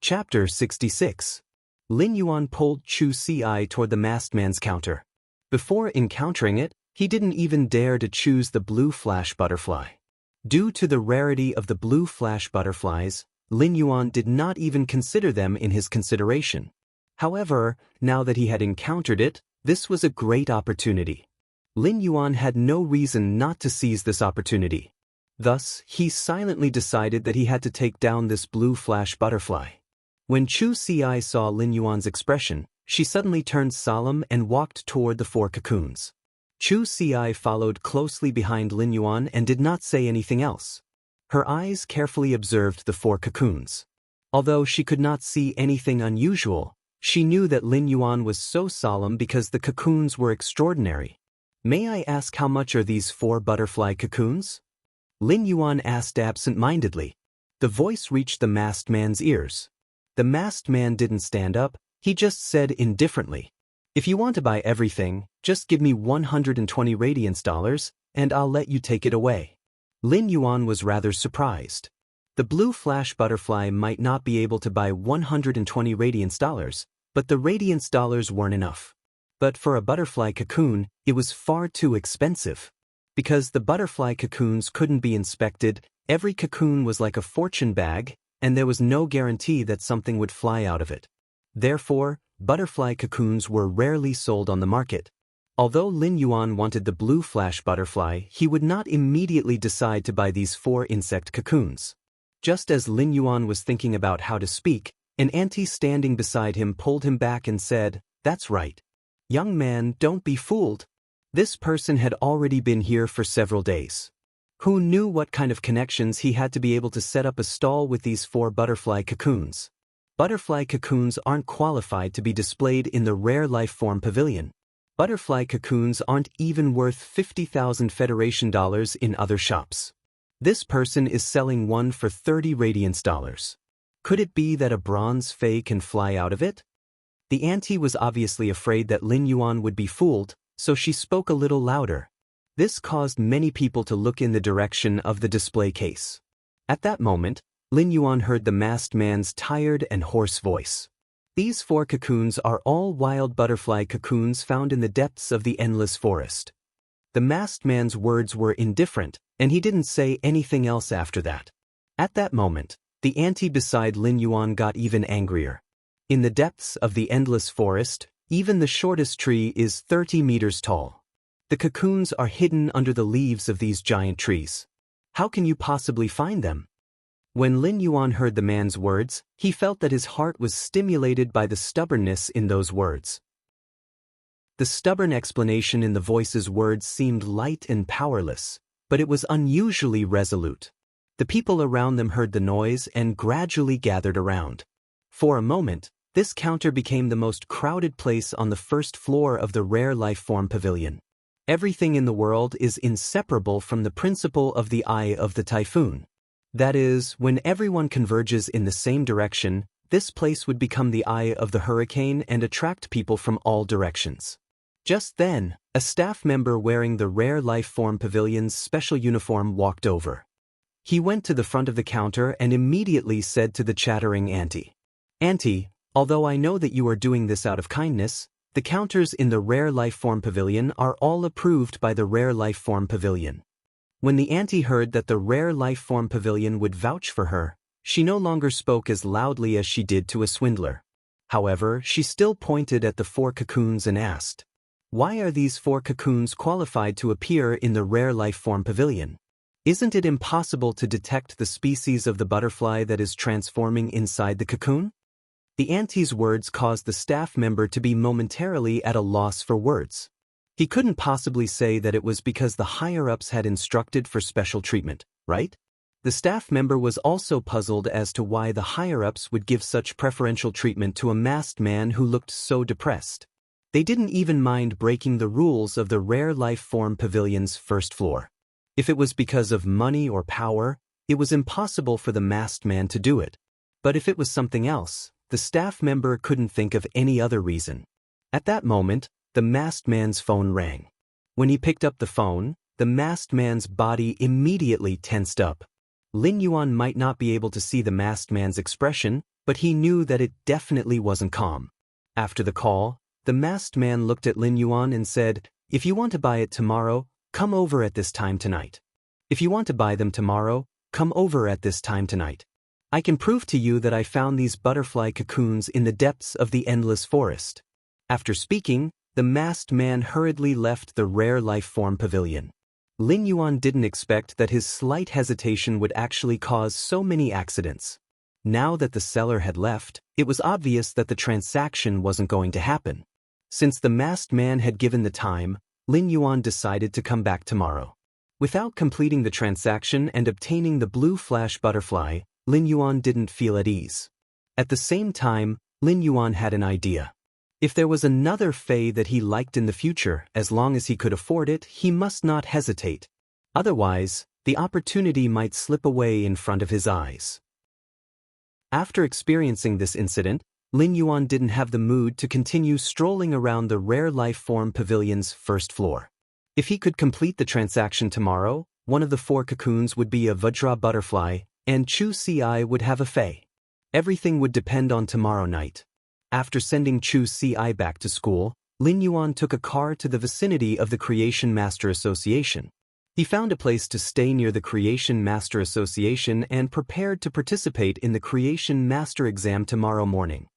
Chapter 66. Lin Yuan pulled Chu Ci toward the masked man's counter. Before encountering it, he didn't even dare to choose the blue flash butterfly. Due to the rarity of the blue flash butterflies, Lin Yuan did not even consider them in his consideration. However, now that he had encountered it, this was a great opportunity. Lin Yuan had no reason not to seize this opportunity. Thus, he silently decided that he had to take down this blue flash butterfly. When Chu Ci saw Lin Yuan's expression, she suddenly turned solemn and walked toward the 4 cocoons. Chu Ci followed closely behind Lin Yuan and did not say anything else. Her eyes carefully observed the 4 cocoons. Although she could not see anything unusual, she knew that Lin Yuan was so solemn because the cocoons were extraordinary. "May I ask how much are these 4 butterfly cocoons?" Lin Yuan asked absent-mindedly. The voice reached the masked man's ears. The masked man didn't stand up, he just said indifferently, "If you want to buy everything, just give me 120 radiance dollars, and I'll let you take it away." Lin Yuan was rather surprised. The blue flash butterfly might not be able to buy 120 radiance dollars, but the radiance dollars weren't enough. But for a butterfly cocoon, it was far too expensive. Because the butterfly cocoons couldn't be inspected, every cocoon was like a fortune bag, and there was no guarantee that something would fly out of it. Therefore, butterfly cocoons were rarely sold on the market. Although Lin Yuan wanted the blue flash butterfly, he would not immediately decide to buy these 4 insect cocoons. Just as Lin Yuan was thinking about how to speak, an auntie standing beside him pulled him back and said, "That's right. Young man, don't be fooled. This person had already been here for several days. Who knew what kind of connections he had to be able to set up a stall with these 4 butterfly cocoons? Butterfly cocoons aren't qualified to be displayed in the rare life form pavilion. Butterfly cocoons aren't even worth 50,000 Federation dollars in other shops. This person is selling one for 30 radiance dollars. Could it be that a bronze fay can fly out of it?" The auntie was obviously afraid that Lin Yuan would be fooled, so she spoke a little louder. This caused many people to look in the direction of the display case. At that moment, Lin Yuan heard the masked man's tired and hoarse voice. "These 4 cocoons are all wild butterfly cocoons found in the depths of the endless forest." The masked man's words were indifferent, and he didn't say anything else after that. At that moment, the auntie beside Lin Yuan got even angrier. In the depths of the endless forest, even the shortest tree is 30 meters tall. The cocoons are hidden under the leaves of these giant trees. How can you possibly find them? When Lin Yuan heard the man's words, he felt that his heart was stimulated by the stubbornness in those words. The stubborn explanation in the voice's words seemed light and powerless, but it was unusually resolute. The people around them heard the noise and gradually gathered around. For a moment, this counter became the most crowded place on the first floor of the rare life form pavilion. Everything in the world is inseparable from the principle of the eye of the typhoon. That is, when everyone converges in the same direction, this place would become the eye of the hurricane and attract people from all directions. Just then, a staff member wearing the rare life form pavilion's special uniform walked over. He went to the front of the counter and immediately said to the chattering auntie, "Auntie, although I know that you are doing this out of kindness, the counters in the Rare Life Form Pavilion are all approved by the Rare Life Form Pavilion." When the auntie heard that the Rare Life Form Pavilion would vouch for her, she no longer spoke as loudly as she did to a swindler. However, she still pointed at the 4 cocoons and asked, "Why are these 4 cocoons qualified to appear in the Rare Life Form Pavilion? Isn't it impossible to detect the species of the butterfly that is transforming inside the cocoon?" The auntie's words caused the staff member to be momentarily at a loss for words. He couldn't possibly say that it was because the higher-ups had instructed for special treatment, right? The staff member was also puzzled as to why the higher-ups would give such preferential treatment to a masked man who looked so depressed. They didn't even mind breaking the rules of the Rare Life Form Pavilion's first floor. If it was because of money or power, it was impossible for the masked man to do it. But if it was something else, the staff member couldn't think of any other reason. At that moment, the masked man's phone rang. When he picked up the phone, the masked man's body immediately tensed up. Lin Yuan might not be able to see the masked man's expression, but he knew that it definitely wasn't calm. After the call, the masked man looked at Lin Yuan and said, "If you want to buy it tomorrow, come over at this time tonight. If you want to buy them tomorrow, come over at this time tonight. I can prove to you that I found these butterfly cocoons in the depths of the endless forest." After speaking, the masked man hurriedly left the rare life form pavilion. Lin Yuan didn't expect that his slight hesitation would actually cause so many accidents. Now that the seller had left, it was obvious that the transaction wasn't going to happen. Since the masked man had given the time, Lin Yuan decided to come back tomorrow. Without completing the transaction and obtaining the blue flash butterfly, Lin Yuan didn't feel at ease. At the same time, Lin Yuan had an idea. If there was another fae that he liked in the future, as long as he could afford it, he must not hesitate. Otherwise, the opportunity might slip away in front of his eyes. After experiencing this incident, Lin Yuan didn't have the mood to continue strolling around the rare life form pavilion's first floor. If he could complete the transaction tomorrow, one of the 4 cocoons would be a Vajra butterfly, and Chu Ci would have a fae. Everything would depend on tomorrow night. After sending Chu Ci back to school, Lin Yuan took a car to the vicinity of the Creation Master Association. He found a place to stay near the Creation Master Association and prepared to participate in the Creation Master exam tomorrow morning.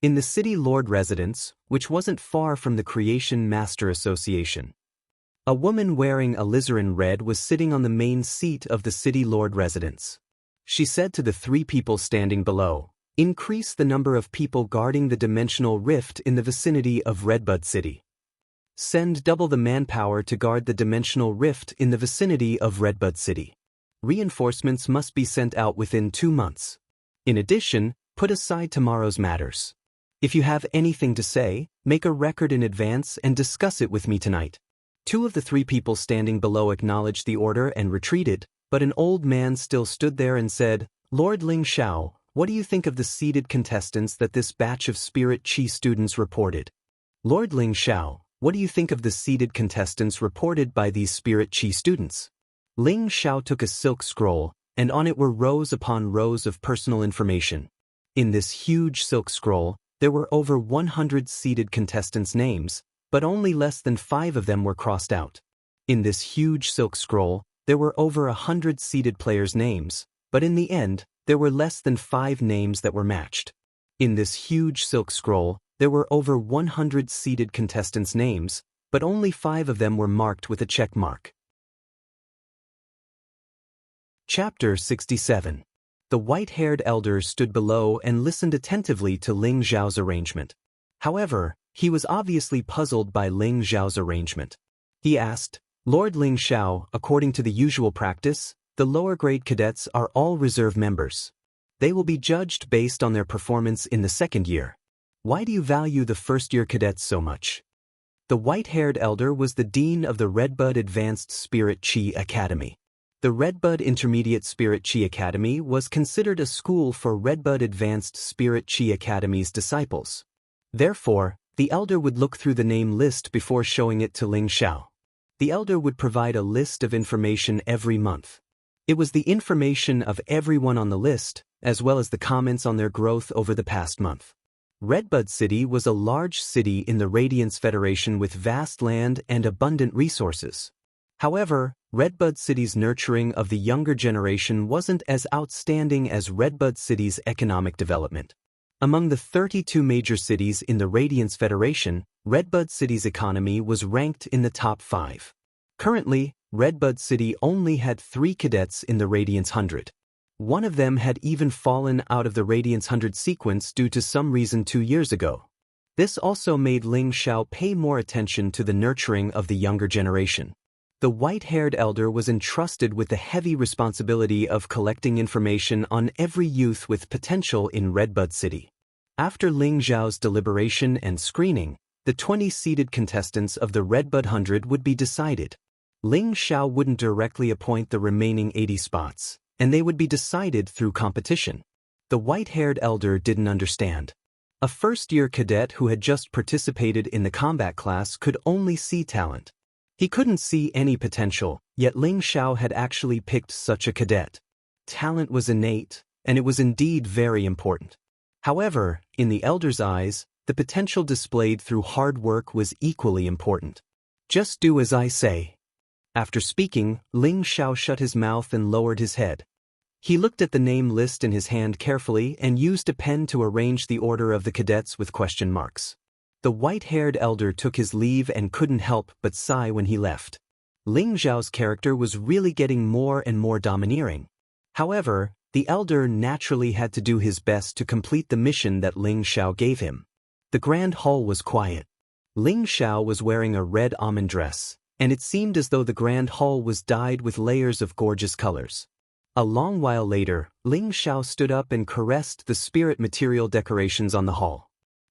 In the City Lord residence, which wasn't far from the Creation Master Association, a woman wearing alizarin red was sitting on the main seat of the City Lord residence. She said to the 3 people standing below, "Increase the number of people guarding the dimensional rift in the vicinity of Redbud City. Send double the manpower to guard the dimensional rift in the vicinity of Redbud City. Reinforcements must be sent out within 2 months. In addition, put aside tomorrow's matters. If you have anything to say, make a record in advance and discuss it with me tonight." 2 of the 3 people standing below acknowledged the order and retreated, but an old man still stood there and said, "Lord Ling Xiao, what do you think of the seeded contestants that this batch of Spirit Chi students reported?" "Lord Ling Xiao, what do you think of the seeded contestants reported by these Spirit Chi students?" Ling Xiao took a silk scroll, and on it were rows upon rows of personal information. In this huge silk scroll, there were over 100 seeded contestants' names, but only less than 5 of them were crossed out. In this huge silk scroll, there were over 100 seeded players' names, but in the end, there were less than 5 names that were matched. In this huge silk scroll, there were over 100 seeded contestants' names, but only 5 of them were marked with a check mark. Chapter 67. The white-haired elder stood below and listened attentively to Ling Xiao's arrangement. However, he was obviously puzzled by Ling Xiao's arrangement. He asked, "Lord Ling Xiao, according to the usual practice, the lower-grade cadets are all reserve members. They will be judged based on their performance in the second year. Why do you value the first-year cadets so much?" The white-haired elder was the dean of the Redbud Advanced Spirit Chi Academy. The Redbud Intermediate Spirit Chi Academy was considered a school for Redbud Advanced Spirit Chi Academy's disciples. Therefore, the elder would look through the name list before showing it to Ling Xiao. The elder would provide a list of information every month. It was the information of everyone on the list, as well as the comments on their growth over the past month. Redbud City was a large city in the Radiance Federation with vast land and abundant resources. However, Redbud City's nurturing of the younger generation wasn't as outstanding as Redbud City's economic development. Among the 32 major cities in the Radiance Federation, Redbud City's economy was ranked in the top 5. Currently, Redbud City only had 3 cadets in the Radiance 100. One of them had even fallen out of the Radiance 100 sequence due to some reason 2 years ago. This also made Ling Xiao pay more attention to the nurturing of the younger generation. The white-haired elder was entrusted with the heavy responsibility of collecting information on every youth with potential in Redbud City. After Ling Xiao's deliberation and screening, the 20 seeded contestants of the Redbud 100 would be decided. Ling Xiao wouldn't directly appoint the remaining 80 spots, and they would be decided through competition. The white-haired elder didn't understand. A first-year cadet who had just participated in the combat class could only see talent. He couldn't see any potential, yet Ling Xiao had actually picked such a cadet. Talent was innate, and it was indeed very important. However, in the elder's eyes, the potential displayed through hard work was equally important. Just do as I say. After speaking, Ling Xiao shut his mouth and lowered his head. He looked at the name list in his hand carefully and used a pen to arrange the order of the cadets with question marks. The white-haired elder took his leave and couldn't help but sigh when he left. Ling Xiao's character was really getting more and more domineering. However, the elder naturally had to do his best to complete the mission that Ling Xiao gave him. The grand hall was quiet. Ling Xiao was wearing a red almond dress, and it seemed as though the grand hall was dyed with layers of gorgeous colors. A long while later, Ling Xiao stood up and caressed the spirit material decorations on the hall.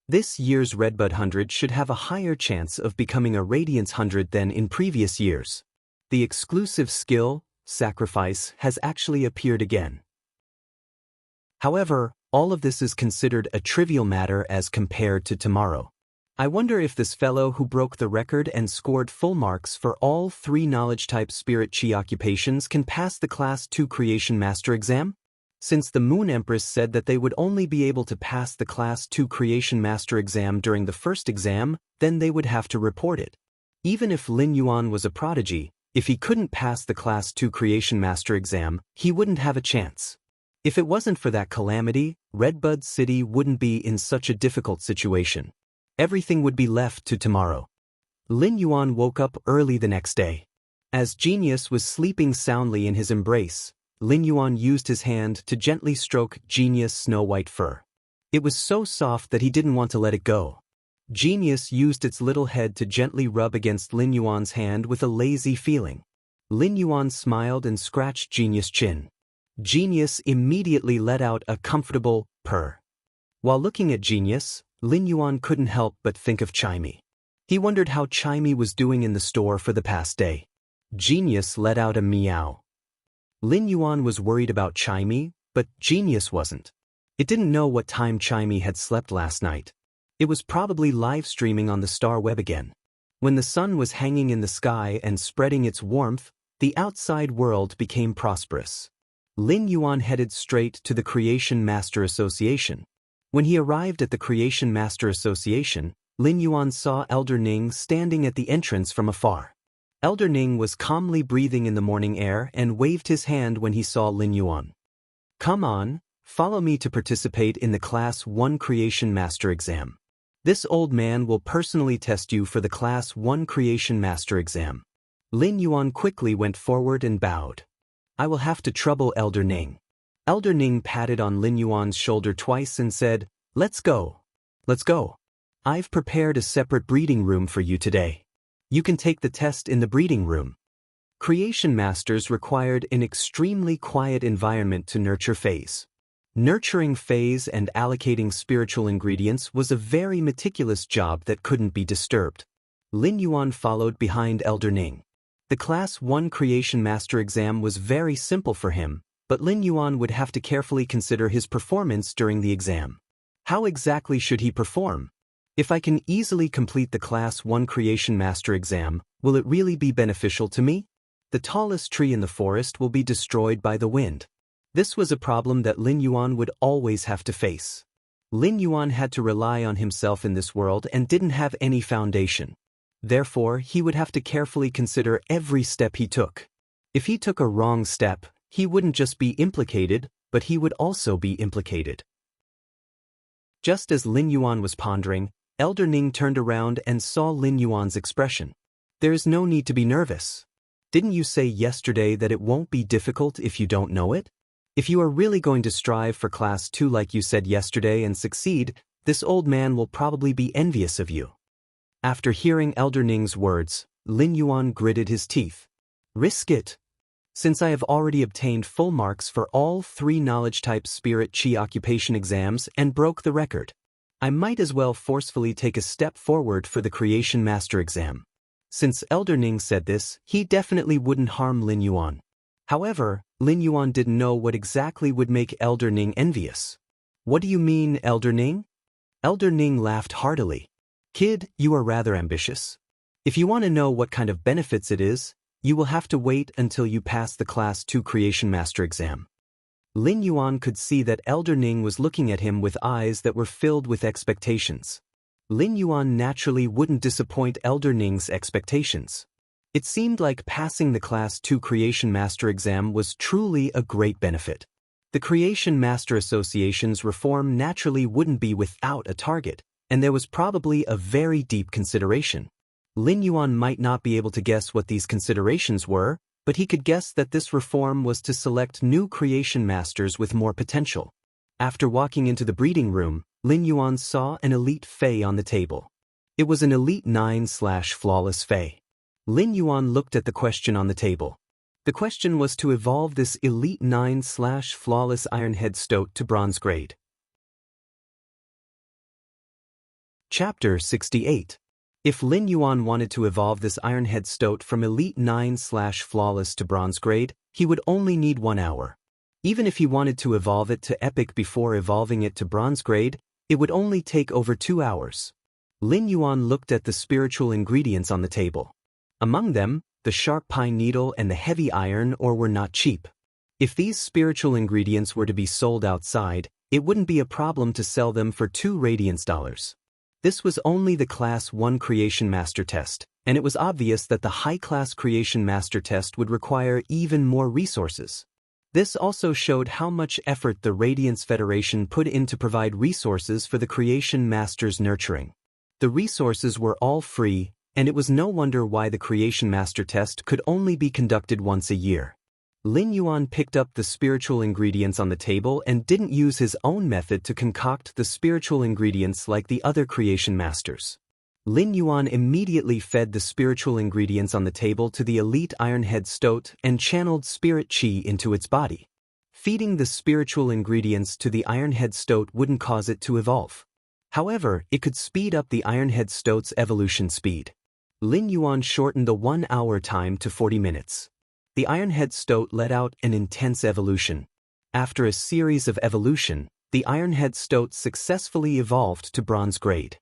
This year's Redbud 100 should have a higher chance of becoming a Radiance 100 than in previous years. The exclusive skill, Sacrifice, has actually appeared again. However, all of this is considered a trivial matter as compared to tomorrow. I wonder if this fellow who broke the record and scored full marks for all 3 knowledge-type spirit chi occupations can pass the Class 2 Creation Master exam? Since the Moon Empress said that they would only be able to pass the Class 2 Creation Master exam during the first exam, then they would have to report it. Even if Lin Yuan was a prodigy, if he couldn't pass the Class 2 Creation Master exam, he wouldn't have a chance. If it wasn't for that calamity, Redbud City wouldn't be in such a difficult situation. Everything would be left to tomorrow. Lin Yuan woke up early the next day. As Genius was sleeping soundly in his embrace, Lin Yuan used his hand to gently stroke Genius' snow-white fur. It was so soft that he didn't want to let it go. Genius used its little head to gently rub against Lin Yuan's hand with a lazy feeling. Lin Yuan smiled and scratched Genius' chin. Genius immediately let out a comfortable purr. While looking at Genius, Lin Yuan couldn't help but think of Chimey. He wondered how Chimey was doing in the store for the past day. Genius let out a meow. Lin Yuan was worried about Chimey, but Genius wasn't. It didn't know what time Chimey had slept last night. It was probably live streaming on the star web again. When the sun was hanging in the sky and spreading its warmth, the outside world became prosperous. Lin Yuan headed straight to the Creation Master Association. When he arrived at the Creation Master Association, Lin Yuan saw Elder Ning standing at the entrance from afar. Elder Ning was calmly breathing in the morning air and waved his hand when he saw Lin Yuan. "Come on, follow me to participate in the Class 1 Creation Master exam. This old man will personally test you for the Class 1 Creation Master exam." Lin Yuan quickly went forward and bowed. "I will have to trouble Elder Ning." Elder Ning patted on Lin Yuan's shoulder twice and said, "Let's go. Let's go. I've prepared a separate breeding room for you today. You can take the test in the breeding room." Creation Masters required an extremely quiet environment to nurture phase. Nurturing phase and allocating spiritual ingredients was a very meticulous job that couldn't be disturbed. Lin Yuan followed behind Elder Ning. The Class 1 Creation Master exam was very simple for him, but Lin Yuan would have to carefully consider his performance during the exam. How exactly should he perform? If I can easily complete the Class 1 Creation Master exam, will it really be beneficial to me? The tallest tree in the forest will be destroyed by the wind. This was a problem that Lin Yuan would always have to face. Lin Yuan had to rely on himself in this world and didn't have any foundation. Therefore, he would have to carefully consider every step he took. If he took a wrong step, he wouldn't just be implicated, but he would also be implicated. Just as Lin Yuan was pondering, Elder Ning turned around and saw Lin Yuan's expression. "There is no need to be nervous. Didn't you say yesterday that it won't be difficult if you don't know it? If you are really going to strive for Class 2 like you said yesterday and succeed, this old man will probably be envious of you." After hearing Elder Ning's words, Lin Yuan gritted his teeth. "Risk it. Since I have already obtained full marks for all 3 knowledge-type spirit chi occupation exams and broke the record, I might as well forcefully take a step forward for the Creation Master exam." Since Elder Ning said this, he definitely wouldn't harm Lin Yuan. However, Lin Yuan didn't know what exactly would make Elder Ning envious. "What do you mean, Elder Ning?" Elder Ning laughed heartily. "Kid, you are rather ambitious. If you want to know what kind of benefits it is, you will have to wait until you pass the Class 2 Creation Master exam. Lin Yuan could see that Elder Ning was looking at him with eyes that were filled with expectations. Lin Yuan naturally wouldn't disappoint Elder Ning's expectations. It seemed like passing the Class 2 Creation Master exam was truly a great benefit. The Creation Master Association's reform naturally wouldn't be without a target, and there was probably a very deep consideration. Lin Yuan might not be able to guess what these considerations were, but he could guess that this reform was to select new creation masters with more potential. After walking into the breeding room, Lin Yuan saw an elite Fae on the table. It was an elite 9/flawless Fae. Lin Yuan looked at the question on the table. The question was to evolve this elite 9/flawless Ironhead Stoat to bronze grade. Chapter 68. If Lin Yuan wanted to evolve this Ironhead Stoat from elite 9/flawless to bronze grade, he would only need 1 hour. Even if he wanted to evolve it to epic before evolving it to bronze grade, it would only take over 2 hours. Lin Yuan looked at the spiritual ingredients on the table. Among them, the sharp pine needle and the heavy iron ore were not cheap. If these spiritual ingredients were to be sold outside, it wouldn't be a problem to sell them for 2 radiance dollars. This was only the Class 1 Creation Master test, and it was obvious that the high-class Creation Master test would require even more resources. This also showed how much effort the Radiance Federation put in to provide resources for the Creation Master's nurturing. The resources were all free, and it was no wonder why the Creation Master test could only be conducted once a year. Lin Yuan picked up the spiritual ingredients on the table and didn't use his own method to concoct the spiritual ingredients like the other Creation Masters. Lin Yuan immediately fed the spiritual ingredients on the table to the elite Ironhead Stoat and channeled spirit chi into its body. Feeding the spiritual ingredients to the Ironhead Stoat wouldn't cause it to evolve. However, it could speed up the Ironhead Stoat's evolution speed. Lin Yuan shortened the 1-hour time to 40 minutes. The Ironhead Stoat let out an intense evolution. After a series of evolution, the Ironhead Stoat successfully evolved to bronze grade.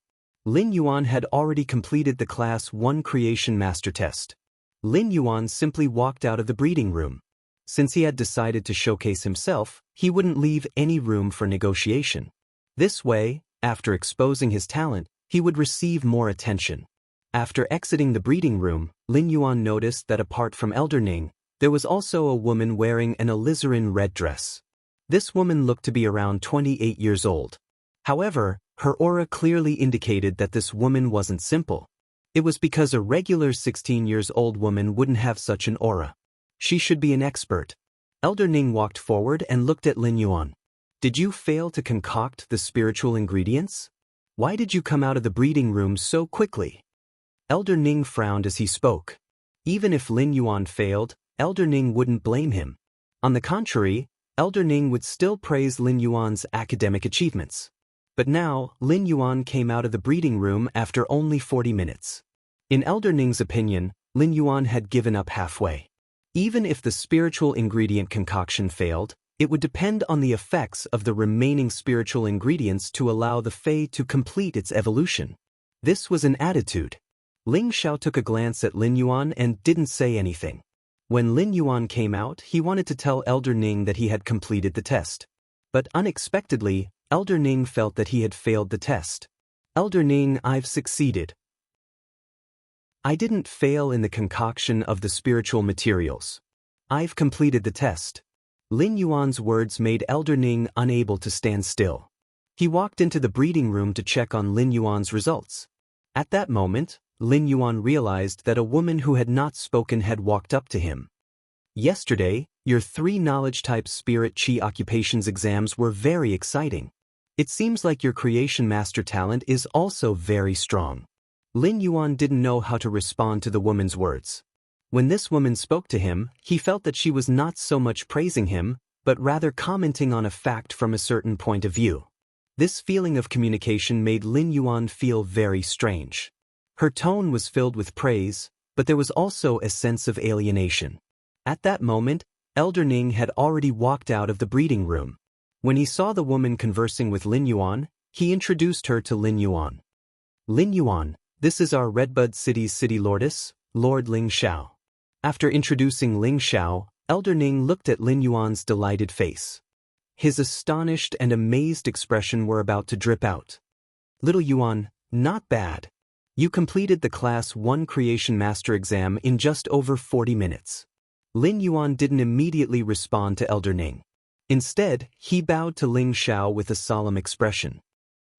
Lin Yuan had already completed the Class 1 Creation Master test. Lin Yuan simply walked out of the breeding room. Since he had decided to showcase himself, he wouldn't leave any room for negotiation. This way, after exposing his talent, he would receive more attention. After exiting the breeding room, Lin Yuan noticed that apart from Elder Ning, there was also a woman wearing an alizarin red dress. This woman looked to be around 28 years old. However, her aura clearly indicated that this woman wasn't simple. It was because a regular 16-years-old woman wouldn't have such an aura. She should be an expert. Elder Ning walked forward and looked at Lin Yuan. Did you fail to concoct the spiritual ingredients? Why did you come out of the breeding room so quickly? Elder Ning frowned as he spoke. Even if Lin Yuan failed, Elder Ning wouldn't blame him. On the contrary, Elder Ning would still praise Lin Yuan's academic achievements. But now, Lin Yuan came out of the breeding room after only 40 minutes. In Elder Ning's opinion, Lin Yuan had given up halfway. Even if the spiritual ingredient concoction failed, it would depend on the effects of the remaining spiritual ingredients to allow the Fae to complete its evolution. This was an attitude. Ling Xiao took a glance at Lin Yuan and didn't say anything. When Lin Yuan came out, he wanted to tell Elder Ning that he had completed the test. But unexpectedly, Elder Ning felt that he had failed the test. Elder Ning, I've succeeded. I didn't fail in the concoction of the spiritual materials. I've completed the test. Lin Yuan's words made Elder Ning unable to stand still. He walked into the breeding room to check on Lin Yuan's results. At that moment, Lin Yuan realized that a woman who had not spoken had walked up to him. Yesterday, your 3 knowledge-type spirit chi occupations exams were very exciting. It seems like your creation master talent is also very strong. Lin Yuan didn't know how to respond to the woman's words. When this woman spoke to him, he felt that she was not so much praising him, but rather commenting on a fact from a certain point of view. This feeling of communication made Lin Yuan feel very strange. Her tone was filled with praise, but there was also a sense of alienation. At that moment, Elder Ning had already walked out of the breeding room. When he saw the woman conversing with Lin Yuan, he introduced her to Lin Yuan. Lin Yuan, this is our Redbud City's city lordess, Lord Ling Xiao. After introducing Ling Xiao, Elder Ning looked at Lin Yuan's delighted face. His astonished and amazed expression were about to drip out. Little Yuan, not bad. You completed the Class 1 Creation Master exam in just over 40 minutes. Lin Yuan didn't immediately respond to Elder Ning. Instead, he bowed to Ling Xiao with a solemn expression.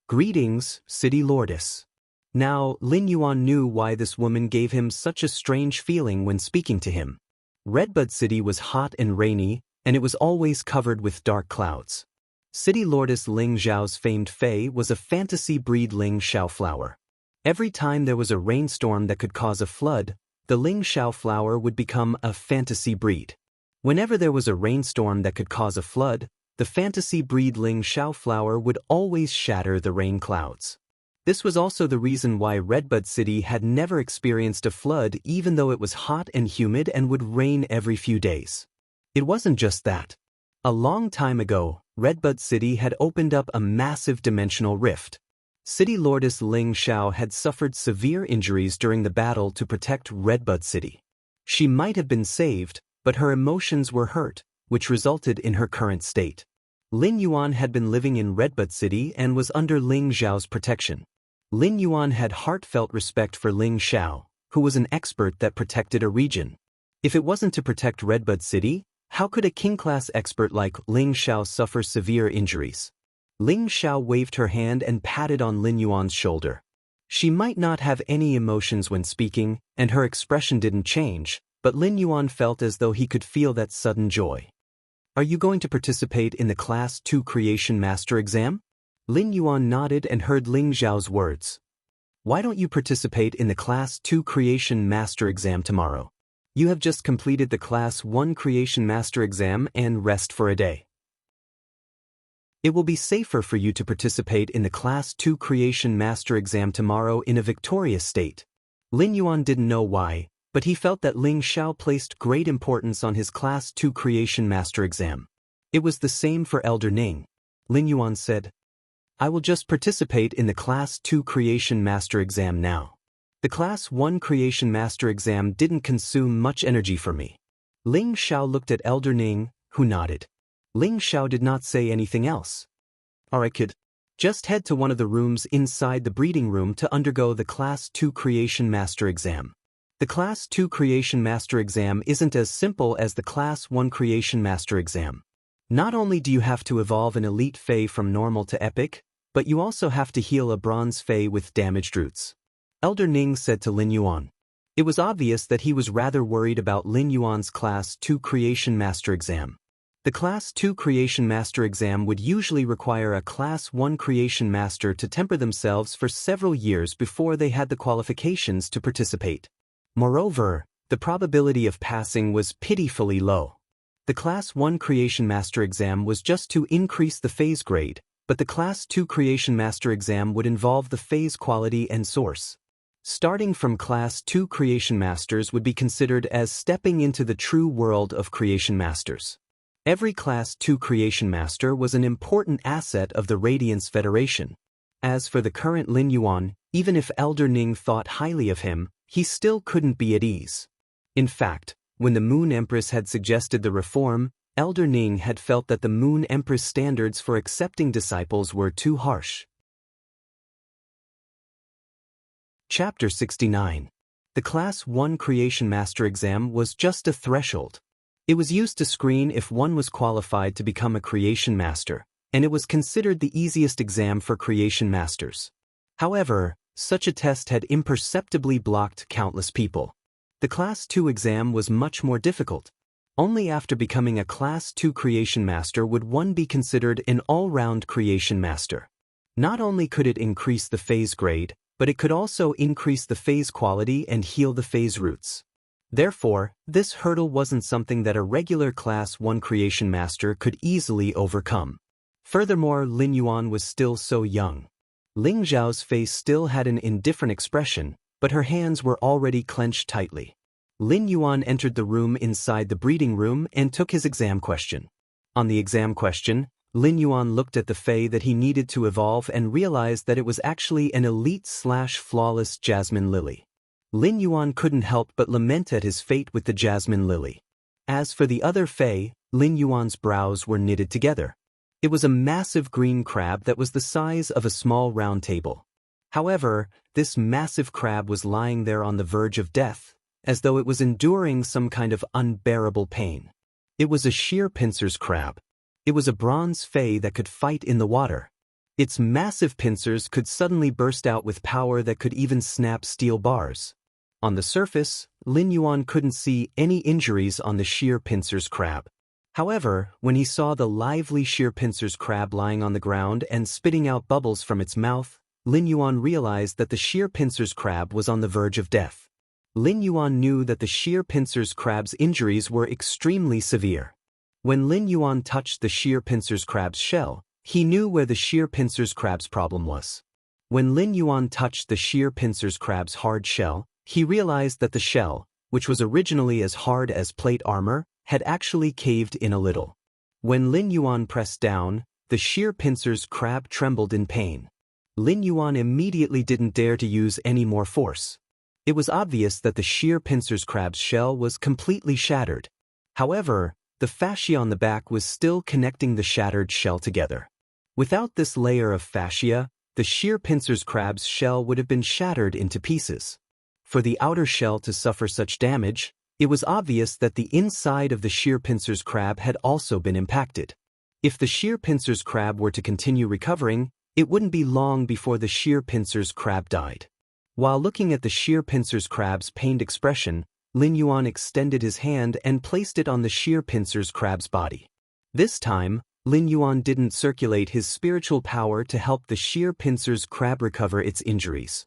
Greetings, City Lordess. Now, Lin Yuan knew why this woman gave him such a strange feeling when speaking to him. Redbud City was hot and rainy, and it was always covered with dark clouds. City Lordess Ling Xiao's famed fae was a fantasy breed Ling Xiao flower. Every time there was a rainstorm that could cause a flood, the Ling Xiao flower would become a fantasy breed. Whenever there was a rainstorm that could cause a flood, the fantasy breed Ling Xiao flower would always shatter the rain clouds. This was also the reason why Redbud City had never experienced a flood even though it was hot and humid and would rain every few days. It wasn't just that. A long time ago, Redbud City had opened up a massive dimensional rift. City Lordess Ling Xiao had suffered severe injuries during the battle to protect Redbud City. She might have been saved, but her emotions were hurt, which resulted in her current state. Lin Yuan had been living in Redbud City and was under Ling Xiao's protection. Lin Yuan had heartfelt respect for Ling Xiao, who was an expert that protected a region. If it wasn't to protect Redbud City, how could a king-class expert like Ling Xiao suffer severe injuries? Ling Xiao waved her hand and patted on Lin Yuan's shoulder. She might not have any emotions when speaking, and her expression didn't change, but Lin Yuan felt as though he could feel that sudden joy. Are you going to participate in the Class 2 Creation Master exam? Lin Yuan nodded and heard Ling Xiao's words. Why don't you participate in the Class 2 Creation Master exam tomorrow? You have just completed the Class 1 Creation Master exam and rest for a day. It will be safer for you to participate in the Class 2 Creation Master exam tomorrow in a victorious state. Lin Yuan didn't know why, but he felt that Ling Xiao placed great importance on his Class 2 Creation Master exam. It was the same for Elder Ning. Lin Yuan said, I will just participate in the Class 2 Creation Master exam now. The Class 1 Creation Master exam didn't consume much energy for me. Ling Xiao looked at Elder Ning, who nodded. Ling Xiao did not say anything else. Alright kid. Just head to one of the rooms inside the breeding room to undergo the Class 2 Creation Master exam. The Class 2 Creation Master exam isn't as simple as the Class 1 Creation Master exam. Not only do you have to evolve an elite fae from normal to epic, but you also have to heal a bronze fae with damaged roots. Elder Ning said to Lin Yuan. It was obvious that he was rather worried about Lin Yuan's Class 2 Creation Master exam. The Class 2 Creation Master exam would usually require a Class 1 Creation Master to temper themselves for several years before they had the qualifications to participate. Moreover, the probability of passing was pitifully low. The Class 1 Creation Master exam was just to increase the phase grade, but the Class 2 Creation Master exam would involve the phase quality and source. Starting from Class 2 Creation Masters would be considered as stepping into the true world of Creation Masters. Every Class 2 Creation Master was an important asset of the Radiance Federation. As for the current Lin Yuan, even if Elder Ning thought highly of him, he still couldn't be at ease. In fact, when the Moon Empress had suggested the reform, Elder Ning had felt that the Moon Empress standards for accepting disciples were too harsh. Chapter 69. The Class 1 Creation Master exam was just a threshold. It was used to screen if one was qualified to become a Creation Master, and it was considered the easiest exam for Creation Masters. However, such a test had imperceptibly blocked countless people. The Class 2 exam was much more difficult. Only after becoming a Class 2 Creation Master would one be considered an all-round Creation Master. Not only could it increase the phase grade, but it could also increase the phase quality and heal the phase roots. Therefore, this hurdle wasn't something that a regular Class 1 Creation Master could easily overcome. Furthermore, Lin Yuan was still so young. Ling Xiao's face still had an indifferent expression, but her hands were already clenched tightly. Lin Yuan entered the room inside the breeding room and took his exam question. On the exam question, Lin Yuan looked at the fae that he needed to evolve and realized that it was actually an elite/flawless jasmine lily. Lin Yuan couldn't help but lament at his fate with the jasmine lily. As for the other fae, Lin Yuan's brows were knitted together. It was a massive green crab that was the size of a small round table. However, this massive crab was lying there on the verge of death, as though it was enduring some kind of unbearable pain. It was a sheer pincers crab. It was a bronze fey that could fight in the water. Its massive pincers could suddenly burst out with power that could even snap steel bars. On the surface, Lin Yuan couldn't see any injuries on the sheer pincers crab. However, when he saw the lively sheer pincers crab lying on the ground and spitting out bubbles from its mouth, Lin Yuan realized that the sheer pincers crab was on the verge of death. Lin Yuan knew that the sheer pincers crab's injuries were extremely severe. When Lin Yuan touched the sheer pincers crab's shell, he knew where the sheer pincers crab's problem was. When Lin Yuan touched the sheer pincers crab's hard shell, he realized that the shell, which was originally as hard as plate armor, had actually caved in a little. When Lin Yuan pressed down, the sheer pincers crab trembled in pain. Lin Yuan immediately didn't dare to use any more force. It was obvious that the sheer pincers crab's shell was completely shattered. However, the fascia on the back was still connecting the shattered shell together. Without this layer of fascia, the sheer pincers crab's shell would have been shattered into pieces. For the outer shell to suffer such damage, it was obvious that the inside of the sheer pincers crab had also been impacted. If the sheer pincers crab were to continue recovering, it wouldn't be long before the sheer pincers crab died. While looking at the sheer pincers crab's pained expression, Lin Yuan extended his hand and placed it on the sheer pincers crab's body. This time, Lin Yuan didn't circulate his spiritual power to help the sheer pincers crab recover its injuries.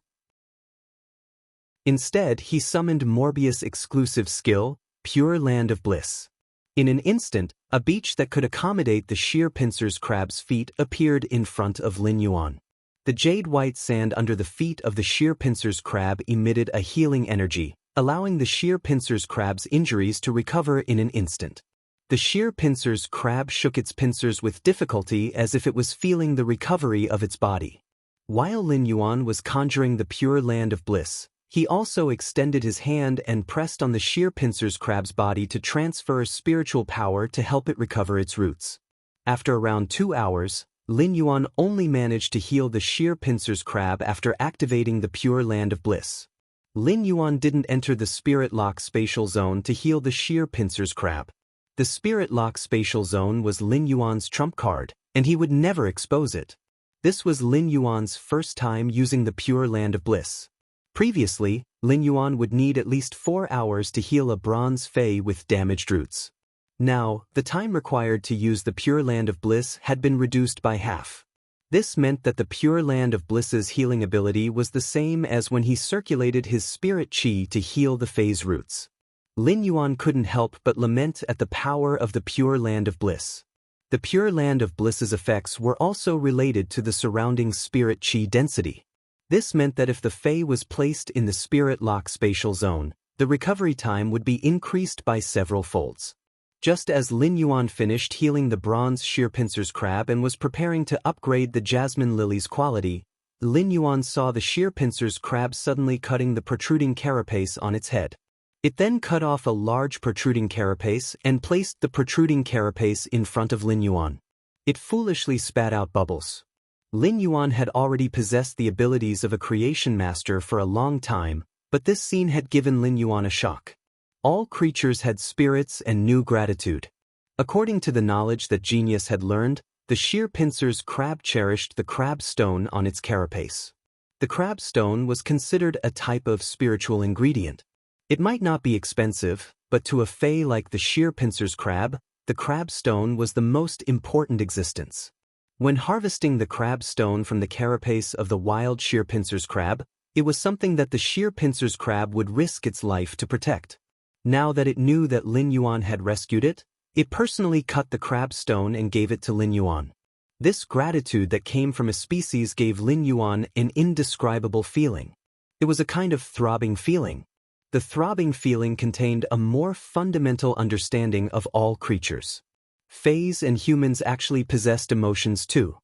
Instead, he summoned Morbius' exclusive skill, Pure Land of Bliss. In an instant, a beach that could accommodate the sheer pincers crab's feet appeared in front of Lin Yuan. The jade-white sand under the feet of the sheer pincers crab emitted a healing energy, allowing the sheer pincers crab's injuries to recover in an instant. The sheer pincers crab shook its pincers with difficulty as if it was feeling the recovery of its body. While Lin Yuan was conjuring the Pure Land of Bliss, he also extended his hand and pressed on the sheer pincers crab's body to transfer spiritual power to help it recover its roots. After around 2 hours, Lin Yuan only managed to heal the sheer pincers crab after activating the Pure Land of Bliss. Lin Yuan didn't enter the Spirit Lock spatial zone to heal the sheer pincers crab. The Spirit Lock spatial zone was Lin Yuan's trump card, and he would never expose it. This was Lin Yuan's first time using the Pure Land of Bliss. Previously, Lin Yuan would need at least 4 hours to heal a bronze fey with damaged roots. Now, the time required to use the Pure Land of Bliss had been reduced by half. This meant that the Pure Land of Bliss's healing ability was the same as when he circulated his spirit chi to heal the fey's roots. Lin Yuan couldn't help but lament at the power of the Pure Land of Bliss. The Pure Land of Bliss's effects were also related to the surrounding spirit chi density. This meant that if the fey was placed in the Spirit Lock spatial zone, the recovery time would be increased by several folds. Just as Lin Yuan finished healing the bronze sheer pincers crab and was preparing to upgrade the jasmine lily's quality, Lin Yuan saw the sheer pincers crab suddenly cutting the protruding carapace on its head. It then cut off a large protruding carapace and placed the protruding carapace in front of Lin Yuan. It foolishly spat out bubbles. Lin Yuan had already possessed the abilities of a creation master for a long time, but this scene had given Lin Yuan a shock. All creatures had spirits and knew gratitude. According to the knowledge that Genius had learned, the sheer pincers crab cherished the crab stone on its carapace. The crab stone was considered a type of spiritual ingredient. It might not be expensive, but to a fey like the sheer pincers crab, the crab stone was the most important existence. When harvesting the crab stone from the carapace of the wild sheer pincers crab, it was something that the sheer pincers crab would risk its life to protect. Now that it knew that Lin Yuan had rescued it, it personally cut the crab stone and gave it to Lin Yuan. This gratitude that came from a species gave Lin Yuan an indescribable feeling. It was a kind of throbbing feeling. The throbbing feeling contained a more fundamental understanding of all creatures. Feys and humans actually possessed emotions too.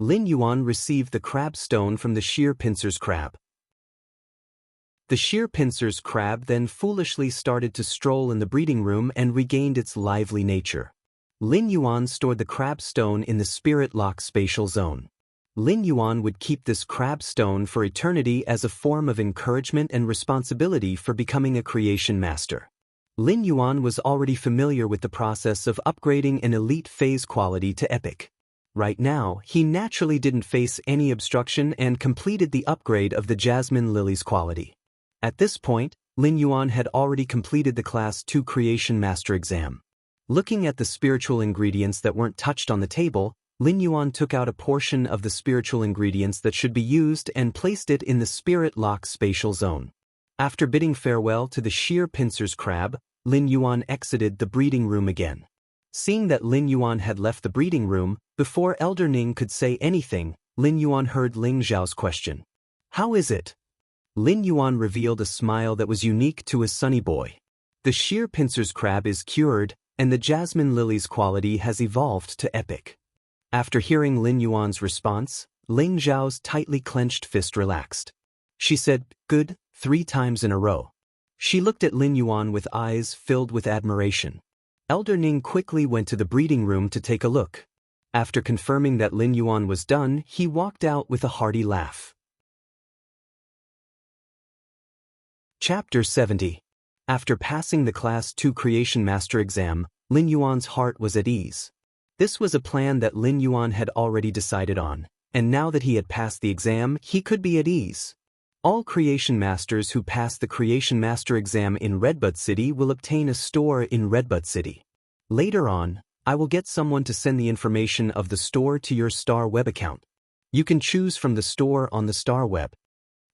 Lin Yuan received the crab stone from the sheer pincers crab. The sheer pincers crab then foolishly started to stroll in the breeding room and regained its lively nature. Lin Yuan stored the crab stone in the spirit lock spatial zone. Lin Yuan would keep this crab stone for eternity as a form of encouragement and responsibility for becoming a creation master. Lin Yuan was already familiar with the process of upgrading an elite phase quality to epic. Right now, he naturally didn't face any obstruction and completed the upgrade of the Jasmine Lily's quality. At this point, Lin Yuan had already completed the Class 2 Creation Master exam. Looking at the spiritual ingredients that weren't touched on the table, Lin Yuan took out a portion of the spiritual ingredients that should be used and placed it in the spirit lock spatial zone. After bidding farewell to the sheer pincer's crab, Lin Yuan exited the breeding room again. Seeing that Lin Yuan had left the breeding room, before Elder Ning could say anything, Lin Yuan heard Ling Zhao's question. "How is it?" Lin Yuan revealed a smile that was unique to his sunny boy. "The sheer pincer's crab is cured, and the Jasmine Lily's quality has evolved to epic." After hearing Lin Yuan's response, Ling Zhao's tightly clenched fist relaxed. She said, "Good," 3 times in a row. She looked at Lin Yuan with eyes filled with admiration. Elder Ning quickly went to the breeding room to take a look. After confirming that Lin Yuan was done, he walked out with a hearty laugh. Chapter 70. After passing the Class 2 Creation Master exam, Lin Yuan's heart was at ease. This was a plan that Lin Yuan had already decided on, and now that he had passed the exam, he could be at ease. All Creation Masters who pass the Creation Master exam in Redbud City will obtain a store in Redbud City. Later on, I will get someone to send the information of the store to your Star Web account. You can choose from the store on the Star Web.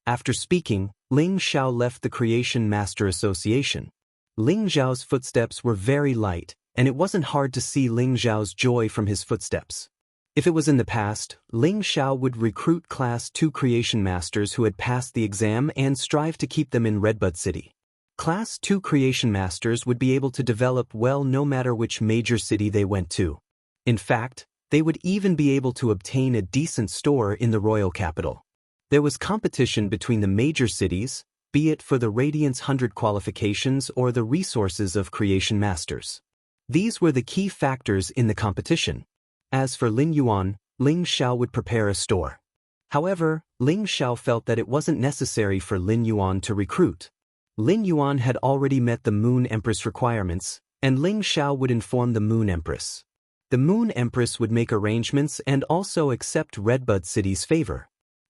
After speaking, Ling Zhao left the Creation Master Association. Ling Zhao's footsteps were very light, and it wasn't hard to see Ling Zhao's joy from his footsteps. If it was in the past, Ling Zhao would recruit Class 2 Creation Masters who had passed the exam and strive to keep them in Redbud City. Class 2 Creation Masters would be able to develop well no matter which major city they went to. In fact, they would even be able to obtain a decent store in the royal capital. There was competition between the major cities, be it for the Radiance 100 qualifications or the resources of Creation Masters. These were the key factors in the competition. As for Lin Yuan, Ling Zhao would prepare a store. However, Ling Zhao felt that it wasn't necessary for Lin Yuan to recruit. Lin Yuan had already met the Moon Empress requirements, and Ling Zhao would inform the Moon Empress. The Moon Empress would make arrangements and also accept Redbud City's favor.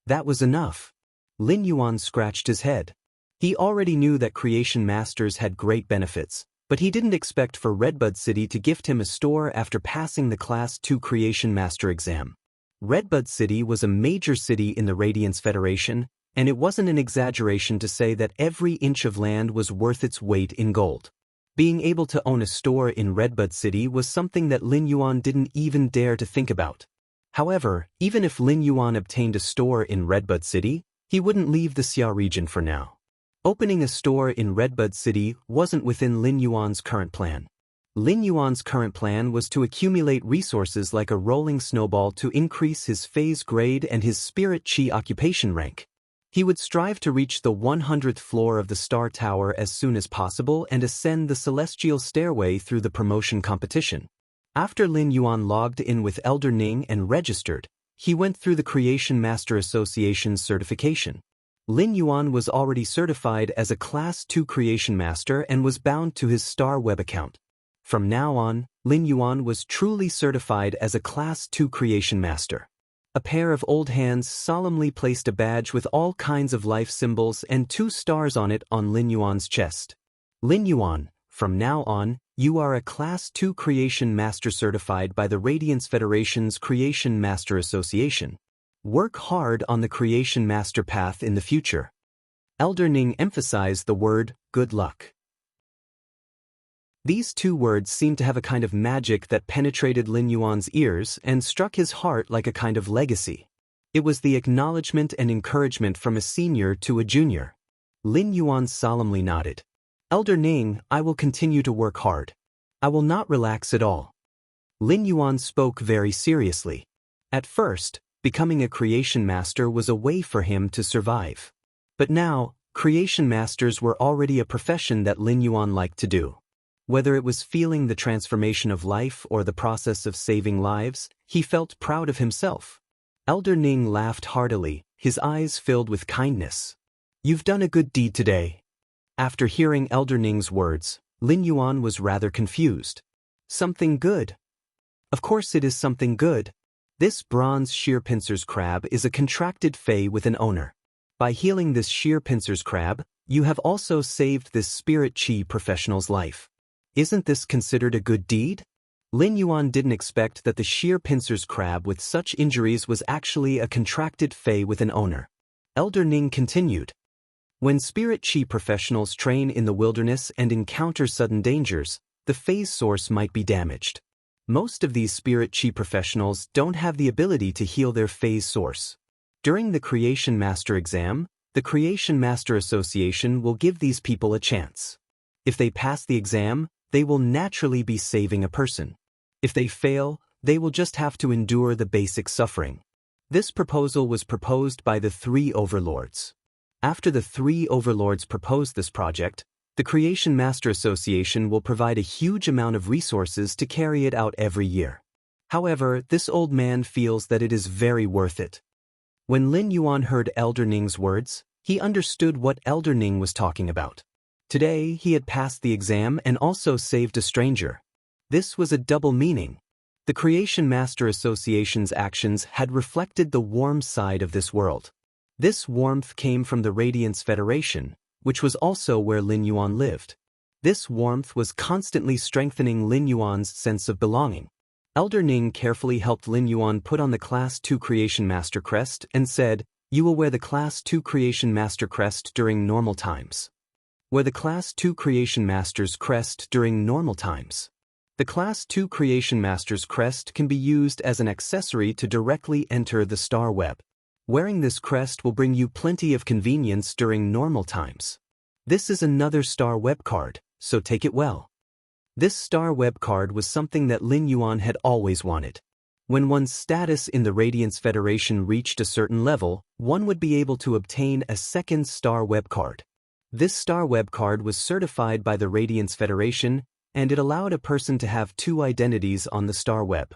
That was enough. Lin Yuan scratched his head. He already knew that Creation Masters had great benefits, but he didn't expect for Redbud City to gift him a store after passing the Class 2 Creation Master exam. Redbud City was a major city in the Radiance Federation, and it wasn't an exaggeration to say that every inch of land was worth its weight in gold. Being able to own a store in Redbud City was something that Lin Yuan didn't even dare to think about. However, even if Lin Yuan obtained a store in Redbud City, he wouldn't leave the Xia region for now. Opening a store in Redbud City wasn't within Lin Yuan's current plan. Lin Yuan's current plan was to accumulate resources like a rolling snowball to increase his phase grade and his spirit chi occupation rank. He would strive to reach the 100th floor of the Star Tower as soon as possible and ascend the celestial stairway through the promotion competition. After Lin Yuan logged in with Elder Ning and registered, he went through the Creation Master Association's certification. Lin Yuan was already certified as a Class 2 Creation Master and was bound to his Star Web account. From now on, Lin Yuan was truly certified as a Class 2 Creation Master. A pair of old hands solemnly placed a badge with all kinds of life symbols and 2 stars on it on Lin Yuan's chest. Lin Yuan, from now on, you are a Class 2 Creation Master certified by the Radiance Federation's Creation Master Association. Work hard on the Creation Master path in the future. Elder Ning emphasized the word, good luck. These 2 words seemed to have a kind of magic that penetrated Lin Yuan's ears and struck his heart like a kind of legacy. It was the acknowledgement and encouragement from a senior to a junior. Lin Yuan solemnly nodded. Elder Ning, I will continue to work hard. I will not relax at all. Lin Yuan spoke very seriously. At first, becoming a Creation Master was a way for him to survive. But now, Creation Masters were already a profession that Lin Yuan liked to do. Whether it was feeling the transformation of life or the process of saving lives, he felt proud of himself. Elder Ning laughed heartily, his eyes filled with kindness. "You've done a good deed today." After hearing Elder Ning's words, Lin Yuan was rather confused. "Something good?" "Of course it is something good. This bronze sheer pincers crab is a contracted fey with an owner. By healing this sheer pincers crab, you have also saved this spirit chi professional's life. Isn't this considered a good deed?" Lin Yuan didn't expect that the sheer pincers crab with such injuries was actually a contracted fey with an owner. Elder Ning continued. "When spirit chi professionals train in the wilderness and encounter sudden dangers, the fey's source might be damaged. Most of these spirit chi professionals don't have the ability to heal their fey's source. During the Creation Master exam, the Creation Master Association will give these people a chance. If they pass the exam, they will naturally be saving a person. If they fail, they will just have to endure the basic suffering." This proposal was proposed by the three overlords. After the three overlords proposed this project, the Creation Master Association will provide a huge amount of resources to carry it out every year. However, this old man feels that it is very worth it. When Lin Yuan heard Elder Ning's words, he understood what Elder Ning was talking about. Today, he had passed the exam and also saved a stranger. This was a double meaning. The Creation Master Association's actions had reflected the warm side of this world. This warmth came from the Radiance Federation, which was also where Lin Yuan lived. This warmth was constantly strengthening Lin Yuan's sense of belonging. Elder Ning carefully helped Lin Yuan put on the Class 2 Creation Master crest and said, "You will wear the Class 2 Creation Master crest during normal times." Wear the Class 2 Creation Master's crest during normal times. The Class 2 Creation Master's crest can be used as an accessory to directly enter the star web. Wearing this crest will bring you plenty of convenience during normal times. This is another star web card, so take it well. This star web card was something that Lin Yuan had always wanted. When one's status in the Radiance Federation reached a certain level, one would be able to obtain a second star web card. This star web card was certified by the Radiance Federation, and it allowed a person to have two identities on the star web.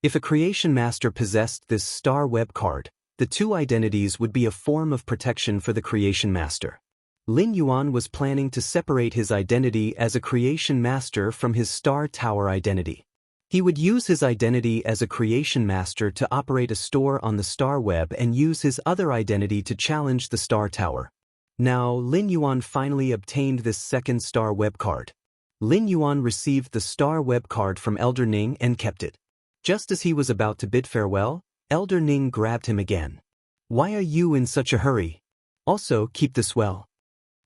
If a Creation Master possessed this star web card, the two identities would be a form of protection for the Creation Master. Lin Yuan was planning to separate his identity as a Creation Master from his Star Tower identity. He would use his identity as a Creation Master to operate a store on the Star Web and use his other identity to challenge the Star Tower. Now, Lin Yuan finally obtained this second Star Web card. Lin Yuan received the Star Web card from Elder Ning and kept it. Just as he was about to bid farewell, Elder Ning grabbed him again. "Why are you in such a hurry? Also, keep this well."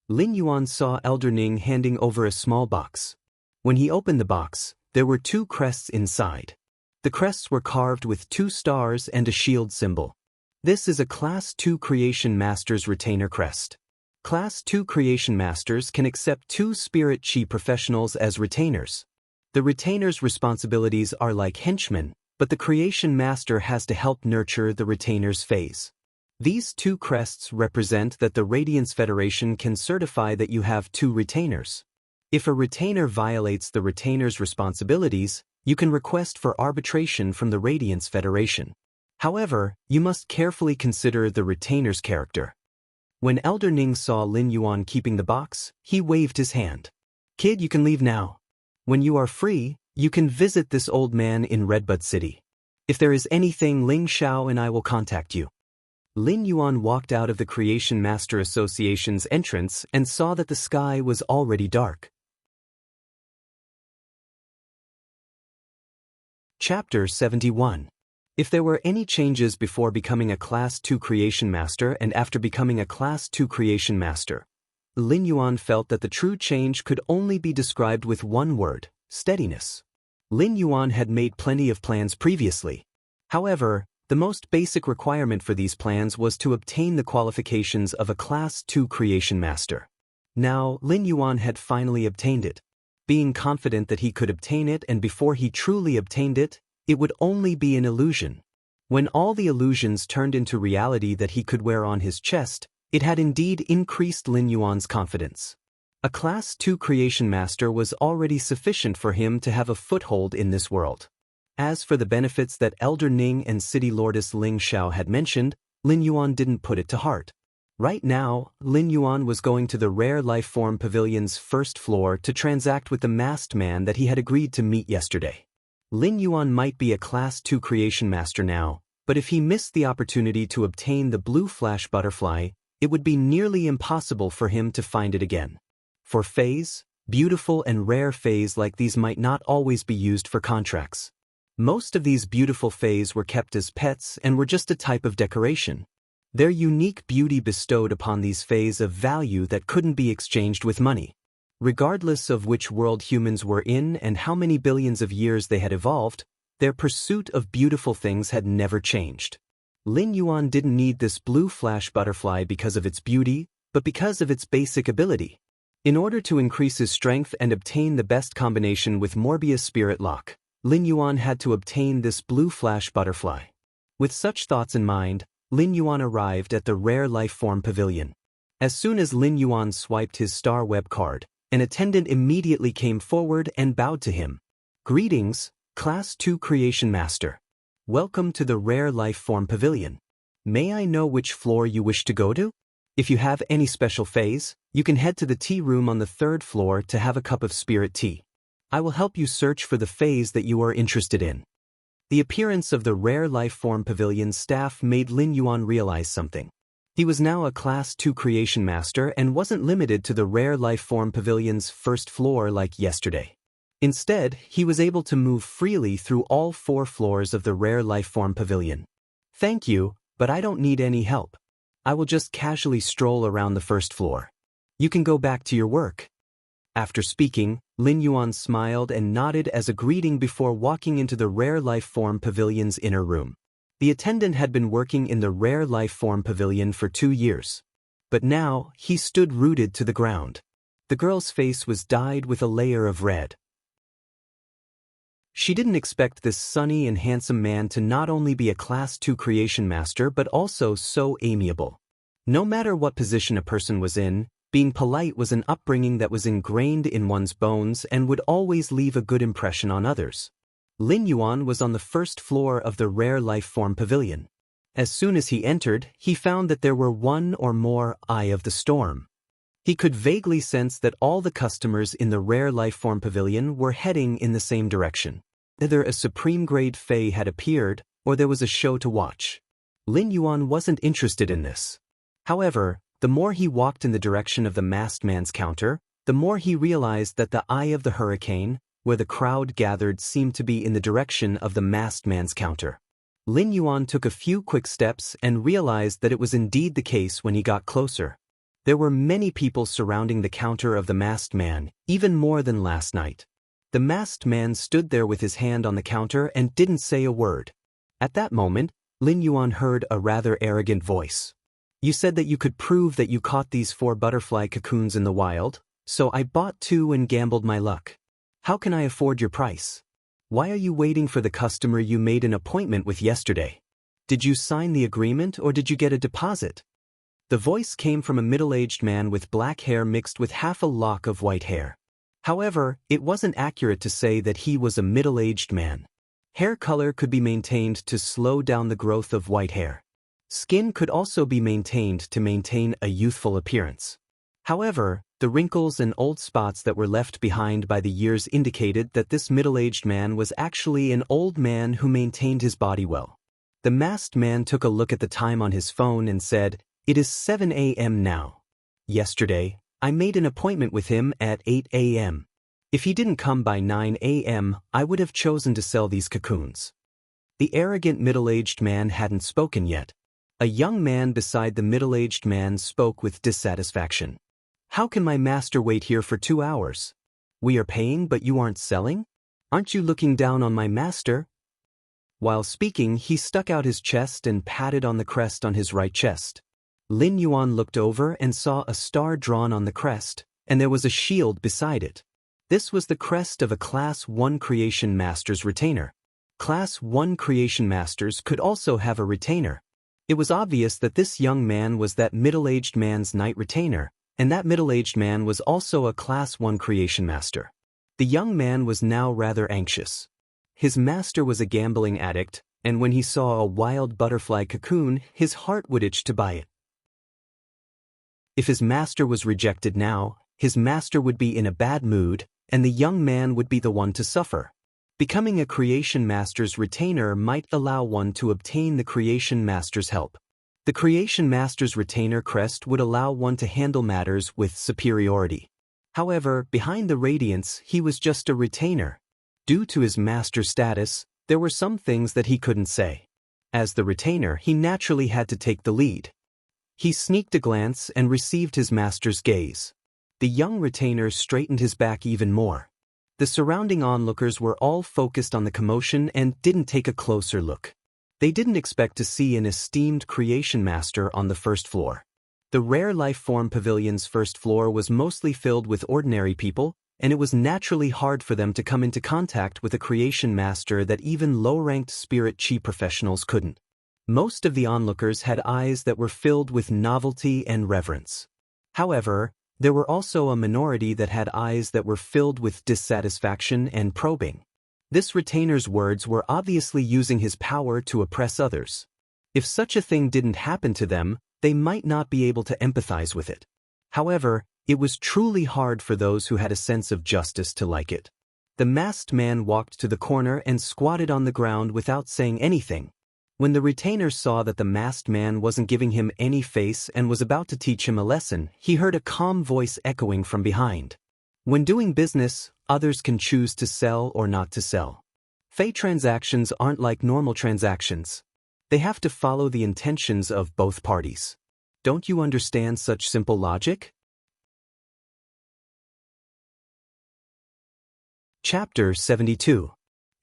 Lin Yuan saw Elder Ning handing over a small box. When he opened the box, there were two crests inside. The crests were carved with two stars and a shield symbol. This is a Class 2 Creation Master's retainer crest. Class 2 Creation Masters can accept two Spirit Chi professionals as retainers. The retainer's responsibilities are like henchmen, but the Creation Master has to help nurture the retainer's phase. These two crests represent that the Radiance Federation can certify that you have two retainers. If a retainer violates the retainer's responsibilities, you can request for arbitration from the Radiance Federation. However, you must carefully consider the retainer's character. When Elder Ning saw Lin Yuan keeping the box, he waved his hand. "Kid, you can leave now. When you are free, you can visit this old man in Redbud City. If there is anything, Ling Xiao and I will contact you." Lin Yuan walked out of the Creation Master Association's entrance and saw that the sky was already dark. Chapter 71. If there were any changes before becoming a Class 2 Creation Master and after becoming a Class 2 Creation Master, Lin Yuan felt that the true change could only be described with one word: steadiness. Lin Yuan had made plenty of plans previously. However, the most basic requirement for these plans was to obtain the qualifications of a Class 2 Creation Master. Now, Lin Yuan had finally obtained it. Being confident that he could obtain it, and before he truly obtained it, it would only be an illusion. When all the illusions turned into reality that he could wear on his chest, it had indeed increased Lin Yuan's confidence. A Class 2 creation master was already sufficient for him to have a foothold in this world. As for the benefits that Elder Ning and City Lordess Ling Xiao had mentioned, Lin Yuan didn't put it to heart. Right now, Lin Yuan was going to the Rare Life Form Pavilion's first floor to transact with the masked man that he had agreed to meet yesterday. Lin Yuan might be a Class 2 creation master now, but if he missed the opportunity to obtain the blue flash butterfly, it would be nearly impossible for him to find it again. For fays, beautiful and rare fays like these might not always be used for contracts. Most of these beautiful fays were kept as pets and were just a type of decoration. Their unique beauty bestowed upon these fays a value that couldn't be exchanged with money. Regardless of which world humans were in and how many billions of years they had evolved, their pursuit of beautiful things had never changed. Lin Yuan didn't need this blue flash butterfly because of its beauty, but because of its basic ability. In order to increase his strength and obtain the best combination with Morbius Spirit Lock, Lin Yuan had to obtain this blue flash butterfly. With such thoughts in mind, Lin Yuan arrived at the Rare Life Form Pavilion. As soon as Lin Yuan swiped his star web card, an attendant immediately came forward and bowed to him. Greetings, Class 2 Creation Master. Welcome to the Rare Life Form Pavilion. May I know which floor you wish to go to? If you have any special phase, you can head to the tea room on the 3rd floor to have a cup of spirit tea. I will help you search for the phase that you are interested in. The appearance of the Rare Life Form Pavilion's staff made Lin Yuan realize something. He was now a Class 2 creation master and wasn't limited to the Rare Life Form Pavilion's 1st floor like yesterday. Instead, he was able to move freely through all 4 floors of the Rare Life Form Pavilion. Thank you, but I don't need any help. I will just casually stroll around the 1st floor. You can go back to your work. After speaking, Lin Yuan smiled and nodded as a greeting before walking into the Rare Life Form Pavilion's inner room. The attendant had been working in the Rare Life Form Pavilion for 2 years. But now, he stood rooted to the ground. The girl's face was dyed with a layer of red. She didn't expect this sunny and handsome man to not only be a Class 2 creation master but also so amiable. No matter what position a person was in, being polite was an upbringing that was ingrained in one's bones and would always leave a good impression on others. Lin Yuan was on the 1st floor of the Rare Life Form Pavilion. As soon as he entered, he found that there were 1 or more Eye of the Storm. He could vaguely sense that all the customers in the Rare Life Form Pavilion were heading in the same direction. Either a supreme grade Fae had appeared, or there was a show to watch. Lin Yuan wasn't interested in this. However, the more he walked in the direction of the masked man's counter, the more he realized that the Eye of the Hurricane, where the crowd gathered, seemed to be in the direction of the masked man's counter. Lin Yuan took a few quick steps and realized that it was indeed the case when he got closer. There were many people surrounding the counter of the masked man, even more than last night. The masked man stood there with his hand on the counter and didn't say a word. At that moment, Lin Yuan heard a rather arrogant voice. You said that you could prove that you caught these 4 butterfly cocoons in the wild, so I bought 2 and gambled my luck. How can I afford your price? Why are you waiting for the customer you made an appointment with yesterday? Did you sign the agreement or did you get a deposit? The voice came from a middle-aged man with black hair mixed with half a lock of white hair. However, it wasn't accurate to say that he was a middle-aged man. Hair color could be maintained to slow down the growth of white hair. Skin could also be maintained to maintain a youthful appearance. However, the wrinkles and old spots that were left behind by the years indicated that this middle-aged man was actually an old man who maintained his body well. The masked man took a look at the time on his phone and said, "It is 7 a.m. now. Yesterday, I made an appointment with him at 8 a.m. If he didn't come by 9 a.m., I would have chosen to sell these cocoons." The arrogant middle-aged man hadn't spoken yet. A young man beside the middle-aged man spoke with dissatisfaction. "How can my master wait here for 2 hours? We are paying but you aren't selling? Aren't you looking down on my master?" While speaking, he stuck out his chest and patted on the crest on his right chest. Lin Yuan looked over and saw a star drawn on the crest, and there was a shield beside it. This was the crest of a Class 1 Creation Master's retainer. Class 1 Creation Masters could also have a retainer. It was obvious that this young man was that middle-aged man's knight retainer, And that middle-aged man was also a Class 1 creation master. The young man was now rather anxious. His master was a gambling addict, and when he saw a wild butterfly cocoon, his heart would itch to buy it. If his master was rejected now, his master would be in a bad mood, and the young man would be the one to suffer. Becoming a creation master's retainer might allow one to obtain the creation master's help. The creation master's retainer crest would allow one to handle matters with superiority. However, behind the radiance, he was just a retainer. Due to his master status, there were some things that he couldn't say. As the retainer, he naturally had to take the lead. He sneaked a glance and received his master's gaze. The young retainer straightened his back even more. The surrounding onlookers were all focused on the commotion and didn't take a closer look. They didn't expect to see an esteemed creation master on the first floor. The rare life form pavilion's first floor was mostly filled with ordinary people, and it was naturally hard for them to come into contact with a creation master that even low-ranked spirit chi professionals couldn't. Most of the onlookers had eyes that were filled with novelty and reverence. However, there were also a minority that had eyes that were filled with dissatisfaction and probing. This retainer's words were obviously using his power to oppress others. If such a thing didn't happen to them, they might not be able to empathize with it. However, it was truly hard for those who had a sense of justice to like it. The masked man walked to the corner and squatted on the ground without saying anything. When the retainer saw that the masked man wasn't giving him any face and was about to teach him a lesson, he heard a calm voice echoing from behind. When doing business, others can choose to sell or not to sell. Fey transactions aren't like normal transactions. They have to follow the intentions of both parties. Don't you understand such simple logic? Chapter 72.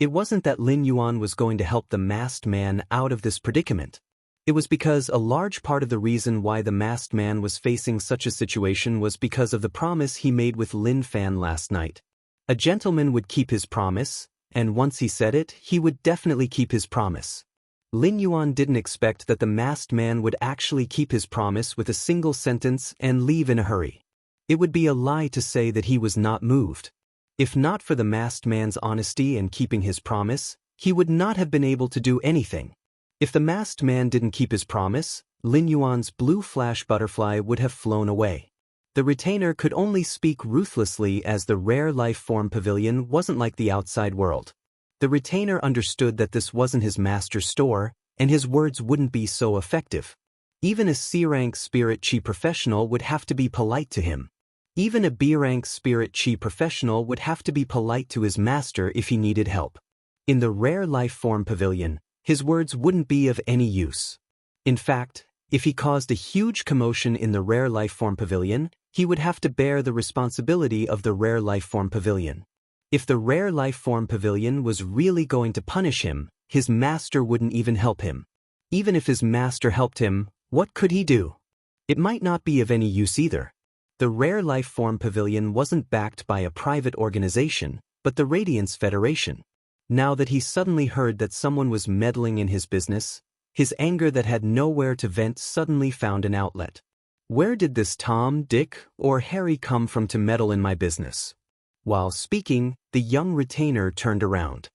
It wasn't that Lin Yuan was going to help the masked man out of this predicament. It was because a large part of the reason why the masked man was facing such a situation was because of the promise he made with Lin Fan last night. A gentleman would keep his promise, and once he said it, he would definitely keep his promise. Lin Yuan didn't expect that the masked man would actually keep his promise with a single sentence and leave in a hurry. It would be a lie to say that he was not moved. If not for the masked man's honesty and keeping his promise, he would not have been able to do anything. If the masked man didn't keep his promise, Lin Yuan's blue flash butterfly would have flown away. The retainer could only speak ruthlessly as the rare life form pavilion wasn't like the outside world. The retainer understood that this wasn't his master's store, and his words wouldn't be so effective. Even a C-rank spirit chi professional would have to be polite to him. Even a B-rank spirit chi professional would have to be polite to his master if he needed help. In the rare life form pavilion, his words wouldn't be of any use. In fact, if he caused a huge commotion in the rare life form pavilion, he would have to bear the responsibility of the rare life form pavilion. If the rare life form pavilion was really going to punish him, his master wouldn't even help him. Even if his master helped him, what could he do? It might not be of any use either. The Rare Life Form Pavilion wasn't backed by a private organization, but the Radiance Federation. Now that he suddenly heard that someone was meddling in his business, his anger that had nowhere to vent suddenly found an outlet. Where did this Tom, Dick, or Harry come from to meddle in my business? While speaking, the young retainer turned around.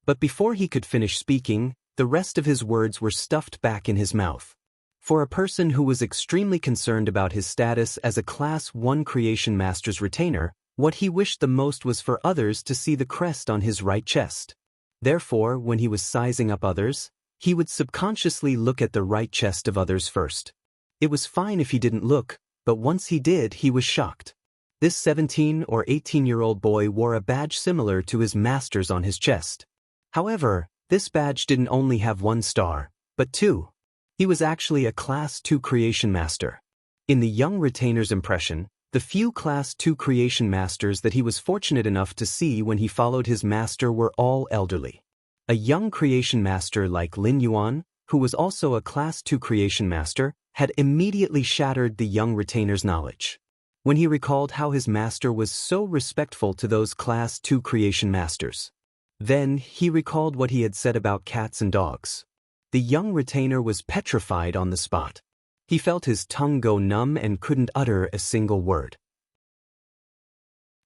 But before he could finish speaking, the rest of his words were stuffed back in his mouth. For a person who was extremely concerned about his status as a Class 1 Creation Master's retainer, what he wished the most was for others to see the crest on his right chest. Therefore, when he was sizing up others, he would subconsciously look at the right chest of others first. It was fine if he didn't look, but once he did, he was shocked. This 17 or 18-year-old boy wore a badge similar to his master's on his chest. However, this badge didn't only have 1 star, but 2. He was actually a Class 2 Creation Master. In the young retainer's impression, the few Class 2 Creation Masters that he was fortunate enough to see when he followed his master were all elderly. A young Creation Master like Lin Yuan, who was also a Class 2 Creation Master, had immediately shattered the young retainer's knowledge. When he recalled how his master was so respectful to those Class 2 Creation Masters. Then he recalled what he had said about cats and dogs. The young retainer was petrified on the spot. He felt his tongue go numb and couldn't utter a single word.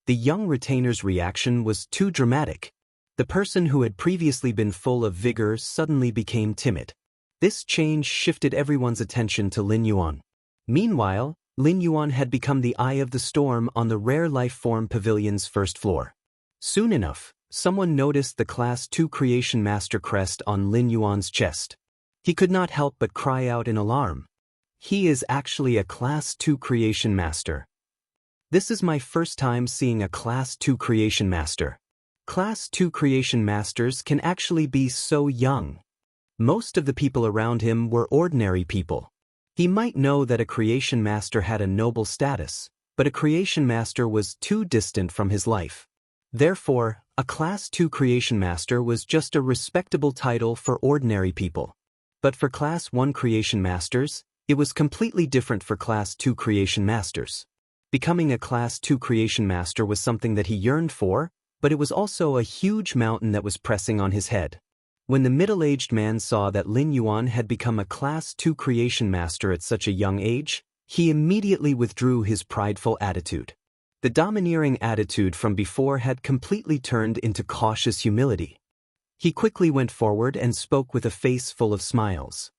The young retainer's reaction was too dramatic. The person who had previously been full of vigor suddenly became timid. This change shifted everyone's attention to Lin Yuan. Meanwhile, Lin Yuan had become the eye of the storm on the rare life form pavilion's first floor. Soon enough, someone noticed the Class 2 Creation Master crest on Lin Yuan's chest. He could not help but cry out in alarm. He is actually a Class 2 Creation Master. This is my first time seeing a Class 2 Creation Master. Class 2 Creation Masters can actually be so young. Most of the people around him were ordinary people. He might know that a Creation Master had a noble status, but a Creation Master was too distant from his life. Therefore, a Class 2 Creation Master was just a respectable title for ordinary people. But for Class 1 Creation Masters, it was completely different for Class 2 Creation Masters. Becoming a Class 2 Creation Master was something that he yearned for, but it was also a huge mountain that was pressing on his head. When the middle-aged man saw that Lin Yuan had become a Class 2 Creation Master at such a young age, he immediately withdrew his prideful attitude. The domineering attitude from before had completely turned into cautious humility. He quickly went forward and spoke with a face full of smiles.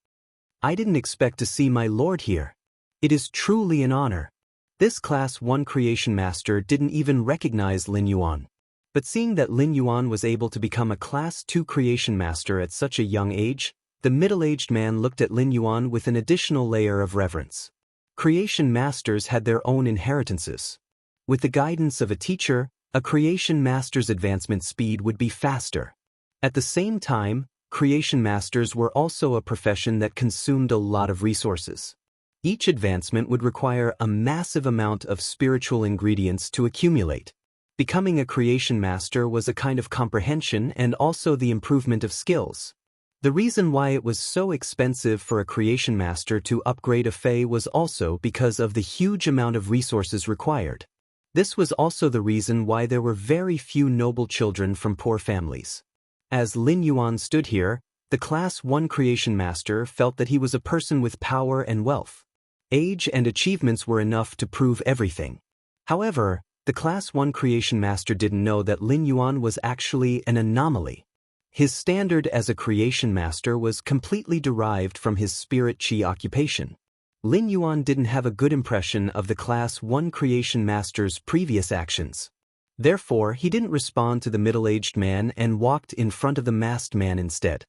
"I didn't expect to see my lord here. It is truly an honor." This Class 1 Creation Master didn't even recognize Lin Yuan. But seeing that Lin Yuan was able to become a Class 2 Creation Master at such a young age, the middle-aged man looked at Lin Yuan with an additional layer of reverence. Creation Masters had their own inheritances. With the guidance of a teacher, a Creation Master's advancement speed would be faster. At the same time, Creation Masters were also a profession that consumed a lot of resources. Each advancement would require a massive amount of spiritual ingredients to accumulate. Becoming a Creation Master was a kind of comprehension and also the improvement of skills. The reason why it was so expensive for a Creation Master to upgrade a Fey was also because of the huge amount of resources required. This was also the reason why there were very few noble children from poor families. As Lin Yuan stood here, the Class 1 Creation Master felt that he was a person with power and wealth. Age and achievements were enough to prove everything. However, the Class 1 Creation Master didn't know that Lin Yuan was actually an anomaly. His standard as a Creation Master was completely derived from his Spirit Chi occupation. Lin Yuan didn't have a good impression of the Class 1 Creation Master's previous actions. Therefore, he didn't respond to the middle-aged man and walked in front of the masked man instead.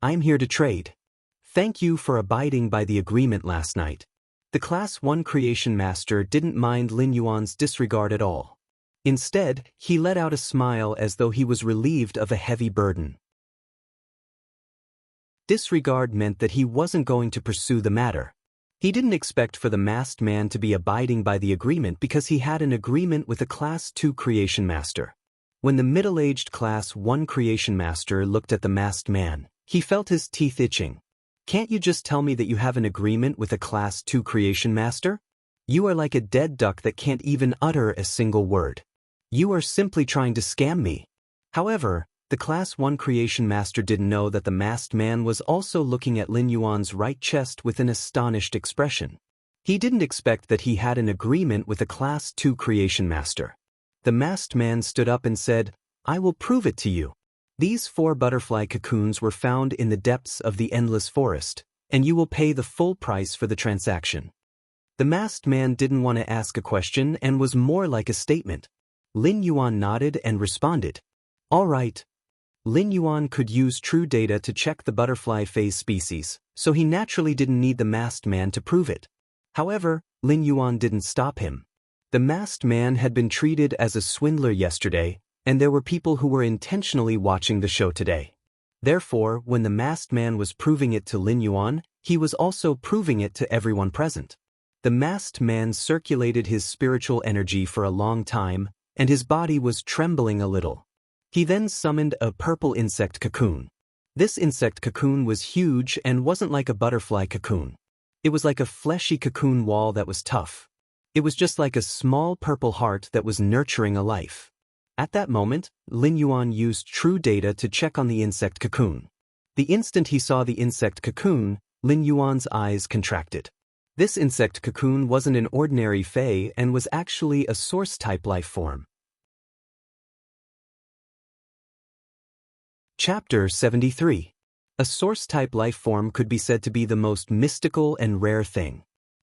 "I'm here to trade. Thank you for abiding by the agreement last night." The Class 1 Creation Master didn't mind Lin Yuan's disregard at all. Instead, he let out a smile as though he was relieved of a heavy burden. Disregard meant that he wasn't going to pursue the matter. He didn't expect for the masked man to be abiding by the agreement because he had an agreement with a Class 2 Creation Master. When the middle-aged Class 1 Creation Master looked at the masked man, he felt his teeth itching. "Can't you just tell me that you have an agreement with a Class 2 Creation Master? You are like a dead duck that can't even utter a single word. You are simply trying to scam me." However, the Class 1 Creation Master didn't know that the masked man was also looking at Lin Yuan's right chest with an astonished expression. He didn't expect that he had an agreement with a Class 2 Creation Master. The masked man stood up and said, "I will prove it to you. These 4 butterfly cocoons were found in the depths of the endless forest, and you will pay the full price for the transaction." The masked man didn't want to ask a question and was more like a statement. Lin Yuan nodded and responded, "All right." Lin Yuan could use true data to check the butterfly phase species, so he naturally didn't need the masked man to prove it. However, Lin Yuan didn't stop him. The masked man had been treated as a swindler yesterday, and there were people who were intentionally watching the show today. Therefore, when the masked man was proving it to Lin Yuan, he was also proving it to everyone present. The masked man circulated his spiritual energy for a long time, and his body was trembling a little. He then summoned a purple insect cocoon. This insect cocoon was huge and wasn't like a butterfly cocoon. It was like a fleshy cocoon wall that was tough. It was just like a small purple heart that was nurturing a life. At that moment, Lin Yuan used true data to check on the insect cocoon. The instant he saw the insect cocoon, Lin Yuan's eyes contracted. This insect cocoon wasn't an ordinary Fae and was actually a source-type life form. Chapter 73. A source-type life form could be said to be the most mystical and rare thing.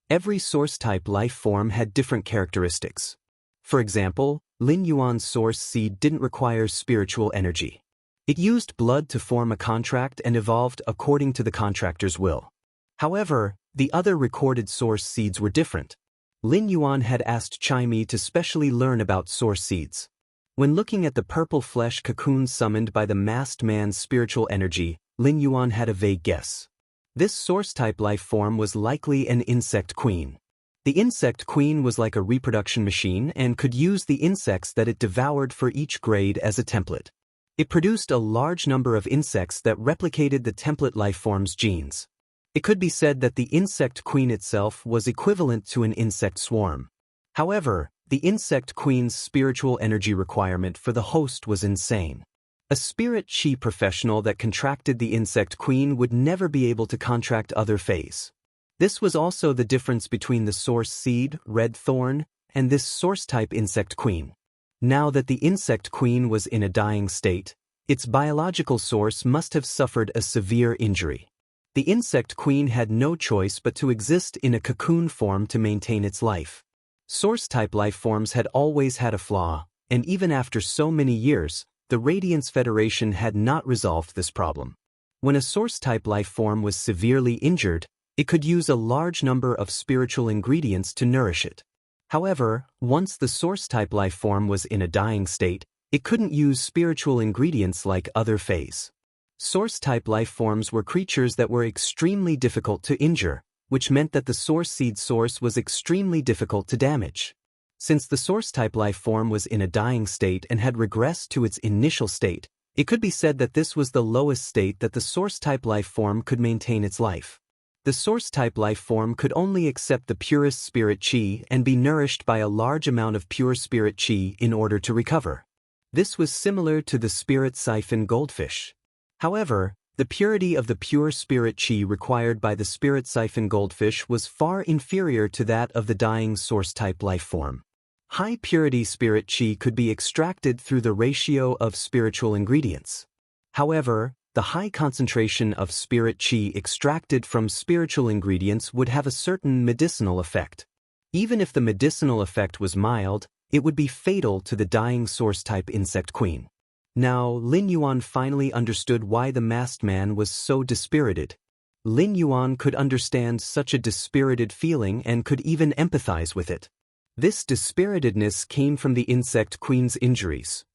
Every source-type life form had different characteristics. For example, Lin Yuan's source seed didn't require spiritual energy. It used blood to form a contract and evolved according to the contractor's will. However, the other recorded source seeds were different. Lin Yuan had asked Chai Mi to specially learn about source seeds. When looking at the purple flesh cocoon summoned by the masked man's spiritual energy, Lin Yuan had a vague guess. This source-type life form was likely an insect queen. The insect queen was like a reproduction machine and could use the insects that it devoured for each grade as a template. It produced a large number of insects that replicated the template life form's genes. It could be said that the insect queen itself was equivalent to an insect swarm. However, the insect queen's spiritual energy requirement for the host was insane. A spirit chi professional that contracted the insect queen would never be able to contract other Faes. This was also the difference between the source seed, red thorn, and this source-type insect queen. Now that the insect queen was in a dying state, its biological source must have suffered a severe injury. The insect queen had no choice but to exist in a cocoon form to maintain its life. Source-type life forms had always had a flaw, and even after so many years, the Radiance Federation had not resolved this problem. When a source-type life form was severely injured, it could use a large number of spiritual ingredients to nourish it. However, once the source-type life form was in a dying state, it couldn't use spiritual ingredients like other Faes. Source-type life forms were creatures that were extremely difficult to injure, which meant that the source seed source was extremely difficult to damage. Since the source-type life form was in a dying state and had regressed to its initial state, it could be said that this was the lowest state that the source-type life form could maintain its life. The source-type life form could only accept the purest spirit chi and be nourished by a large amount of pure spirit chi in order to recover. This was similar to the spirit siphon goldfish. However, the purity of the pure spirit chi required by the spirit siphon goldfish was far inferior to that of the dying source-type life form. High-purity spirit chi could be extracted through the ratio of spiritual ingredients. However, the high concentration of spirit chi extracted from spiritual ingredients would have a certain medicinal effect. Even if the medicinal effect was mild, it would be fatal to the dying source-type insect queen. Now, Lin Yuan finally understood why the masked man was so dispirited. Lin Yuan could understand such a dispirited feeling and could even empathize with it. This dispiritedness came from the insect queen's injuries.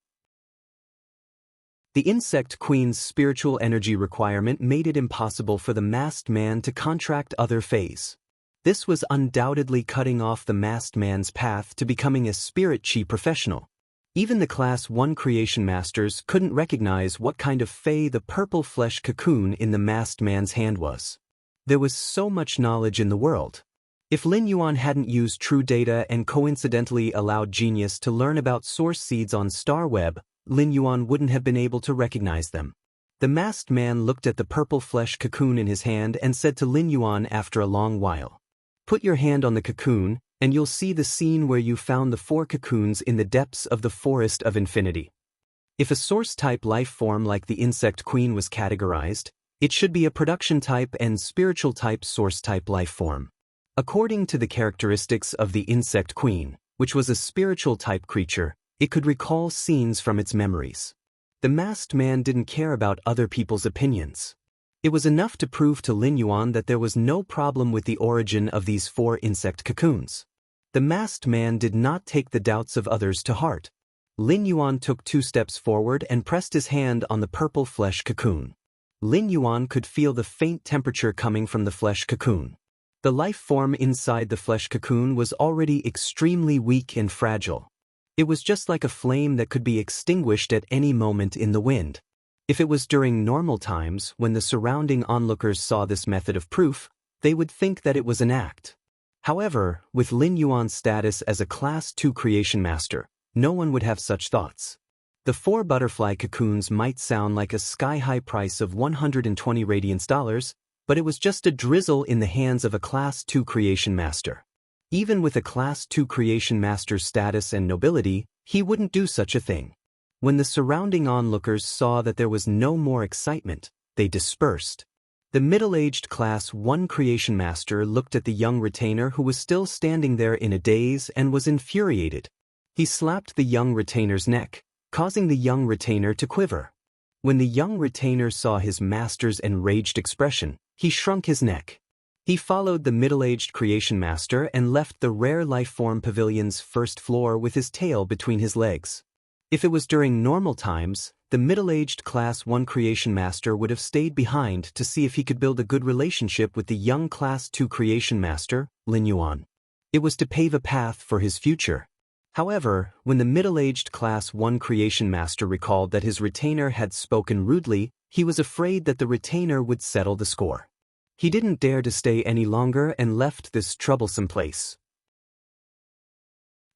The insect queen's spiritual energy requirement made it impossible for the masked man to contract other Faes. This was undoubtedly cutting off the masked man's path to becoming a spirit chi professional. Even the Class 1 creation masters couldn't recognize what kind of Fae the purple flesh cocoon in the masked man's hand was. There was so much knowledge in the world. If Lin Yuan hadn't used true data and coincidentally allowed Genius to learn about source seeds on StarWeb, Lin Yuan wouldn't have been able to recognize them. The masked man looked at the purple flesh cocoon in his hand and said to Lin Yuan after a long while, "Put your hand on the cocoon, and you'll see the scene where you found the 4 cocoons in the depths of the forest of infinity." If a source-type life form like the insect queen was categorized, it should be a production-type and spiritual-type source-type life form. According to the characteristics of the insect queen, which was a spiritual-type creature, it could recall scenes from its memories. The masked man didn't care about other people's opinions. It was enough to prove to Lin Yuan that there was no problem with the origin of these 4 insect cocoons. The masked man did not take the doubts of others to heart. Lin Yuan took 2 steps forward and pressed his hand on the purple flesh cocoon. Lin Yuan could feel the faint temperature coming from the flesh cocoon. The life form inside the flesh cocoon was already extremely weak and fragile. It was just like a flame that could be extinguished at any moment in the wind. If it was during normal times when the surrounding onlookers saw this method of proof, they would think that it was an act. However, with Lin Yuan's status as a Class 2 creation master, no one would have such thoughts. The 4 butterfly cocoons might sound like a sky-high price of 120 radiance dollars, but it was just a drizzle in the hands of a Class 2 creation master. Even with a Class 2 creation master's status and nobility, he wouldn't do such a thing. When the surrounding onlookers saw that there was no more excitement, they dispersed. The middle-aged Class 1 creation master looked at the young retainer who was still standing there in a daze and was infuriated. He slapped the young retainer's neck, causing the young retainer to quiver. When the young retainer saw his master's enraged expression, he shrunk his neck. He followed the middle-aged creation master and left the rare life-form pavilion's first floor with his tail between his legs. If it was during normal times, the middle-aged Class 1 creation master would have stayed behind to see if he could build a good relationship with the young Class 2 creation master, Lin Yuan. It was to pave a path for his future. However, when the middle-aged Class 1 creation master recalled that his retainer had spoken rudely, he was afraid that the retainer would settle the score. He didn't dare to stay any longer and left this troublesome place.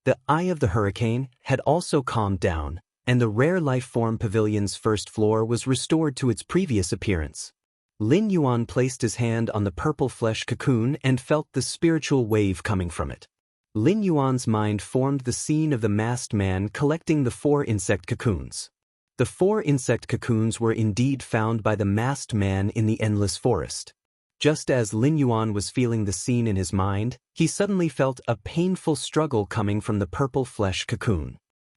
The eye of the hurricane had also calmed down, and the rare life-form pavilion's first floor was restored to its previous appearance. Lin Yuan placed his hand on the purple flesh cocoon and felt the spiritual wave coming from it. Lin Yuan's mind formed the scene of the masked man collecting the 4 insect cocoons. The 4 insect cocoons were indeed found by the masked man in the endless forest. Just as Lin Yuan was feeling the scene in his mind, he suddenly felt a painful struggle coming from the purple flesh cocoon.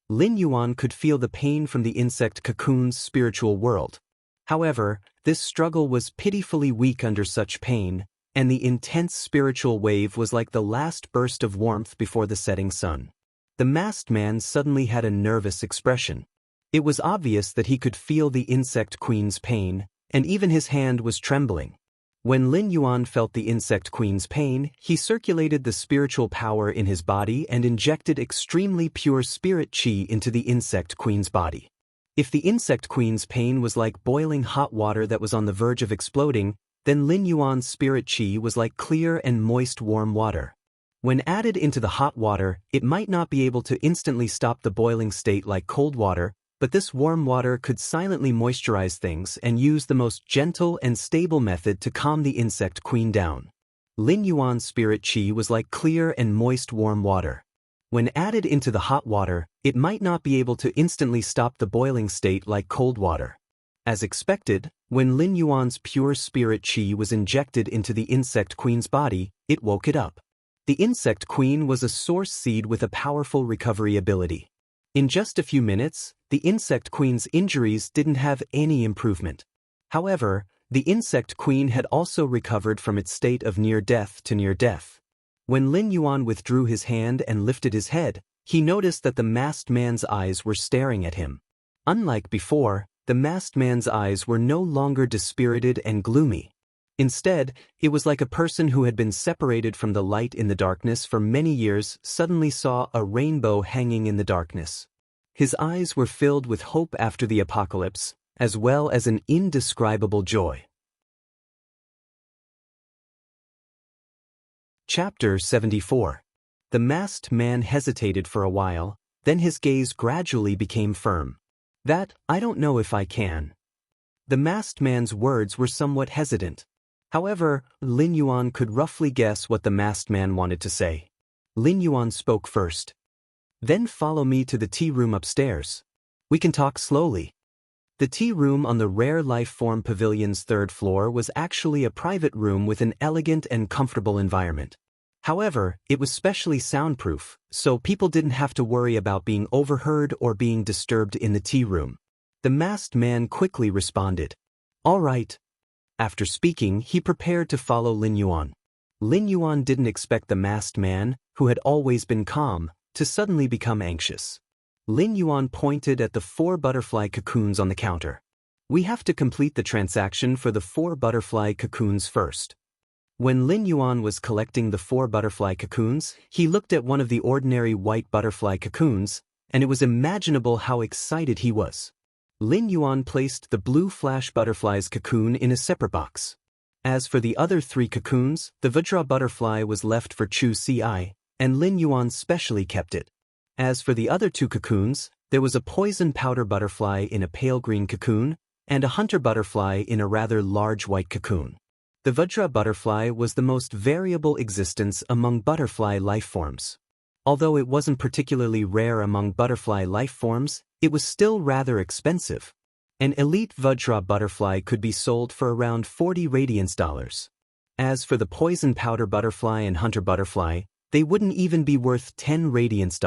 Lin Yuan could feel the pain from the insect cocoon's spiritual world. However, this struggle was pitifully weak under such pain, and the intense spiritual wave was like the last burst of warmth before the setting sun. The masked man suddenly had a nervous expression. It was obvious that he could feel the insect queen's pain, and even his hand was trembling. When Lin Yuan felt the insect queen's pain, he circulated the spiritual power in his body and injected extremely pure spirit qi into the insect queen's body. If the insect queen's pain was like boiling hot water that was on the verge of exploding, then Lin Yuan's spirit qi was like clear and moist warm water. When added into the hot water, it might not be able to instantly stop the boiling state like cold water, but this warm water could silently moisturize things and use the most gentle and stable method to calm the insect queen down. Lin Yuan's spirit qi was like clear and moist warm water. When added into the hot water, it might not be able to instantly stop the boiling state like cold water. As expected, when Lin Yuan's pure spirit qi was injected into the insect queen's body, it woke it up. The insect queen was a source seed with a powerful recovery ability. In just a few minutes, the insect queen's injuries didn't have any improvement. However, the insect queen had also recovered from its state of near death to near death. When Lin Yuan withdrew his hand and lifted his head, he noticed that the masked man's eyes were staring at him. Unlike before, the masked man's eyes were no longer dispirited and gloomy. Instead, it was like a person who had been separated from the light in the darkness for many years suddenly saw a rainbow hanging in the darkness. His eyes were filled with hope after the apocalypse, as well as an indescribable joy. Chapter 74. The masked man hesitated for a while, then his gaze gradually became firm. "That, I don't know if I can." The masked man's words were somewhat hesitant. However, Lin Yuan could roughly guess what the masked man wanted to say. Lin Yuan spoke first. "Then follow me to the tea room upstairs. We can talk slowly." The tea room on the rare life-form pavilion's 3rd floor was actually a private room with an elegant and comfortable environment. However, it was specially soundproof, so people didn't have to worry about being overheard or being disturbed in the tea room. The masked man quickly responded, "All right." After speaking, he prepared to follow Lin Yuan. Lin Yuan didn't expect the masked man, who had always been calm, to suddenly become anxious. Lin Yuan pointed at the 4 butterfly cocoons on the counter. "We have to complete the transaction for the 4 butterfly cocoons first." When Lin Yuan was collecting the 4 butterfly cocoons, he looked at one of the ordinary white butterfly cocoons, and it was imaginable how excited he was. Lin Yuan placed the blue flash butterfly's cocoon in a separate box. As for the other 3 cocoons, the Vajra butterfly was left for Chu Ci, and Lin Yuan specially kept it. As for the other 2 cocoons, there was a poison powder butterfly in a pale green cocoon, and a hunter butterfly in a rather large white cocoon. The Vajra butterfly was the most variable existence among butterfly life forms. Although it wasn't particularly rare among butterfly life forms, it was still rather expensive. An elite Vajra butterfly could be sold for around $40 radiance. As for the poison powder butterfly and hunter butterfly, they wouldn't even be worth $10 radiance.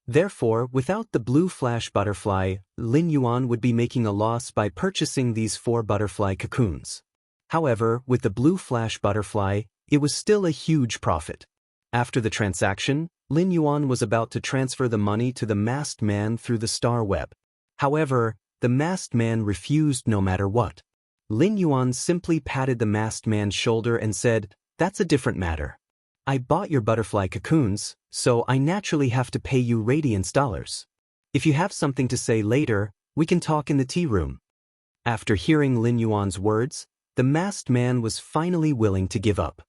Therefore, without the blue flash butterfly, Lin Yuan would be making a loss by purchasing these 4 butterfly cocoons. However, with the blue flash butterfly, it was still a huge profit. After the transaction, Lin Yuan was about to transfer the money to the masked man through the star web. However, the masked man refused no matter what. Lin Yuan simply patted the masked man's shoulder and said, "That's a different matter. I bought your butterfly cocoons, so I naturally have to pay you radiance dollars. If you have something to say later, we can talk in the tea room." After hearing Lin Yuan's words, the masked man was finally willing to give up.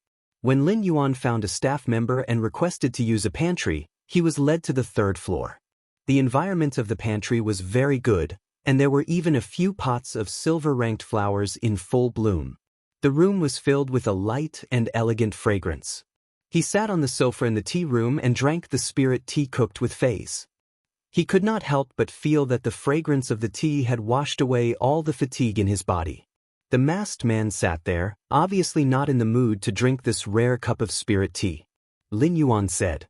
When Lin Yuan found a staff member and requested to use a pantry, he was led to the 3rd floor. The environment of the pantry was very good, and there were even a few pots of silver-ranked flowers in full bloom. The room was filled with a light and elegant fragrance. He sat on the sofa in the tea room and drank the spirit tea cooked with phase. He could not help but feel that the fragrance of the tea had washed away all the fatigue in his body. The masked man sat there, obviously not in the mood to drink this rare cup of spirit tea. Lin Yuan said,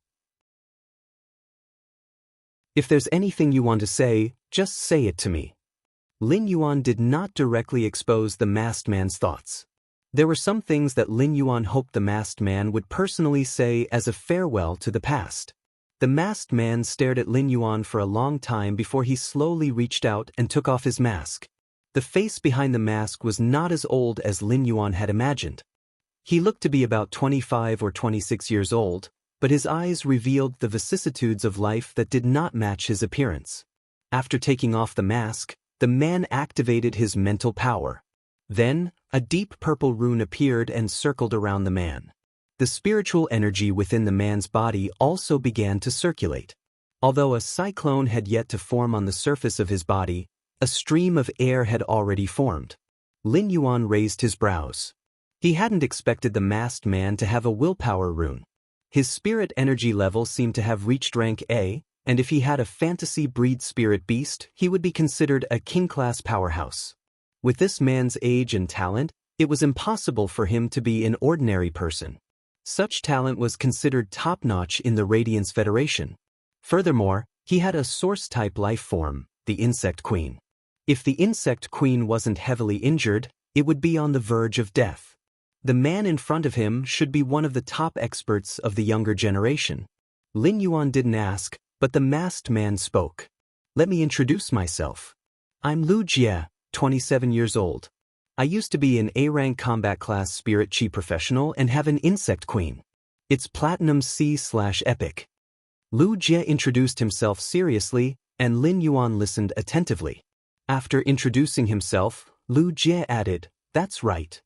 "If there's anything you want to say, just say it to me." Lin Yuan did not directly expose the masked man's thoughts. There were some things that Lin Yuan hoped the masked man would personally say as a farewell to the past. The masked man stared at Lin Yuan for a long time before he slowly reached out and took off his mask. The face behind the mask was not as old as Lin Yuan had imagined. He looked to be about 25 or 26 years old, but his eyes revealed the vicissitudes of life that did not match his appearance. After taking off the mask, the man activated his mental power. Then, a deep purple rune appeared and circled around the man. The spiritual energy within the man's body also began to circulate. Although a cyclone had yet to form on the surface of his body, a stream of air had already formed. Lin Yuan raised his brows. He hadn't expected the masked man to have a willpower rune. His spirit energy level seemed to have reached rank A, and if he had a fantasy breed spirit beast, he would be considered a king-class powerhouse. With this man's age and talent, it was impossible for him to be an ordinary person. Such talent was considered top-notch in the Radiance Federation. Furthermore, he had a source-type life form, the Insect Queen. If the Insect Queen wasn't heavily injured, it would be on the verge of death. The man in front of him should be one of the top experts of the younger generation. Lin Yuan didn't ask, but the masked man spoke. "Let me introduce myself. I'm Lu Jie, 27 years old. I used to be an A-rank combat class spirit chi professional and have an Insect Queen. It's Platinum C/Epic." Lu Jie introduced himself seriously, and Lin Yuan listened attentively. After introducing himself, Lu Jie added, "That's right.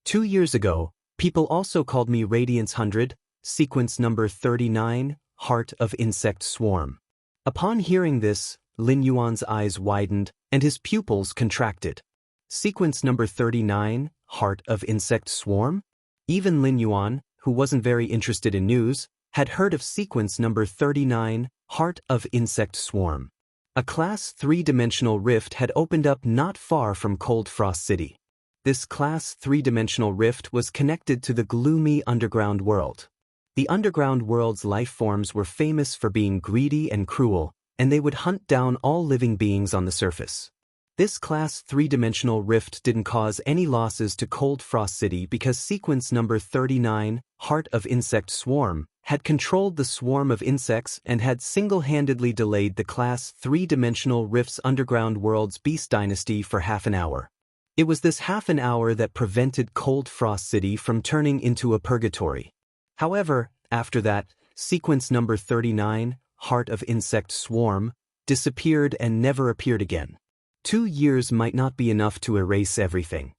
2 years ago, people also called me Radiance 100, sequence number 39, Heart of Insect Swarm." Upon hearing this, Lin Yuan's eyes widened, and his pupils contracted. Sequence number 39, Heart of Insect Swarm? Even Lin Yuan, who wasn't very interested in news, had heard of sequence number 39, Heart of Insect Swarm. A Class 3-dimensional rift had opened up not far from Cold Frost City. This Class 3-dimensional rift was connected to the gloomy underground world. The underground world's life forms were famous for being greedy and cruel, and they would hunt down all living beings on the surface. This Class 3-dimensional rift didn't cause any losses to Cold Frost City because sequence number 39, Heart of Insect Swarm, had controlled the swarm of insects and had single-handedly delayed the Class 3-dimensional rift's underground world's beast dynasty for half an hour. It was this half an hour that prevented Cold Frost City from turning into a purgatory. However, after that, sequence number 39, Heart of Insect Swarm, disappeared and never appeared again. 2 years might not be enough to erase everything.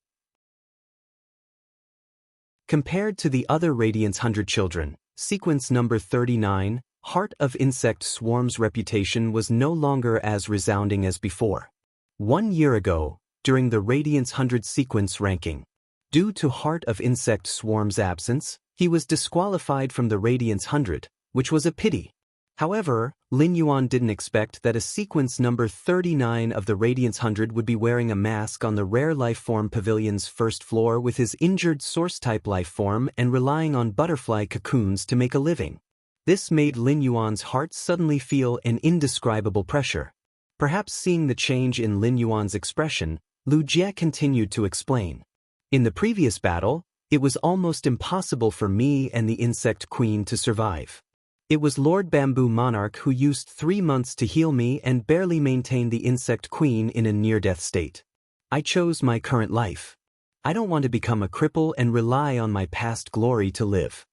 Compared to the other Radiance 100 children, sequence number 39, Heart of Insect Swarm's reputation was no longer as resounding as before. 1 year ago, during the Radiance 100 sequence ranking, Due to Heart of Insect Swarm's absence, he was disqualified from the Radiance 100, which was a pity. However, Lin Yuan didn't expect that a sequence number 39 of the Radiance 100 would be wearing a mask on the Rare Lifeform Pavilion's first floor with his injured Source-type lifeform and relying on butterfly cocoons to make a living. This made Lin Yuan's heart suddenly feel an indescribable pressure. Perhaps seeing the change in Lin Yuan's expression, Lu Jie continued to explain. In the previous battle, it was almost impossible for me and the Insect Queen to survive. It was Lord Bamboo Monarch who used 3 months to heal me and barely maintained the Insect Queen in a near-death state. I chose my current life. I don't want to become a cripple and rely on my past glory to live.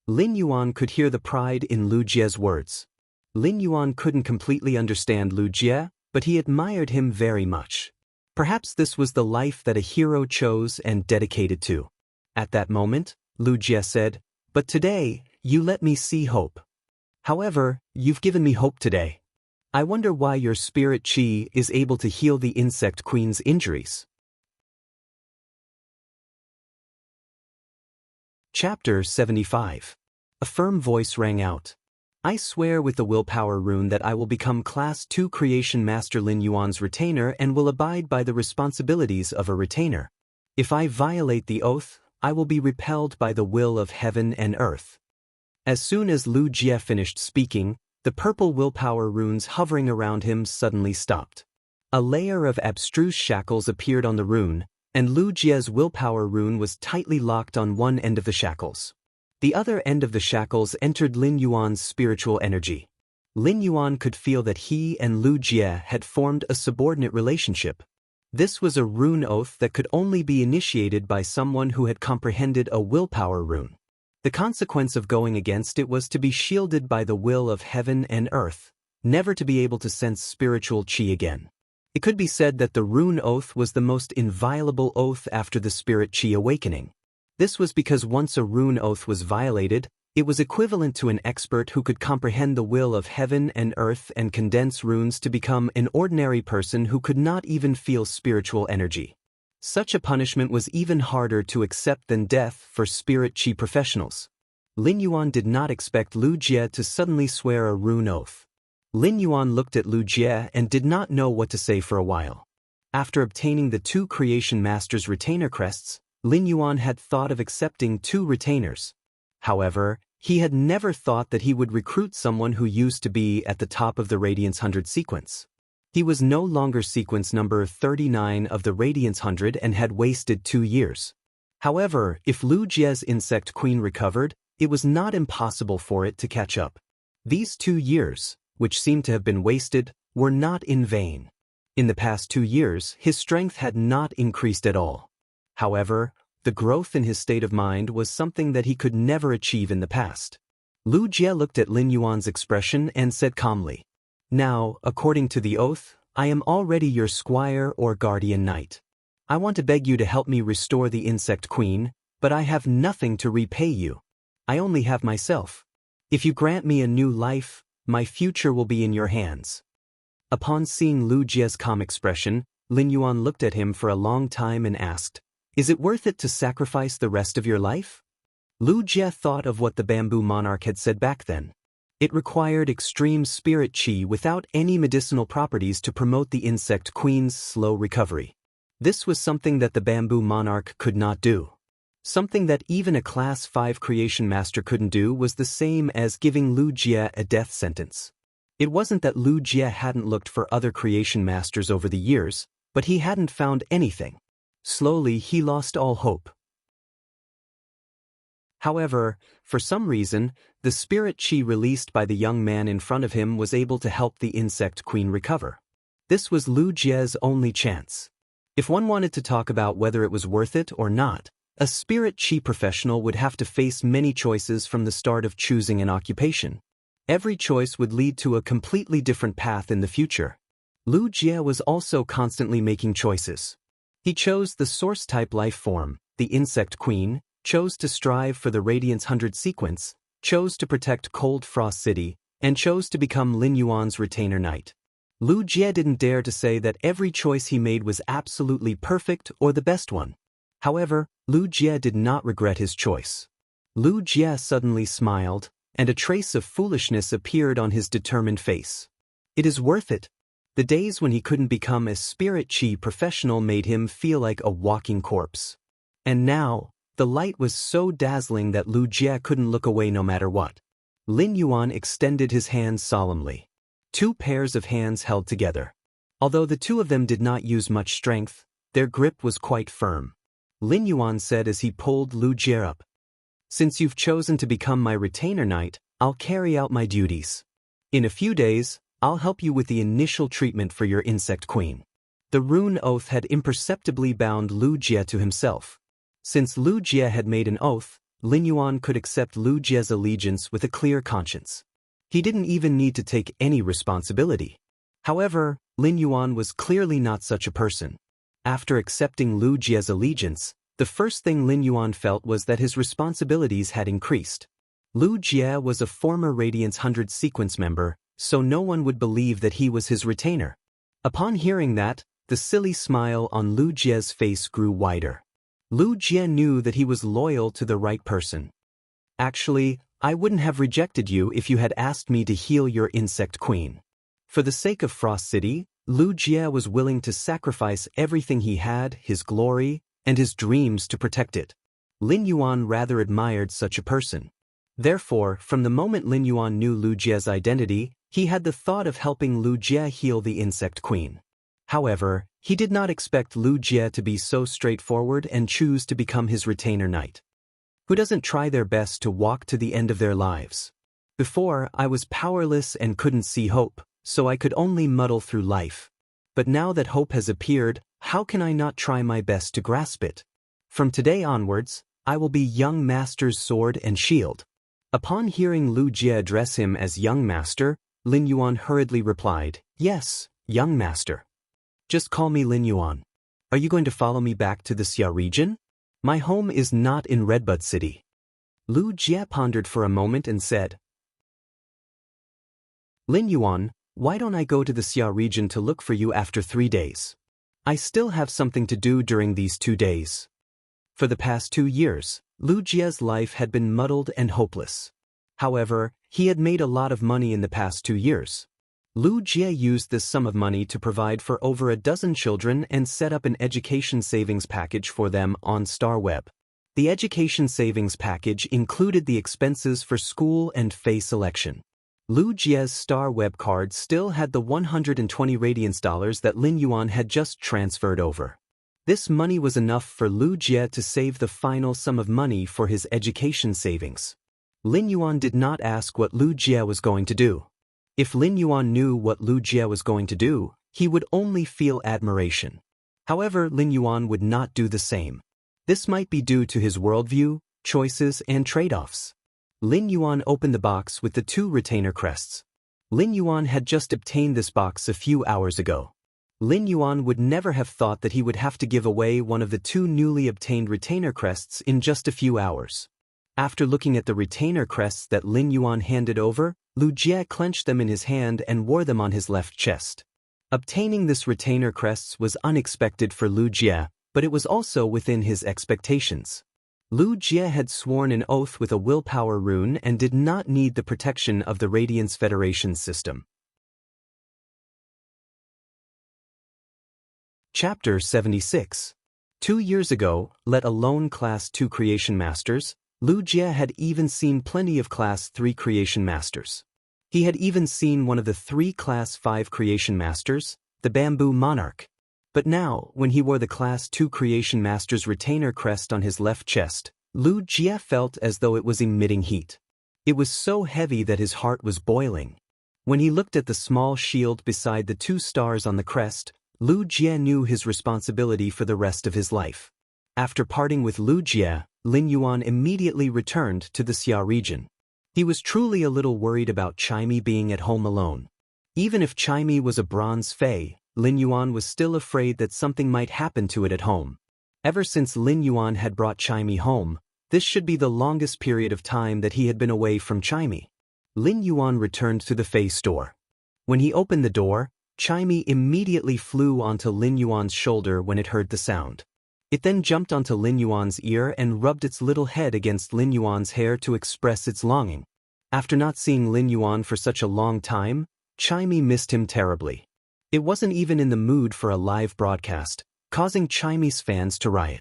Lin Yuan could hear the pride in Lu Jie's words. Lin Yuan couldn't completely understand Lu Jie, but he admired him very much. Perhaps this was the life that a hero chose and dedicated to. At that moment, Lu Jie said, "But today, you let me see hope. However, you've given me hope today. I wonder why your spirit chi is able to heal the Insect Queen's injuries." Chapter 75. A firm voice rang out. I swear with the willpower rune that I will become Class 2 Creation Master Lin Yuan's retainer and will abide by the responsibilities of a retainer. If I violate the oath, I will be repelled by the will of heaven and earth. As soon as Lu Jie finished speaking, the purple willpower runes hovering around him suddenly stopped. A layer of abstruse shackles appeared on the rune, and Lu Jie's willpower rune was tightly locked on one end of the shackles. The other end of the shackles entered Lin Yuan's spiritual energy. Lin Yuan could feel that he and Lu Jie had formed a subordinate relationship. This was a rune oath that could only be initiated by someone who had comprehended a willpower rune. The consequence of going against it was to be shielded by the will of heaven and earth, never to be able to sense spiritual chi again. It could be said that the rune oath was the most inviolable oath after the spirit chi awakening. This was because once a rune oath was violated, it was equivalent to an expert who could comprehend the will of heaven and earth and condense runes to become an ordinary person who could not even feel spiritual energy. Such a punishment was even harder to accept than death for spirit chi professionals. Lin Yuan did not expect Lu Jie to suddenly swear a rune oath. Lin Yuan looked at Lu Jie and did not know what to say for a while. After obtaining the 2 Creation Masters retainer crests, Lin Yuan had thought of accepting 2 retainers. However, he had never thought that he would recruit someone who used to be at the top of the Radiance 100 sequence. He was no longer sequence number 39 of the Radiance 100 and had wasted 2 years. However, if Lu Jie's Insect Queen recovered, it was not impossible for it to catch up. These 2 years, which seemed to have been wasted, were not in vain. In the past 2 years, his strength had not increased at all. However, the growth in his state of mind was something that he could never achieve in the past. Lu Jie looked at Lin Yuan's expression and said calmly, "Now, according to the oath, I am already your squire or guardian knight. I want to beg you to help me restore the Insect Queen, but I have nothing to repay you. I only have myself. If you grant me a new life, my future will be in your hands." Upon seeing Lu Jie's calm expression, Lin Yuan looked at him for a long time and asked, "Is it worth it to sacrifice the rest of your life?" Lu Jie thought of what the Bamboo Monarch had said back then. It required extreme spirit chi without any medicinal properties to promote the Insect Queen's slow recovery. This was something that the Bamboo Monarch could not do. Something that even a Class 5 Creation Master couldn't do was the same as giving Lu Jie a death sentence. It wasn't that Lu Jie hadn't looked for other Creation Masters over the years, but he hadn't found anything. Slowly, he lost all hope. However, for some reason, the spirit chi released by the young man in front of him was able to help the Insect Queen recover. This was Lu Jie's only chance. If one wanted to talk about whether it was worth it or not, a spirit chi professional would have to face many choices from the start of choosing an occupation. Every choice would lead to a completely different path in the future. Lu Jie was also constantly making choices. He chose the source-type life form, the Insect Queen, chose to strive for the Radiance 100 sequence, chose to protect Cold Frost City, and chose to become Lin Yuan's retainer knight. Lu Jie didn't dare to say that every choice he made was absolutely perfect or the best one. However, Lu Jie did not regret his choice. Lu Jie suddenly smiled, and a trace of foolishness appeared on his determined face. It is worth it. The days when he couldn't become a spirit chi professional made him feel like a walking corpse. And now, the light was so dazzling that Lu Jie couldn't look away no matter what. Lin Yuan extended his hands solemnly. Two pairs of hands held together. Although the two of them did not use much strength, their grip was quite firm. Lin Yuan said as he pulled Lu Jie up. Since you've chosen to become my retainer knight, I'll carry out my duties. In a few days, I'll help you with the initial treatment for your insect queen. The rune oath had imperceptibly bound Lu Jie to himself. Since Lu Jie had made an oath, Lin Yuan could accept Lu Jie's allegiance with a clear conscience. He didn't even need to take any responsibility. However, Lin Yuan was clearly not such a person. After accepting Lu Jie's allegiance, the first thing Lin Yuan felt was that his responsibilities had increased. Lu Jie was a former Radiance 100 sequence member, so no one would believe that he was his retainer. Upon hearing that, the silly smile on Lu Jie's face grew wider. Lu Jie knew that he was loyal to the right person. Actually, I wouldn't have rejected you if you had asked me to heal your insect queen. For the sake of Frost City, Lu Jie was willing to sacrifice everything he had, his glory, and his dreams to protect it. Lin Yuan rather admired such a person. Therefore, from the moment Lin Yuan knew Lu Jie's identity, he had the thought of helping Lu Jie heal the insect queen. However, he did not expect Lu Jie to be so straightforward and choose to become his retainer knight. Who doesn't try their best to walk to the end of their lives? Before, I was powerless and couldn't see hope, so I could only muddle through life. But now that hope has appeared, how can I not try my best to grasp it? From today onwards, I will be young master's sword and shield. Upon hearing Lu Jie address him as young master, Lin Yuan hurriedly replied, "Yes, young master. Just call me Lin Yuan. Are you going to follow me back to the Xia region? My home is not in Redbud City." Lu Jie pondered for a moment and said, "Lin Yuan, why don't I go to the Xia region to look for you after 3 days? I still have something to do during these 2 days." For the past 2 years, Lu Jie's life had been muddled and hopeless. However, he had made a lot of money in the past 2 years. Lu Jie used this sum of money to provide for over a dozen children and set up an education savings package for them on StarWeb. The education savings package included the expenses for school and fey selection. Lu Jie's StarWeb card still had the 120 Radiance dollars that Lin Yuan had just transferred over. This money was enough for Lu Jie to save the final sum of money for his education savings. Lin Yuan did not ask what Lu Jie was going to do. If Lin Yuan knew what Lu Jie was going to do, he would only feel admiration. However, Lin Yuan would not do the same. This might be due to his worldview, choices, and trade-offs. Lin Yuan opened the box with the 2 retainer crests. Lin Yuan had just obtained this box a few hours ago. Lin Yuan would never have thought that he would have to give away one of the 2 newly obtained retainer crests in just a few hours. After looking at the retainer crests that Lin Yuan handed over, Lu Jie clenched them in his hand and wore them on his left chest. Obtaining this retainer crests was unexpected for Lu Jie, but it was also within his expectations. Lu Jie had sworn an oath with a willpower rune and did not need the protection of the Radiance Federation system. Chapter 76. 2 years ago, let alone Class 2 Creation Masters, Lu Jie had even seen plenty of Class 3 Creation Masters. He had even seen one of the 3 Class 5 Creation Masters, the Bamboo Monarch. But now, when he wore the Class 2 Creation Master's retainer crest on his left chest, Lu Jie felt as though it was emitting heat. It was so heavy that his heart was boiling. When he looked at the small shield beside the 2 stars on the crest, Lu Jie knew his responsibility for the rest of his life. After parting with Lu Jie, Lin Yuan immediately returned to the Xia region. He was truly a little worried about Chimei being at home alone. Even if Chimei was a bronze fey, Lin Yuan was still afraid that something might happen to it at home. Ever since Lin Yuan had brought Chimei home, this should be the longest period of time that he had been away from Chimei. Lin Yuan returned to the fey store. When he opened the door, Chimei immediately flew onto Lin Yuan's shoulder when it heard the sound. It then jumped onto Lin Yuan's ear and rubbed its little head against Lin Yuan's hair to express its longing. After not seeing Lin Yuan for such a long time, Chimey missed him terribly. It wasn't even in the mood for a live broadcast, causing Chimey's fans to riot.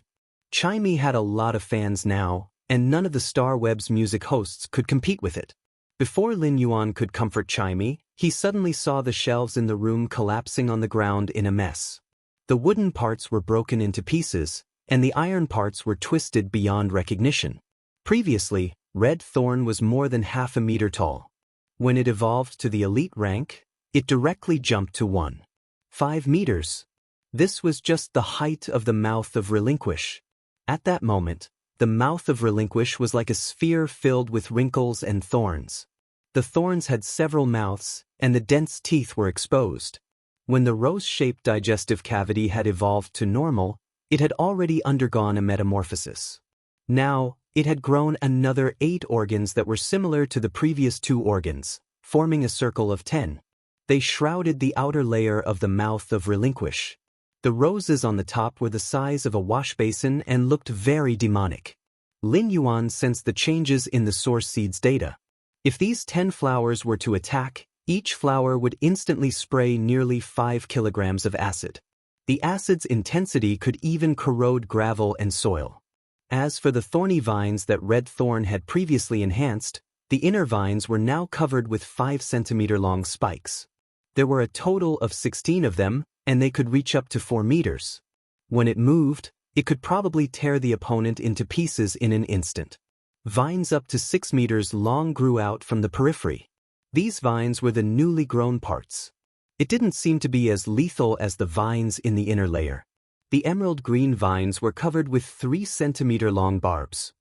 Chimey had a lot of fans now, and none of the Star Web's music hosts could compete with it. Before Lin Yuan could comfort Chimey, he suddenly saw the shelves in the room collapsing on the ground in a mess. The wooden parts were broken into pieces, and the iron parts were twisted beyond recognition. Previously, Red Thorn was more than half a meter tall. When it evolved to the elite rank, it directly jumped to 1.5 meters. This was just the height of the mouth of Relinquish. At that moment, the mouth of Relinquish was like a sphere filled with wrinkles and thorns. The thorns had several mouths, and the dense teeth were exposed. When the rose-shaped digestive cavity had evolved to normal, it had already undergone a metamorphosis. Now, it had grown another 8 organs that were similar to the previous 2 organs, forming a circle of 10. They shrouded the outer layer of the mouth of Relinquish. The roses on the top were the size of a wash basin and looked very demonic. Lin Yuan sensed the changes in the source seed's data. If these 10 flowers were to attack, each flower would instantly spray nearly 5 kilograms of acid. The acid's intensity could even corrode gravel and soil. As for the thorny vines that Red Thorn had previously enhanced, the inner vines were now covered with 5-centimeter-long spikes. There were a total of 16 of them, and they could reach up to 4 meters. When it moved, it could probably tear the opponent into pieces in an instant. Vines up to 6 meters long grew out from the periphery. These vines were the newly grown parts. It didn't seem to be as lethal as the vines in the inner layer. The emerald green vines were covered with 3-centimeter-long barbs.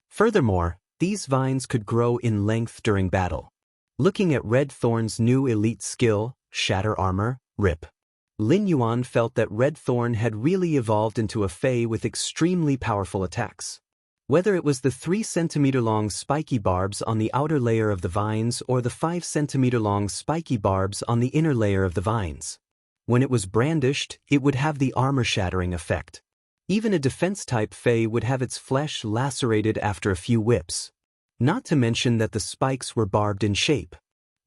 Furthermore, these vines could grow in length during battle. Looking at Red Thorn's new elite skill, Shatter Armor, RIP, Lin Yuan felt that Red Thorn had really evolved into a Fae with extremely powerful attacks. Whether it was the 3-centimeter-long spiky barbs on the outer layer of the vines or the 5-centimeter-long spiky barbs on the inner layer of the vines. When it was brandished, it would have the armor-shattering effect. Even a defense-type Fae would have its flesh lacerated after a few whips. Not to mention that the spikes were barbed in shape.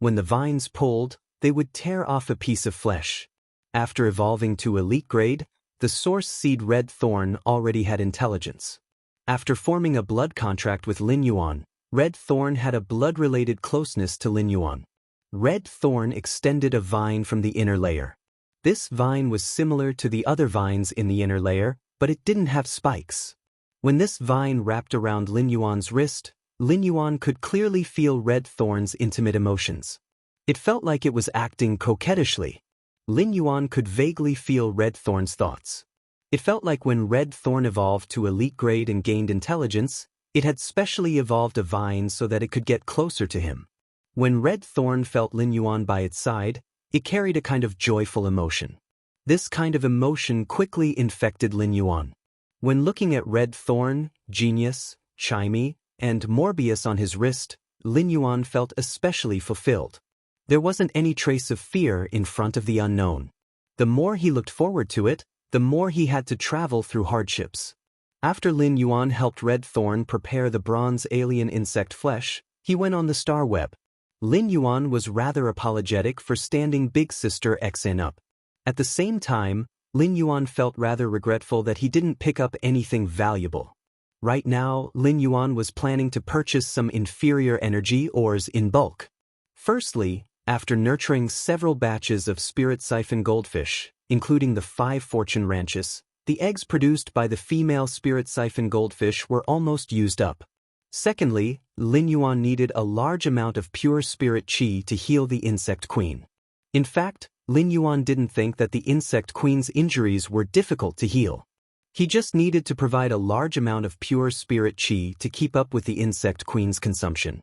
When the vines pulled, they would tear off a piece of flesh. After evolving to elite grade, the source seed Red Thorn already had intelligence. After forming a blood contract with Lin Yuan, Red Thorn had a blood-related closeness to Lin Yuan. Red Thorn extended a vine from the inner layer. This vine was similar to the other vines in the inner layer, but it didn't have spikes. When this vine wrapped around Lin Yuan's wrist, Lin Yuan could clearly feel Red Thorn's intimate emotions. It felt like it was acting coquettishly. Lin Yuan could vaguely feel Red Thorn's thoughts. It felt like when Red Thorn evolved to elite grade and gained intelligence, it had specially evolved a vine so that it could get closer to him. When Red Thorn felt Lin Yuan by its side, it carried a kind of joyful emotion. This kind of emotion quickly infected Lin Yuan. When looking at Red Thorn, Genius, Chimey, and Morbius on his wrist, Lin Yuan felt especially fulfilled. There wasn't any trace of fear in front of the unknown. The more he looked forward to it, the more he had to travel through hardships. After Lin Yuan helped Red Thorn prepare the bronze alien insect flesh, he went on the Star Web. Lin Yuan was rather apologetic for standing Big Sister Xin up. At the same time, Lin Yuan felt rather regretful that he didn't pick up anything valuable. Right now, Lin Yuan was planning to purchase some inferior energy ores in bulk. Firstly, after nurturing several batches of spirit siphon goldfish, including the 5 fortune ranches, the eggs produced by the female spirit siphon goldfish were almost used up. Secondly, Lin Yuan needed a large amount of pure spirit chi to heal the insect queen. In fact, Lin Yuan didn't think that the insect queen's injuries were difficult to heal. He just needed to provide a large amount of pure spirit chi to keep up with the insect queen's consumption.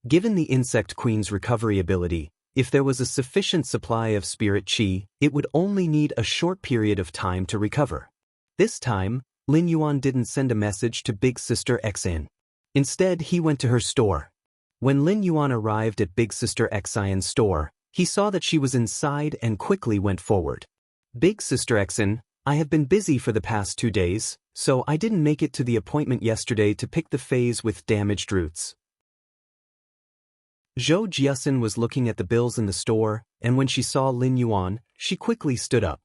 Given the insect queen's recovery ability, if there was a sufficient supply of spirit chi, it would only need a short period of time to recover. This time, Lin Yuan didn't send a message to Big Sister Xin. Instead, he went to her store. When Lin Yuan arrived at Big Sister Xion's store, he saw that she was inside and quickly went forward. Big Sister Exin, I have been busy for the past 2 days, so I didn't make it to the appointment yesterday to pick the phase with damaged roots. Zhou Jiasun was looking at the bills in the store, and when she saw Lin Yuan, she quickly stood up.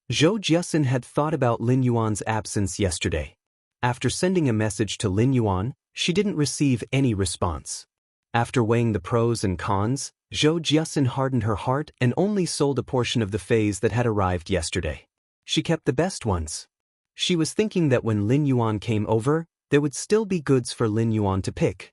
Zhou Jiasun had thought about Lin Yuan's absence yesterday. After sending a message to Lin Yuan, she didn't receive any response. After weighing the pros and cons, Zhou Jiasun hardened her heart and only sold a portion of the phase that had arrived yesterday. She kept the best ones. She was thinking that when Lin Yuan came over, there would still be goods for Lin Yuan to pick.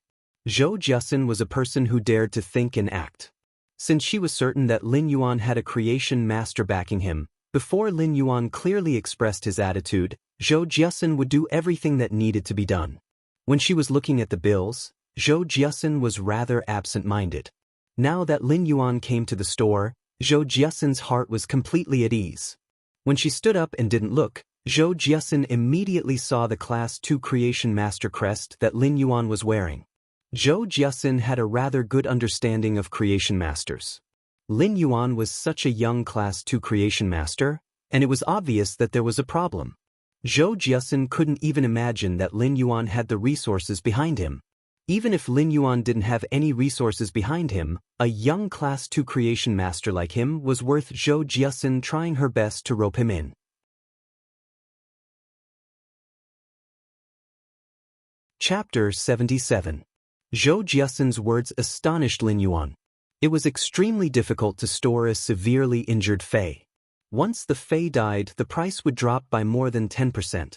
Zhou Jiasun was a person who dared to think and act. Since she was certain that Lin Yuan had a creation master backing him, before Lin Yuan clearly expressed his attitude, Zhou Jiasun would do everything that needed to be done. When she was looking at the bills, Zhou Jiasun was rather absent-minded. Now that Lin Yuan came to the store, Zhou Jiasun's heart was completely at ease. When she stood up and didn't look, Zhou Jiasun immediately saw the Class 2 Creation Master crest that Lin Yuan was wearing. Zhou Jiasun had a rather good understanding of Creation Masters. Lin Yuan was such a young Class 2 Creation Master, and it was obvious that there was a problem. Zhou Jiasun couldn't even imagine that Lin Yuan had the resources behind him. Even if Lin Yuan didn't have any resources behind him, a young Class 2 Creation Master like him was worth Zhou Jiasun trying her best to rope him in. Chapter 77. Zhou Jiasun's words astonished Lin Yuan. It was extremely difficult to store a severely injured Fei. Once the Fei died, the price would drop by more than 10%.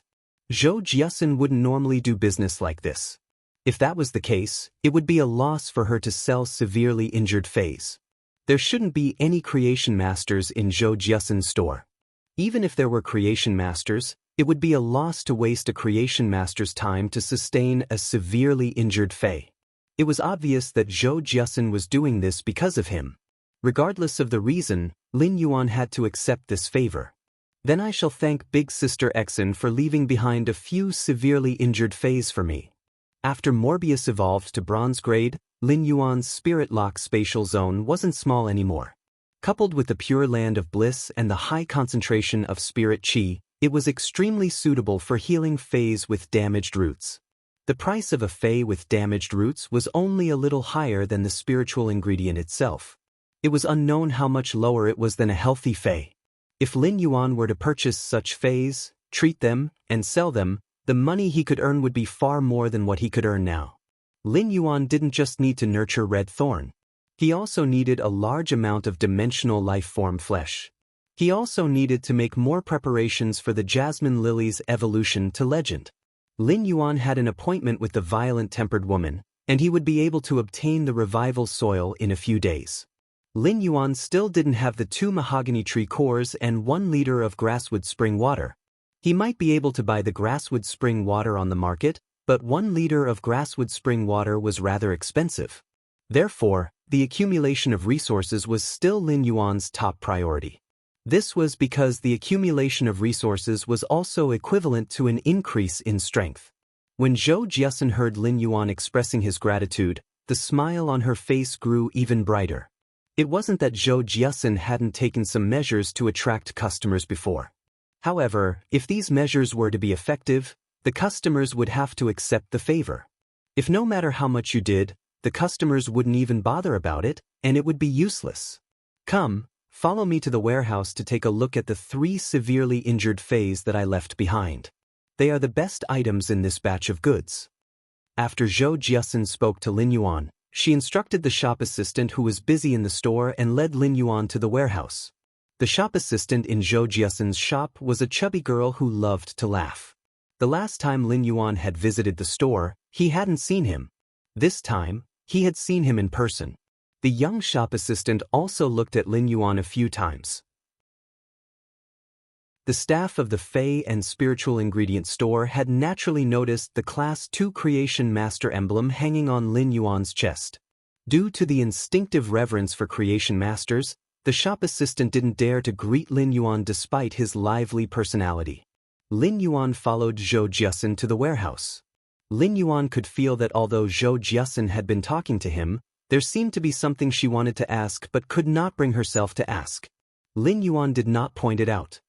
Zhou Jiasun wouldn't normally do business like this. If that was the case, it would be a loss for her to sell severely injured Feis. There shouldn't be any Creation Masters in Zhou Jiasun's store. Even if there were Creation Masters, it would be a loss to waste a Creation Master's time to sustain a severely injured Fei. It was obvious that Zhou Jiasun was doing this because of him. Regardless of the reason, Lin Yuan had to accept this favor. Then I shall thank Big Sister Exin for leaving behind a few severely injured Feis for me. After Morbius evolved to bronze grade, Lin Yuan's spirit lock spatial zone wasn't small anymore. Coupled with the pure land of bliss and the high concentration of spirit chi, it was extremely suitable for healing Feis with damaged roots. The price of a Fei with damaged roots was only a little higher than the spiritual ingredient itself. It was unknown how much lower it was than a healthy Fei. If Lin Yuan were to purchase such Feis, treat them, and sell them, the money he could earn would be far more than what he could earn now. Lin Yuan didn't just need to nurture Red Thorn. He also needed a large amount of dimensional life form flesh. He also needed to make more preparations for the Jasmine Lily's evolution to legend. Lin Yuan had an appointment with the violent-tempered woman, and he would be able to obtain the revival soil in a few days. Lin Yuan still didn't have the 2 mahogany tree cores and 1 liter of grasswood spring water. He might be able to buy the grasswood spring water on the market, but 1 liter of grasswood spring water was rather expensive. Therefore, the accumulation of resources was still Lin Yuan's top priority. This was because the accumulation of resources was also equivalent to an increase in strength. When Zhou Jiasun heard Lin Yuan expressing his gratitude, the smile on her face grew even brighter. It wasn't that Zhou Jiasun hadn't taken some measures to attract customers before. However, if these measures were to be effective, the customers would have to accept the favor. If no matter how much you did, the customers wouldn't even bother about it, and it would be useless. Come, follow me to the warehouse to take a look at the 3 severely injured Feis that I left behind. They are the best items in this batch of goods. After Zhou Jiasun spoke to Lin Yuan, she instructed the shop assistant who was busy in the store and led Lin Yuan to the warehouse. The shop assistant in Zhou Jiasun's shop was a chubby girl who loved to laugh. The last time Lin Yuan had visited the store, he hadn't seen him. This time, he had seen him in person. The young shop assistant also looked at Lin Yuan a few times. The staff of the Fei and Spiritual Ingredient Store had naturally noticed the Class 2 Creation Master emblem hanging on Lin Yuan's chest. Due to the instinctive reverence for Creation Masters, the shop assistant didn't dare to greet Lin Yuan despite his lively personality. Lin Yuan followed Zhou Jiasun to the warehouse. Lin Yuan could feel that although Zhou Jiasun had been talking to him, there seemed to be something she wanted to ask but could not bring herself to ask. Lin Yuan did not point it out.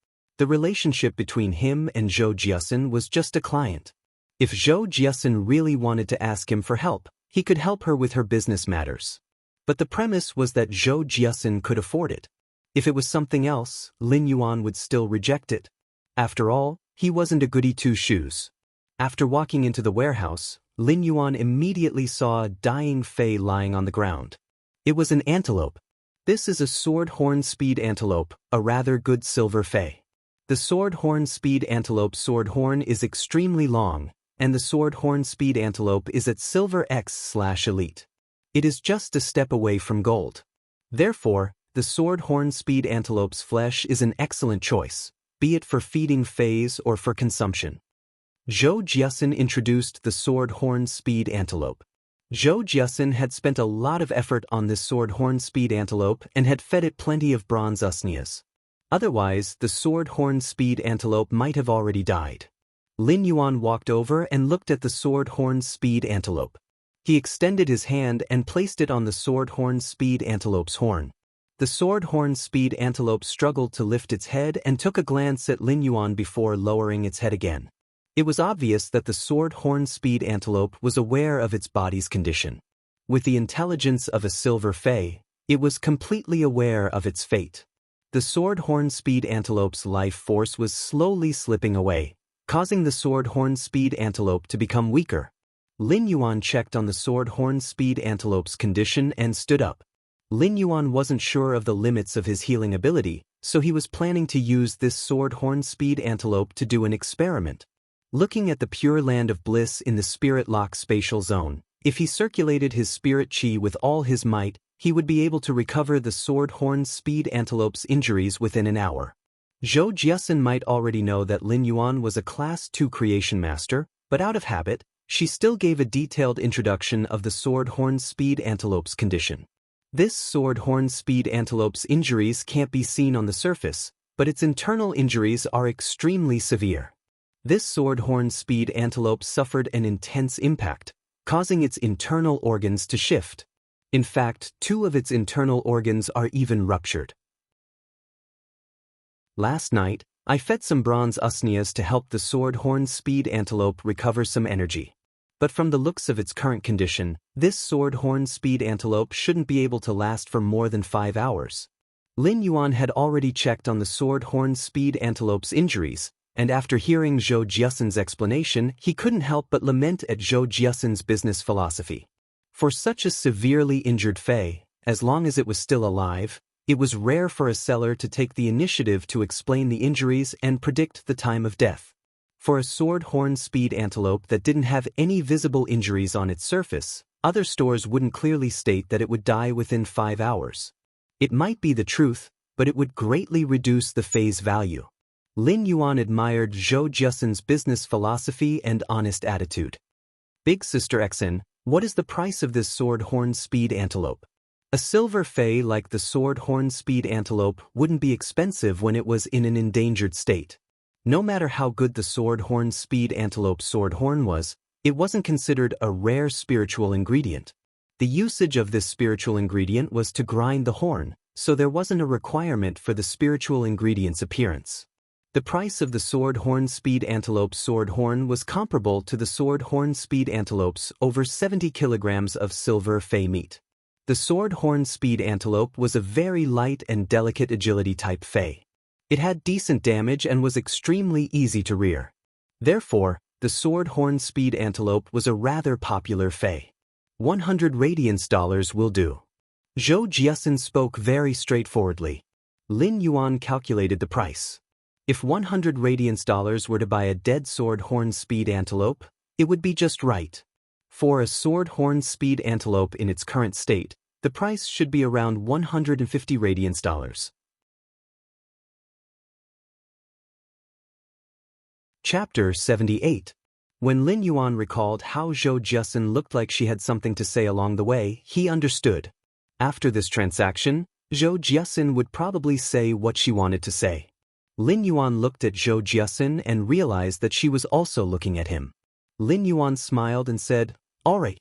The relationship between him and Zhou Jiasun was just a client. If Zhou Jiasun really wanted to ask him for help, he could help her with her business matters. But the premise was that Zhou Jiasun could afford it. If it was something else, Lin Yuan would still reject it. After all, he wasn't a goody two-shoes. After walking into the warehouse, Lin Yuan immediately saw a dying fei lying on the ground. It was an antelope. This is a sword-horn speed antelope, a rather good silver fei. The sword-horn speed antelope sword horn is extremely long, and the sword-horn speed antelope is at silver X/elite. It is just a step away from gold. Therefore, the sword-horn speed antelope's flesh is an excellent choice, be it for feeding feis or for consumption. Zhou Jiasun introduced the sword-horn speed antelope. Zhou Jiasun had spent a lot of effort on this sword-horn speed antelope and had fed it plenty of bronze usnias. Otherwise, the sword-horn speed antelope might have already died. Lin Yuan walked over and looked at the sword-horn speed antelope. He extended his hand and placed it on the sword-horn speed antelope's horn. The sword-horn speed antelope struggled to lift its head and took a glance at Lin Yuan before lowering its head again. It was obvious that the sword-horn speed antelope was aware of its body's condition. With the intelligence of a silver fei, it was completely aware of its fate. The sword-horn speed antelope's life force was slowly slipping away, causing the sword-horn speed antelope to become weaker. Lin Yuan checked on the sword-horn speed antelope's condition and stood up. Lin Yuan wasn't sure of the limits of his healing ability, so he was planning to use this sword-horn speed antelope to do an experiment. Looking at the pure land of bliss in the spirit lock spatial zone, if he circulated his spirit chi with all his might, he would be able to recover the sword-horn speed antelope's injuries within an hour. Zhou Jiasun might already know that Lin Yuan was a Class 2 creation master, but out of habit, she still gave a detailed introduction of the sword-horn speed antelope's condition. This sword-horn speed antelope's injuries can't be seen on the surface, but its internal injuries are extremely severe. This sword-horn speed antelope suffered an intense impact, causing its internal organs to shift. In fact, 2 of its internal organs are even ruptured. Last night, I fed some bronze usnias to help the sword-horn speed antelope recover some energy. But from the looks of its current condition, this sword-horn speed antelope shouldn't be able to last for more than 5 hours. Lin Yuan had already checked on the sword-horn speed antelope's injuries, and after hearing Zhou Jiasun's explanation, he couldn't help but lament at Zhou Jiasun's business philosophy. For such a severely injured fei, as long as it was still alive, it was rare for a seller to take the initiative to explain the injuries and predict the time of death. For a sword-horn speed antelope that didn't have any visible injuries on its surface, other stores wouldn't clearly state that it would die within 5 hours. It might be the truth, but it would greatly reduce the fei's value. Lin Yuan admired Zhou Jiasun's business philosophy and honest attitude. Big Sister Xen, what is the price of this sword-horn speed antelope? A silver fei like the sword-horn speed antelope wouldn't be expensive when it was in an endangered state. No matter how good the sword-horn speed antelope's sword horn was, it wasn't considered a rare spiritual ingredient. The usage of this spiritual ingredient was to grind the horn, so there wasn't a requirement for the spiritual ingredient's appearance. The price of the sword-horn speed antelope's sword horn was comparable to the sword-horn speed antelope's over 70 kilograms of silver fei meat. The sword-horn speed antelope was a very light and delicate agility type fei. It had decent damage and was extremely easy to rear. Therefore, the sword-horn speed antelope was a rather popular fei. 100 radiance dollars will do. Zhou Jiasun spoke very straightforwardly. Lin Yuan calculated the price. If 100 radiance dollars were to buy a dead sword-horn speed antelope, it would be just right. For a sword-horn speed antelope in its current state, the price should be around 150 radiance dollars. Chapter 78. When Lin Yuan recalled how Zhou Jiasun looked like she had something to say along the way, he understood. After this transaction, Zhou Jiasun would probably say what she wanted to say. Lin Yuan looked at Zhou Jiasun and realized that she was also looking at him. Lin Yuan smiled and said, "All right."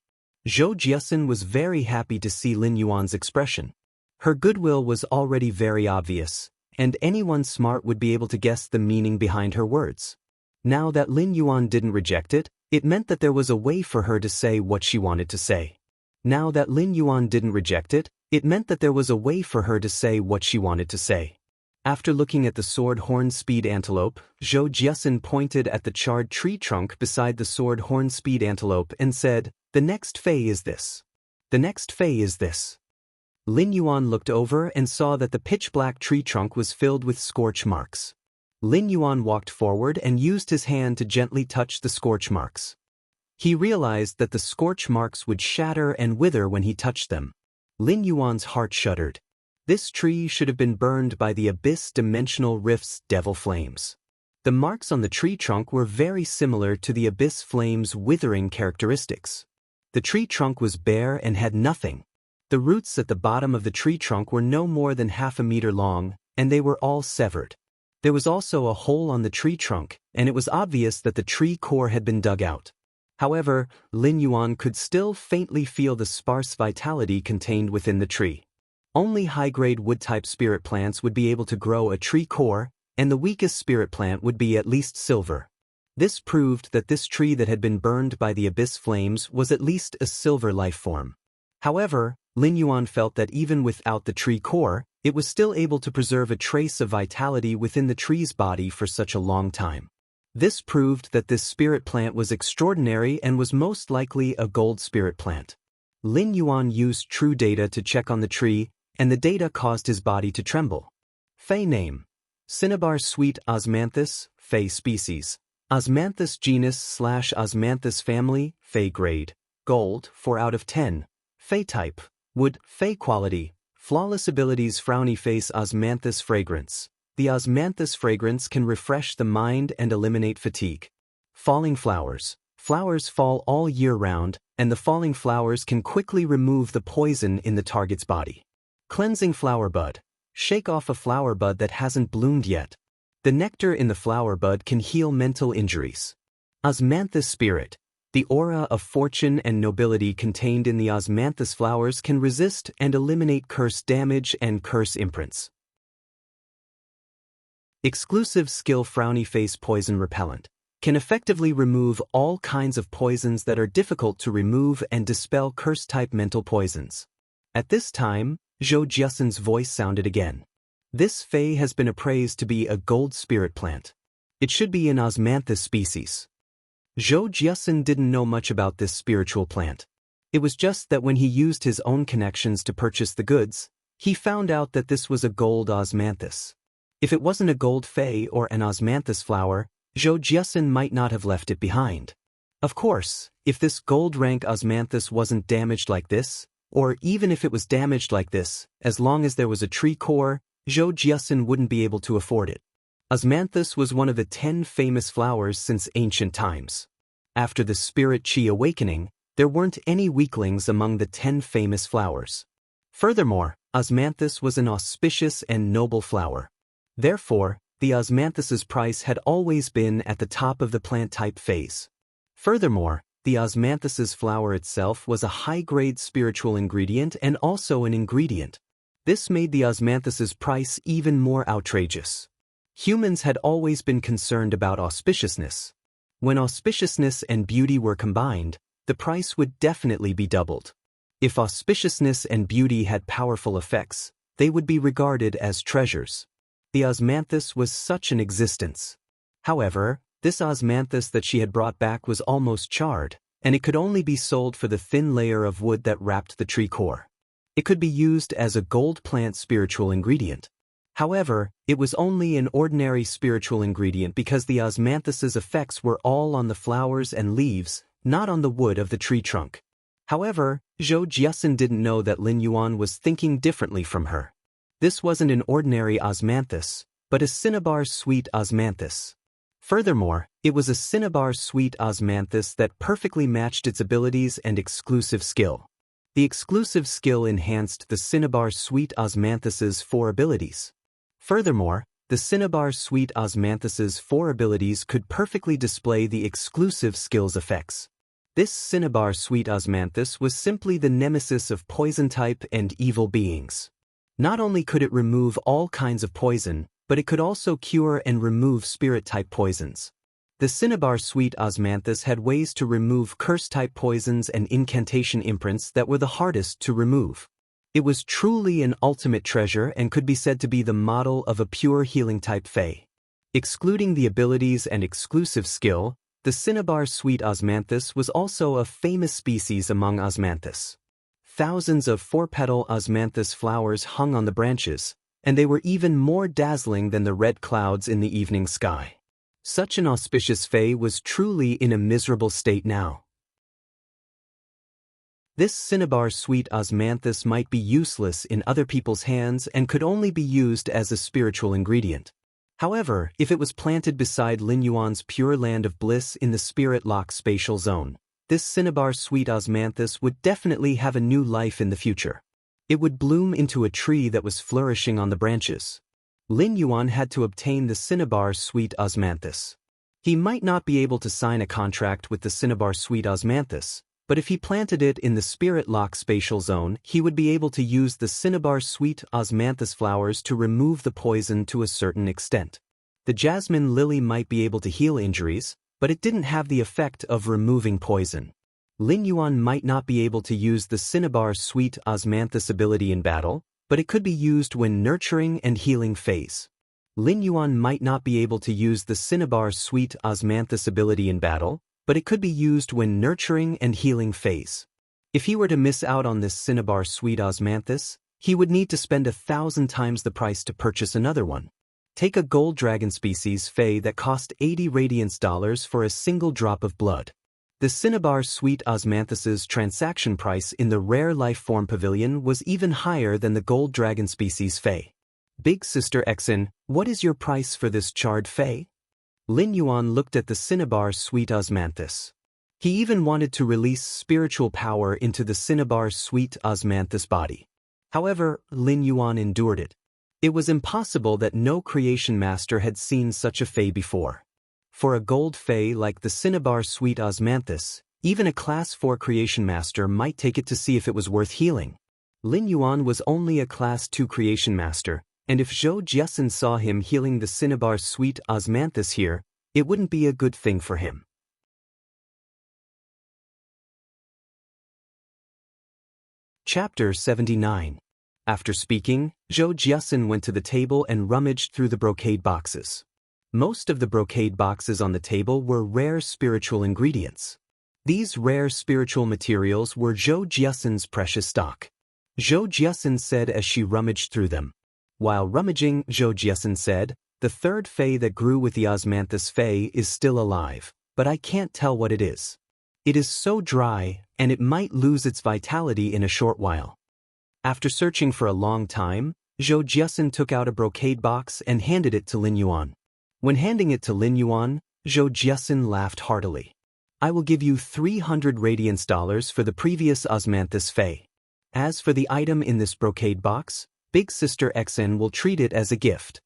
Zhou Jiasun was very happy to see Lin Yuan's expression. Her goodwill was already very obvious, and anyone smart would be able to guess the meaning behind her words. Now that Lin Yuan didn't reject it, it meant that there was a way for her to say what she wanted to say. Now that Lin Yuan didn't reject it, it meant that there was a way for her to say what she wanted to say. After looking at the sword horn-speed antelope, Zhou Jiasun pointed at the charred tree trunk beside the sword horn-speed antelope and said, "The next fei is this. The next fei is this." Lin Yuan looked over and saw that the pitch-black tree trunk was filled with scorch marks. Lin Yuan walked forward and used his hand to gently touch the scorch marks. He realized that the scorch marks would shatter and wither when he touched them. Lin Yuan's heart shuddered. This tree should have been burned by the Abyss Dimensional Rift's devil flames. The marks on the tree trunk were very similar to the Abyss Flame's withering characteristics. The tree trunk was bare and had nothing. The roots at the bottom of the tree trunk were no more than half a meter long, and they were all severed. There was also a hole on the tree trunk, and it was obvious that the tree core had been dug out. However, Lin Yuan could still faintly feel the sparse vitality contained within the tree. Only high-grade wood-type spirit plants would be able to grow a tree core, and the weakest spirit plant would be at least silver. This proved that this tree that had been burned by the Abyss Flames was at least a silver life form. However, Lin Yuan felt that even without the tree core, it was still able to preserve a trace of vitality within the tree's body for such a long time. This proved that this spirit plant was extraordinary and was most likely a gold spirit plant. Lin Yuan used true data to check on the tree, and the data caused his body to tremble. Fei name: Cinnabar sweet osmanthus, Fei species. Osmanthus genus/Osmanthus family, Fei grade. Gold, 4 out of 10. Fei type: wood. Fei quality: flawless abilities. Frowny face. Osmanthus fragrance: the osmanthus fragrance can refresh the mind and eliminate fatigue. Falling flowers: flowers fall all year round, and the falling flowers can quickly remove the poison in the target's body. Cleansing flower bud: shake off a flower bud that hasn't bloomed yet. The nectar in the flower bud can heal mental injuries. Osmanthus spirit: the aura of fortune and nobility contained in the osmanthus flowers can resist and eliminate curse damage and curse imprints. Exclusive skill: frowny face poison repellent. Can effectively remove all kinds of poisons that are difficult to remove and dispel curse-type mental poisons. At this time, Zhou Jiasun's voice sounded again. This fei has been appraised to be a gold spirit plant. It should be an osmanthus species. Zhou Jiasun didn't know much about this spiritual plant. It was just that when he used his own connections to purchase the goods, he found out that this was a gold osmanthus. If it wasn't a gold fei or an osmanthus flower, Zhou Jiasun might not have left it behind. Of course, if this gold rank osmanthus wasn't damaged like this, or even if it was damaged like this, as long as there was a tree core, Zhou Jiasun wouldn't be able to afford it. Osmanthus was one of the 10 famous flowers since ancient times. After the spirit chi awakening, there weren't any weaklings among the 10 famous flowers. Furthermore, osmanthus was an auspicious and noble flower. Therefore, the osmanthus's price had always been at the top of the plant type phase. Furthermore, the osmanthus's flower itself was a high-grade spiritual ingredient and also an ingredient. This made the osmanthus's price even more outrageous. Humans had always been concerned about auspiciousness. When auspiciousness and beauty were combined, the price would definitely be doubled. If auspiciousness and beauty had powerful effects, they would be regarded as treasures. The osmanthus was such an existence. However, this osmanthus that she had brought back was almost charred, and it could only be sold for the thin layer of wood that wrapped the tree core. It could be used as a gold plant spiritual ingredient. However, it was only an ordinary spiritual ingredient because the osmanthus's effects were all on the flowers and leaves, not on the wood of the tree trunk. However, Zhou Jiasun didn't know that Lin Yuan was thinking differently from her. This wasn't an ordinary osmanthus, but a cinnabar sweet osmanthus. Furthermore, it was a cinnabar sweet osmanthus that perfectly matched its abilities and exclusive skill. The exclusive skill enhanced the cinnabar sweet osmanthus's 4 abilities. Furthermore, the cinnabar sweet osmanthus's 4 abilities could perfectly display the exclusive skill's effects. This cinnabar sweet osmanthus was simply the nemesis of poison type and evil beings. Not only could it remove all kinds of poison, but it could also cure and remove spirit-type poisons. The cinnabar sweet osmanthus had ways to remove curse-type poisons and incantation imprints that were the hardest to remove. It was truly an ultimate treasure and could be said to be the model of a pure healing-type fae. Excluding the abilities and exclusive skill, the cinnabar sweet osmanthus was also a famous species among osmanthus. Thousands of four-petal osmanthus flowers hung on the branches, and they were even more dazzling than the red clouds in the evening sky. Such an auspicious fae was truly in a miserable state now. This cinnabar sweet osmanthus might be useless in other people's hands and could only be used as a spiritual ingredient. However, if it was planted beside Lin Yuan's pure land of bliss in the spirit lock spatial zone, this cinnabar sweet osmanthus would definitely have a new life in the future. It would bloom into a tree that was flourishing on the branches. Lin Yuan had to obtain the cinnabar sweet osmanthus. He might not be able to sign a contract with the cinnabar sweet osmanthus, but if he planted it in the spirit lock spatial zone, he would be able to use the cinnabar sweet osmanthus flowers to remove the poison to a certain extent. The jasmine lily might be able to heal injuries, but it didn't have the effect of removing poison. Lin Yuan might not be able to use the cinnabar sweet osmanthus ability in battle, but it could be used when nurturing and healing phase. Lin Yuan might not be able to use the cinnabar sweet osmanthus ability in battle, but it could be used when nurturing and healing phase. If he were to miss out on this cinnabar sweet osmanthus, he would need to spend 1,000 times the price to purchase another one. Take a gold dragon species fae that cost 80 radiance dollars for a single drop of blood. The cinnabar sweet osmanthus's transaction price in the rare life form pavilion was even higher than the gold dragon species fae. Big Sister Exen, what is your price for this charred fae? Lin Yuan looked at the cinnabar sweet osmanthus. He even wanted to release spiritual power into the cinnabar sweet osmanthus body. However, Lin Yuan endured it. It was impossible that no creation master had seen such a fae before. For a gold fae like the cinnabar sweet osmanthus, even a class 4 creation master might take it to see if it was worth healing. Lin Yuan was only a class 2 creation master, and if Zhou Jiasen saw him healing the cinnabar sweet osmanthus here, it wouldn't be a good thing for him. Chapter 79. After speaking, Zhou Jiasen went to the table and rummaged through the brocade boxes. Most of the brocade boxes on the table were rare spiritual ingredients. These rare spiritual materials were Zhou Jiasen's precious stock. Zhou Jiasen said as she rummaged through them. While rummaging, Zhou Jiasen said, "The third fae that grew with the osmanthus fae is still alive, but I can't tell what it is. It is so dry, and it might lose its vitality in a short while." After searching for a long time, Zhou Jiasen took out a brocade box and handed it to Lin Yuan. When handing it to Lin Yuan, Zhou Jiasen laughed heartily. "I will give you 300 radiance dollars for the previous osmanthus fae. As for the item in this brocade box, Big Sister Exen will treat it as a gift."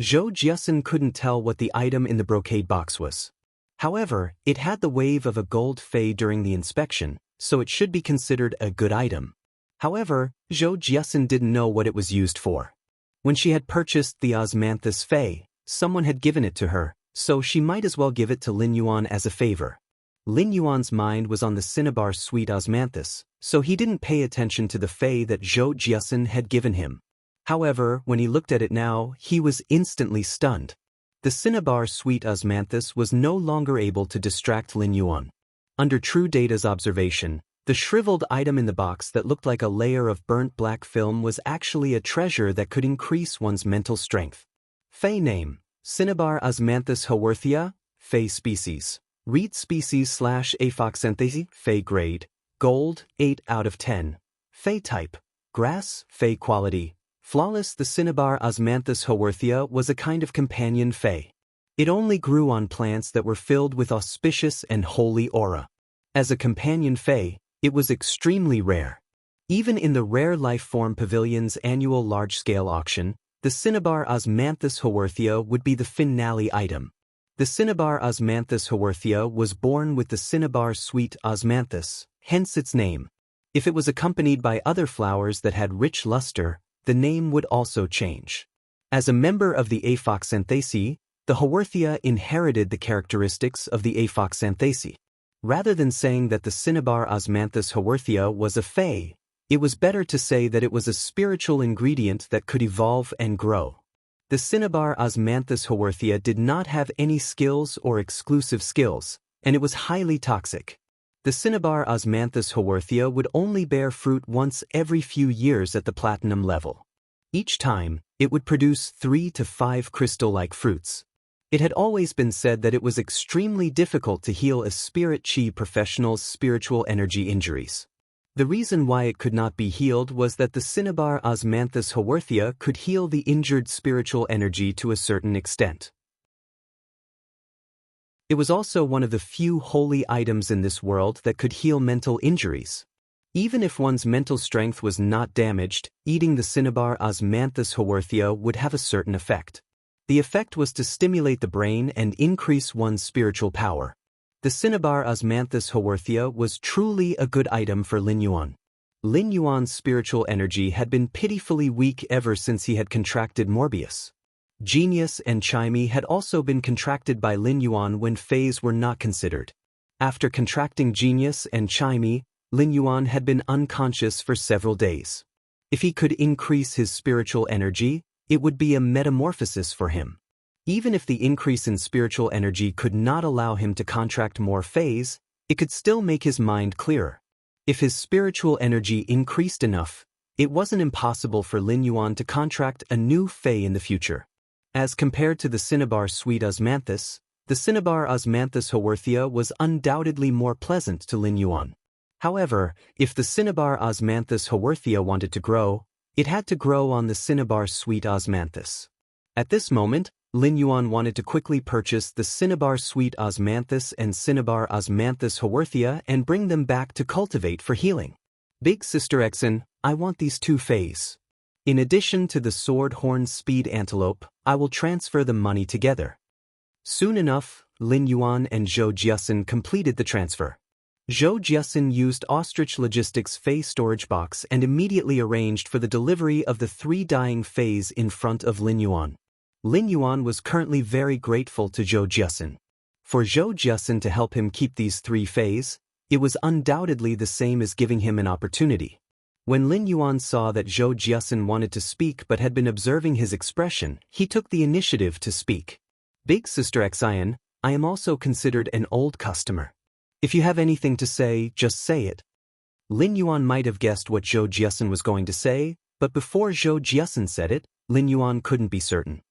Zhou Jiasen couldn't tell what the item in the brocade box was. However, it had the wave of a gold fae during the inspection, so it should be considered a good item. However, Zhou Jiasen didn't know what it was used for. When she had purchased the osmanthus fae, someone had given it to her, so she might as well give it to Lin Yuan as a favor. Lin Yuan's mind was on the cinnabar sweet osmanthus, so he didn't pay attention to the fae that Zhou Jiasen had given him. However, when he looked at it now, he was instantly stunned. The cinnabar sweet osmanthus was no longer able to distract Lin Yuan. Under True Data's observation, the shriveled item in the box that looked like a layer of burnt black film was actually a treasure that could increase one's mental strength. Fae name: Cinnabar osmanthus haworthia, Fae species. Reed species / aphoxanthese, Fae grade. Gold, 8 out of 10. Fae type: grass, Fae quality. Flawless. The cinnabar osmanthus haworthia was a kind of companion Fae. It only grew on plants that were filled with auspicious and holy aura. As a companion Fae, it was extremely rare. Even in the Rare Life Form Pavilion's annual large-scale auction, the cinnabar osmanthus haworthia would be the finale item. The cinnabar osmanthus haworthia was born with the cinnabar sweet osmanthus, hence its name. If it was accompanied by other flowers that had rich luster, the name would also change. As a member of the Aphoxanthaceae, the Haworthia inherited the characteristics of the Aphoxanthaceae. Rather than saying that the Cinnabar osmanthus Haworthia was a fae, it was better to say that it was a spiritual ingredient that could evolve and grow. The Cinnabar osmanthus Haworthia did not have any skills or exclusive skills, and it was highly toxic. The Cinnabar osmanthus Haworthia would only bear fruit once every few years at the platinum level. Each time, it would produce 3 to 5 crystal-like fruits. It had always been said that it was extremely difficult to heal a spirit chi professional's spiritual energy injuries. The reason why it could not be healed was that the Cinnabar osmanthus Haworthia could heal the injured spiritual energy to a certain extent. It was also one of the few holy items in this world that could heal mental injuries. Even if one's mental strength was not damaged, eating the Cinnabar osmanthus Haworthia would have a certain effect. The effect was to stimulate the brain and increase one's spiritual power. The Cinnabar osmanthus Haworthia was truly a good item for Lin Yuan. Lin Yuan's spiritual energy had been pitifully weak ever since he had contracted Morbius. Genius and Chimey had also been contracted by Lin Yuan when fays were not considered. After contracting Genius and Chimey, Lin Yuan had been unconscious for several days. If he could increase his spiritual energy, it would be a metamorphosis for him. Even if the increase in spiritual energy could not allow him to contract more fays, it could still make his mind clearer. If his spiritual energy increased enough, it wasn't impossible for Lin Yuan to contract a new fay in the future. As compared to the Cinnabar sweet osmanthus, the Cinnabar osmanthus Haworthia was undoubtedly more pleasant to Lin Yuan. However, if the Cinnabar osmanthus Haworthia wanted to grow, it had to grow on the Cinnabar sweet osmanthus. At this moment, Lin Yuan wanted to quickly purchase the Cinnabar sweet osmanthus and Cinnabar osmanthus Haworthia and bring them back to cultivate for healing. Big Sister Exen, I want these 2 fays. In addition to the sword horn speed antelope, I will transfer the money together. Soon enough, Lin Yuan and Zhou Jiasin completed the transfer. Zhou Jiasin used Ostrich Logistics' fay storage box and immediately arranged for the delivery of the 3 dying fays in front of Lin Yuan. Lin Yuan was currently very grateful to Zhou Jiasin. For Zhou Jiasin to help him keep these 3 fays, it was undoubtedly the same as giving him an opportunity. When Lin Yuan saw that Zhou Jiasin wanted to speak but had been observing his expression, he took the initiative to speak. Big Sister Xian, I am also considered an old customer. If you have anything to say, just say it. Lin Yuan might have guessed what Zhou Jiasin was going to say, but before Zhou Jiasin said it, Lin Yuan couldn't be certain.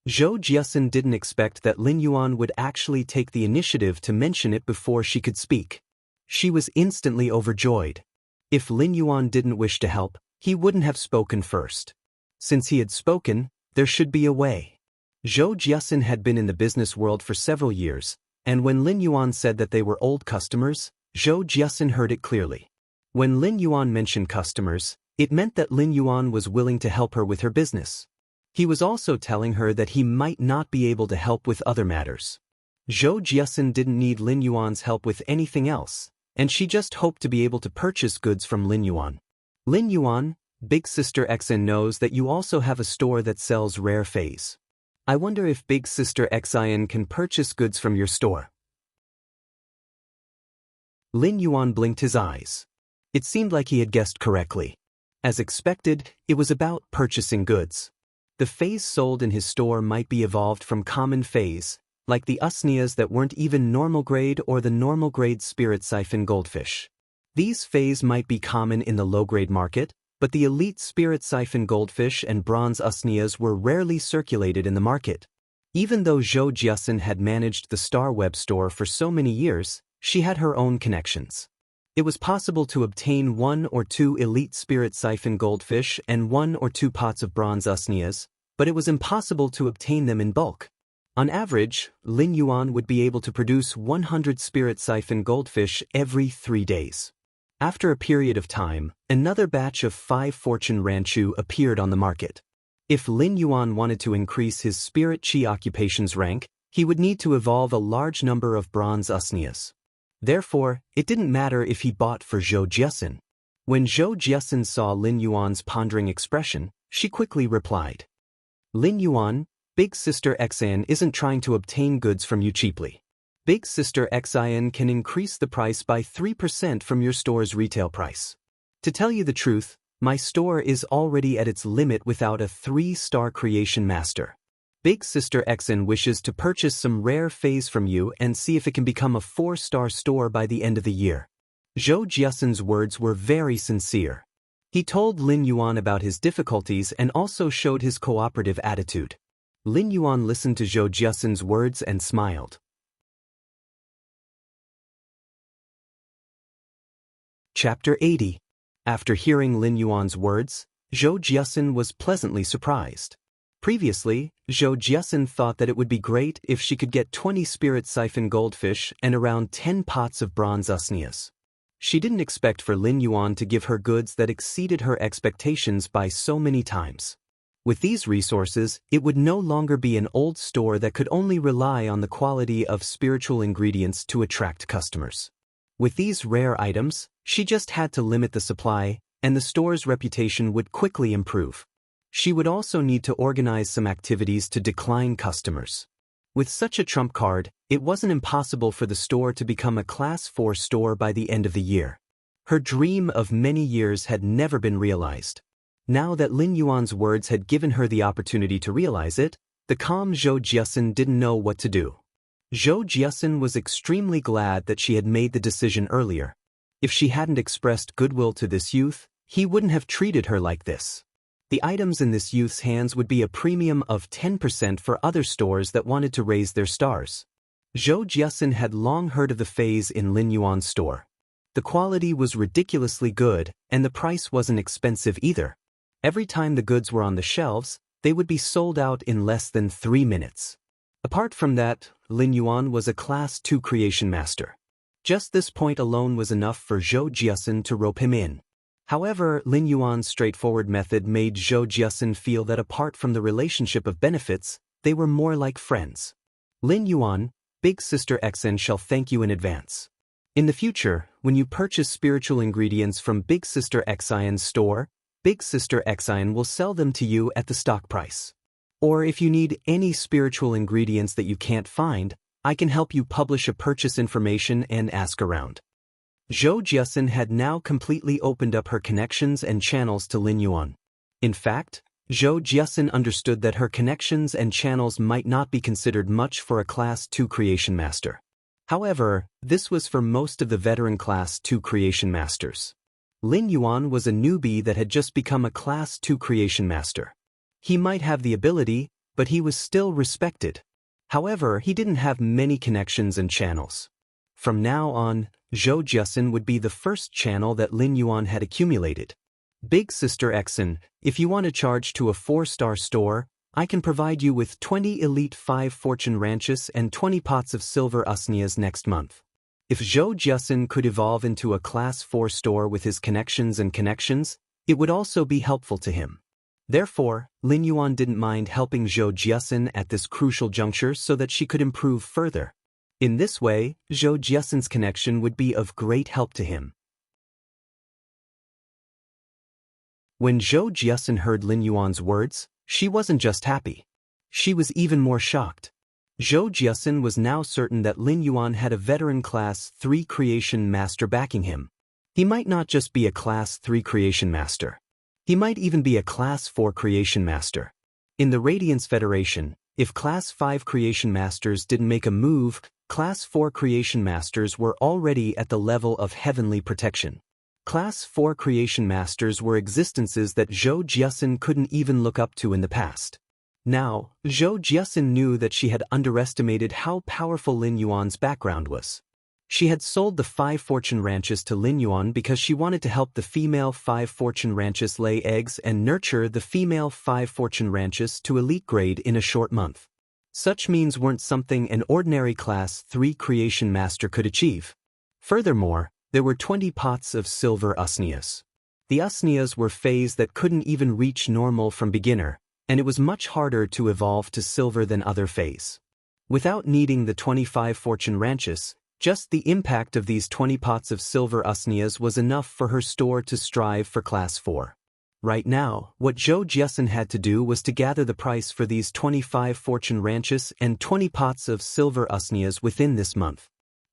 Zhou Jiasin didn't expect that Lin Yuan would actually take the initiative to mention it before she could speak. She was instantly overjoyed. If Lin Yuan didn't wish to help, he wouldn't have spoken first. Since he had spoken, there should be a way. Zhou Jiasin had been in the business world for several years, and when Lin Yuan said that they were old customers, Zhou Jiasin heard it clearly. When Lin Yuan mentioned customers, it meant that Lin Yuan was willing to help her with her business. He was also telling her that he might not be able to help with other matters. Zhou Jiasin didn't need Lin Yuan's help with anything else, and she just hoped to be able to purchase goods from Lin Yuan. Lin Yuan, Big Sister Xen knows that you also have a store that sells rare fays. I wonder if Big Sister Xian can purchase goods from your store. Lin Yuan blinked his eyes. It seemed like he had guessed correctly. As expected, it was about purchasing goods. The fays sold in his store might be evolved from common fays, like the usnias that weren't even normal grade or the normal grade spirit siphon goldfish. These fays might be common in the low-grade market, but the elite spirit siphon goldfish and bronze usnias were rarely circulated in the market. Even though Zhou Jiasin had managed the Star Web store for so many years, she had her own connections. It was possible to obtain 1 or 2 elite spirit siphon goldfish and 1 or 2 pots of bronze usnias, but it was impossible to obtain them in bulk. On average, Lin Yuan would be able to produce 100 spirit siphon goldfish every 3 days. After a period of time, another batch of 5 fortune ranchu appeared on the market. If Lin Yuan wanted to increase his spirit chi occupation's rank, he would need to evolve a large number of bronze usnias. Therefore, it didn't matter if he bought for Zhou Jiasin. When Zhou Jiasun saw Lin Yuan's pondering expression, she quickly replied. Lin Yuan, Big Sister Xian isn't trying to obtain goods from you cheaply. Big Sister Xian can increase the price by 3% from your store's retail price. To tell you the truth, my store is already at its limit without a 3-star creation master. Big Sister Xian wishes to purchase some rare phase from you and see if it can become a 4-star store by the end of the year. Zhou Jiasun's words were very sincere. He told Lin Yuan about his difficulties and also showed his cooperative attitude. Lin Yuan listened to Zhou Jiasun's words and smiled. Chapter 80. After hearing Lin Yuan's words, Zhou Jiasun was pleasantly surprised. Previously, Zhou Jiasun thought that it would be great if she could get 20 spirit siphon goldfish and around 10 pots of bronze usnias. She didn't expect for Lin Yuan to give her goods that exceeded her expectations by so many times. With these resources, it would no longer be an old store that could only rely on the quality of spiritual ingredients to attract customers. With these rare items, she just had to limit the supply, and the store's reputation would quickly improve. She would also need to organize some activities to decline customers. With such a trump card, it wasn't impossible for the store to become a Class 4 store by the end of the year. Her dream of many years had never been realized. Now that Lin Yuan's words had given her the opportunity to realize it, the calm Zhou Jiasun didn't know what to do. Zhou Jiasun was extremely glad that she had made the decision earlier. If she hadn't expressed goodwill to this youth, he wouldn't have treated her like this. The items in this youth's hands would be a premium of 10% for other stores that wanted to raise their stars. Zhou Jiasun had long heard of the phase in Lin Yuan's store. The quality was ridiculously good, and the price wasn't expensive either. Every time the goods were on the shelves, they would be sold out in less than 3 minutes. Apart from that, Lin Yuan was a Class 2 creation master. Just this point alone was enough for Zhou Jiasun to rope him in. However, Lin Yuan's straightforward method made Zhou Jiasun feel that apart from the relationship of benefits, they were more like friends. Lin Yuan, Big Sister Xian shall thank you in advance. In the future, when you purchase spiritual ingredients from Big Sister Xian's store, Big Sister Xian will sell them to you at the stock price. Or if you need any spiritual ingredients that you can't find, I can help you publish a purchase information and ask around. Zhou Jiasun had now completely opened up her connections and channels to Lin Yuan. In fact, Zhou Jiasun understood that her connections and channels might not be considered much for a Class 2 creation master. However, this was for most of the veteran Class 2 creation masters. Lin Yuan was a newbie that had just become a Class 2 creation master. He might have the ability, but he was still respected. However, he didn't have many connections and channels. From now on, Zhou Jiasun would be the first channel that Lin Yuan had accumulated. Big Sister Xian, if you want to charge to a 4-star store, I can provide you with 20 Elite 5 Fortune Ranches and 20 pots of silver usnias next month. If Zhou Jiasun could evolve into a Class 4 store with his connections, it would also be helpful to him. Therefore, Lin Yuan didn't mind helping Zhou Jiasun at this crucial juncture so that she could improve further. In this way, Zhou Jiasun's connection would be of great help to him. When Zhou Jiasun heard Lin Yuan's words, she wasn't just happy. She was even more shocked. Zhou Jiasun was now certain that Lin Yuan had a veteran Class 3 creation master backing him. He might not just be a Class 3 creation master. He might even be a Class 4 creation master. In the Radiance Federation, if Class 5 creation masters didn't make a move, Class 4 creation masters were already at the level of heavenly protection. Class 4 creation masters were existences that Zhou Jiasun couldn't even look up to in the past. Now, Zhou Jiasun knew that she had underestimated how powerful Lin Yuan's background was. She had sold the 5 fortune ranches to Lin Yuan because she wanted to help the female 5 fortune ranches lay eggs and nurture the female 5 fortune ranches to elite grade in a short month. Such means weren't something an ordinary Class 3 creation master could achieve. Furthermore, there were 20 pots of silver usnias. The usnias were phase that couldn't even reach normal from beginner, and it was much harder to evolve to silver than other phase. Without needing the 25 fortune ranches, Just the impact of these 20 pots of silver usnias was enough for her store to strive for Class 4. Right now, what Zhou Jiasun had to do was to gather the price for these 25 fortune ranches and 20 pots of silver usnias within this month.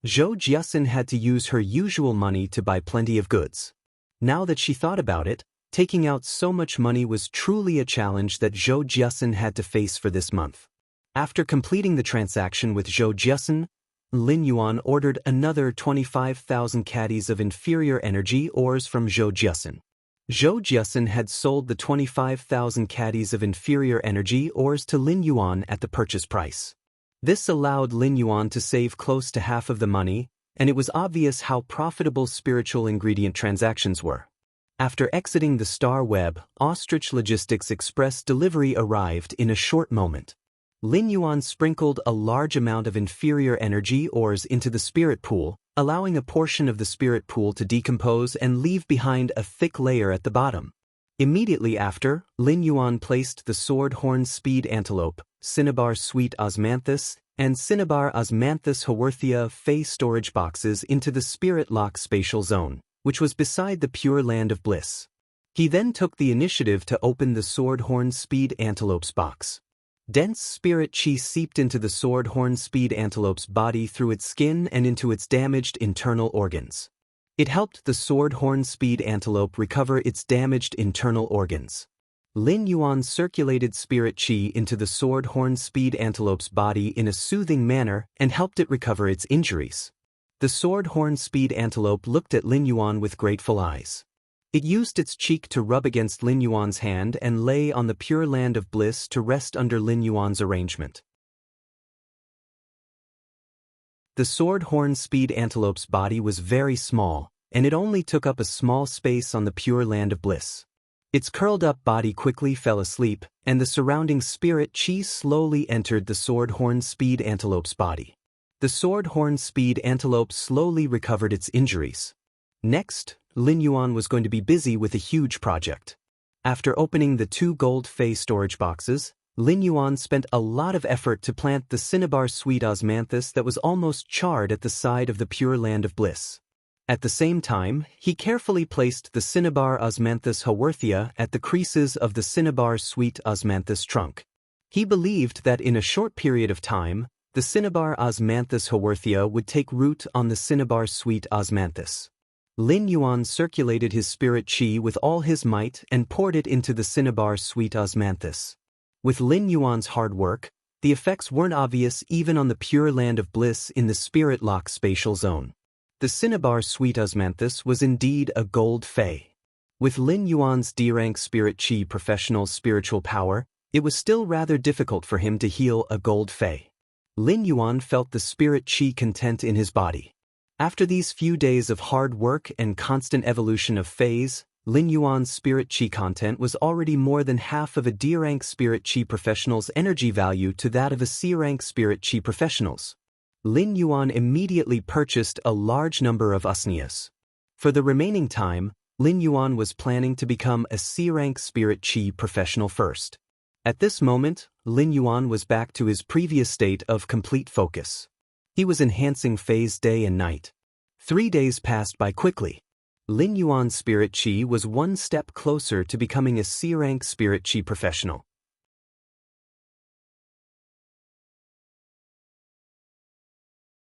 Zhou Jiasun had to use her usual money to buy plenty of goods. Now that she thought about it, taking out so much money was truly a challenge that Zhou Jiasun had to face for this month. After completing the transaction with Zhou Jiasun, Lin Yuan ordered another 25,000 caddies of inferior energy ores from Zhou Jiasun. Zhou Jiasun had sold the 25,000 caddies of inferior energy ores to Lin Yuan at the purchase price. This allowed Lin Yuan to save close to half of the money, and it was obvious how profitable spiritual ingredient transactions were. After exiting the Star Web, Ostrich Logistics Express delivery arrived in a short moment. Lin Yuan sprinkled a large amount of inferior energy ores into the spirit pool, allowing a portion of the spirit pool to decompose and leave behind a thick layer at the bottom. Immediately after, Lin Yuan placed the Sword Horn Speed Antelope, Cinnabar Sweet Osmanthus, and Cinnabar Osmanthus Haworthia Fey storage boxes into the Spirit Lock Spatial Zone, which was beside the Pure Land of Bliss. He then took the initiative to open the Sword Horn Speed Antelope's box. Dense spirit chi seeped into the Sword Horn Speed Antelope's body through its skin and into its damaged internal organs. It helped the Sword Horn Speed Antelope recover its damaged internal organs. Lin Yuan circulated spirit chi into the Sword Horn Speed Antelope's body in a soothing manner and helped it recover its injuries. The Sword Horn Speed Antelope looked at Lin Yuan with grateful eyes. It used its cheek to rub against Lin Yuan's hand and lay on the Pure Land of Bliss to rest under Lin Yuan's arrangement. The Sword Horn Speed Antelope's body was very small, and it only took up a small space on the Pure Land of Bliss. Its curled-up body quickly fell asleep, and the surrounding spirit chi slowly entered the Sword Horn Speed Antelope's body. The Sword Horn Speed Antelope slowly recovered its injuries. Next, Lin Yuan was going to be busy with a huge project. After opening the 2 gold Fey storage boxes, Lin Yuan spent a lot of effort to plant the Cinnabar Sweet Osmanthus that was almost charred at the side of the Pure Land of Bliss. At the same time, he carefully placed the Cinnabar Osmanthus Haworthia at the creases of the Cinnabar Sweet Osmanthus trunk. He believed that in a short period of time, the Cinnabar Osmanthus Haworthia would take root on the Cinnabar Sweet Osmanthus. Lin Yuan circulated his spirit chi with all his might and poured it into the Cinnabar Sweet Osmanthus. With Lin Yuan's hard work, the effects weren't obvious even on the Pure Land of Bliss in the Spirit Lock Spatial Zone. The Cinnabar Sweet Osmanthus was indeed a gold Fey. With Lin Yuan's D-rank spirit chi professional spiritual power, it was still rather difficult for him to heal a gold Fey. Lin Yuan felt the spirit chi content in his body. After these few days of hard work and constant evolution of Feys, Lin Yuan's spirit chi content was already more than half of a D-rank spirit chi professional's energy value to that of a C-rank spirit chi professional's. Lin Yuan immediately purchased a large number of usnias. For the remaining time, Lin Yuan was planning to become a C-rank spirit chi professional first. At this moment, Lin Yuan was back to his previous state of complete focus. He was enhancing Feys day and night. 3 days passed by quickly. Lin Yuan's spirit chi was one step closer to becoming a C-rank spirit chi professional.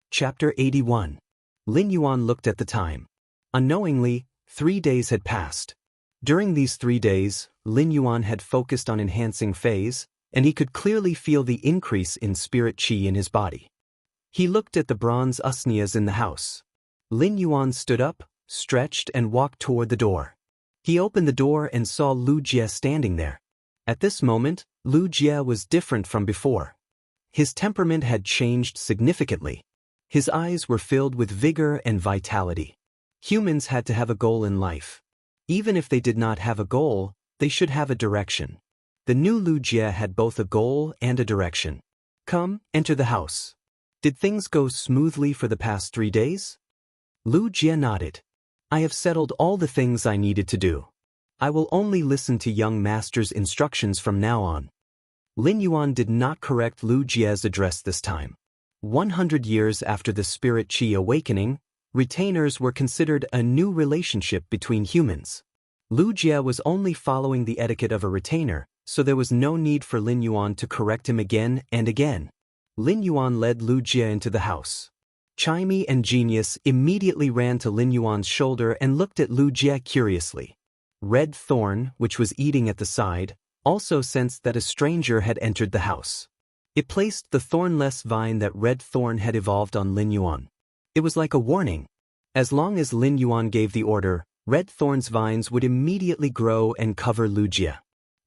Chapter 81. Lin Yuan looked at the time. Unknowingly, 3 days had passed. During these 3 days, Lin Yuan had focused on enhancing Feys, and he could clearly feel the increase in spirit chi in his body. He looked at the bronze usnias in the house. Lin Yuan stood up, stretched and walked toward the door. He opened the door and saw Lu Jie standing there. At this moment, Lu Jie was different from before. His temperament had changed significantly. His eyes were filled with vigor and vitality. Humans had to have a goal in life. Even if they did not have a goal, they should have a direction. The new Lu Jie had both a goal and a direction. Come, enter the house. Did things go smoothly for the past 3 days? Lu Jie nodded. I have settled all the things I needed to do. I will only listen to young master's instructions from now on. Lin Yuan did not correct Lu Jie's address this time. 100 years after the spirit qi awakening, retainers were considered a new relationship between humans. Lu Jie was only following the etiquette of a retainer, so there was no need for Lin Yuan to correct him again and again. Lin Yuan led Lu Jie into the house. Xianxia and Genius immediately ran to Lin Yuan's shoulder and looked at Lu Jie curiously. Red Thorn, which was eating at the side, also sensed that a stranger had entered the house. It placed the thornless vine that Red Thorn had evolved on Lin Yuan. It was like a warning. As long as Lin Yuan gave the order, Red Thorn's vines would immediately grow and cover Lu Jie.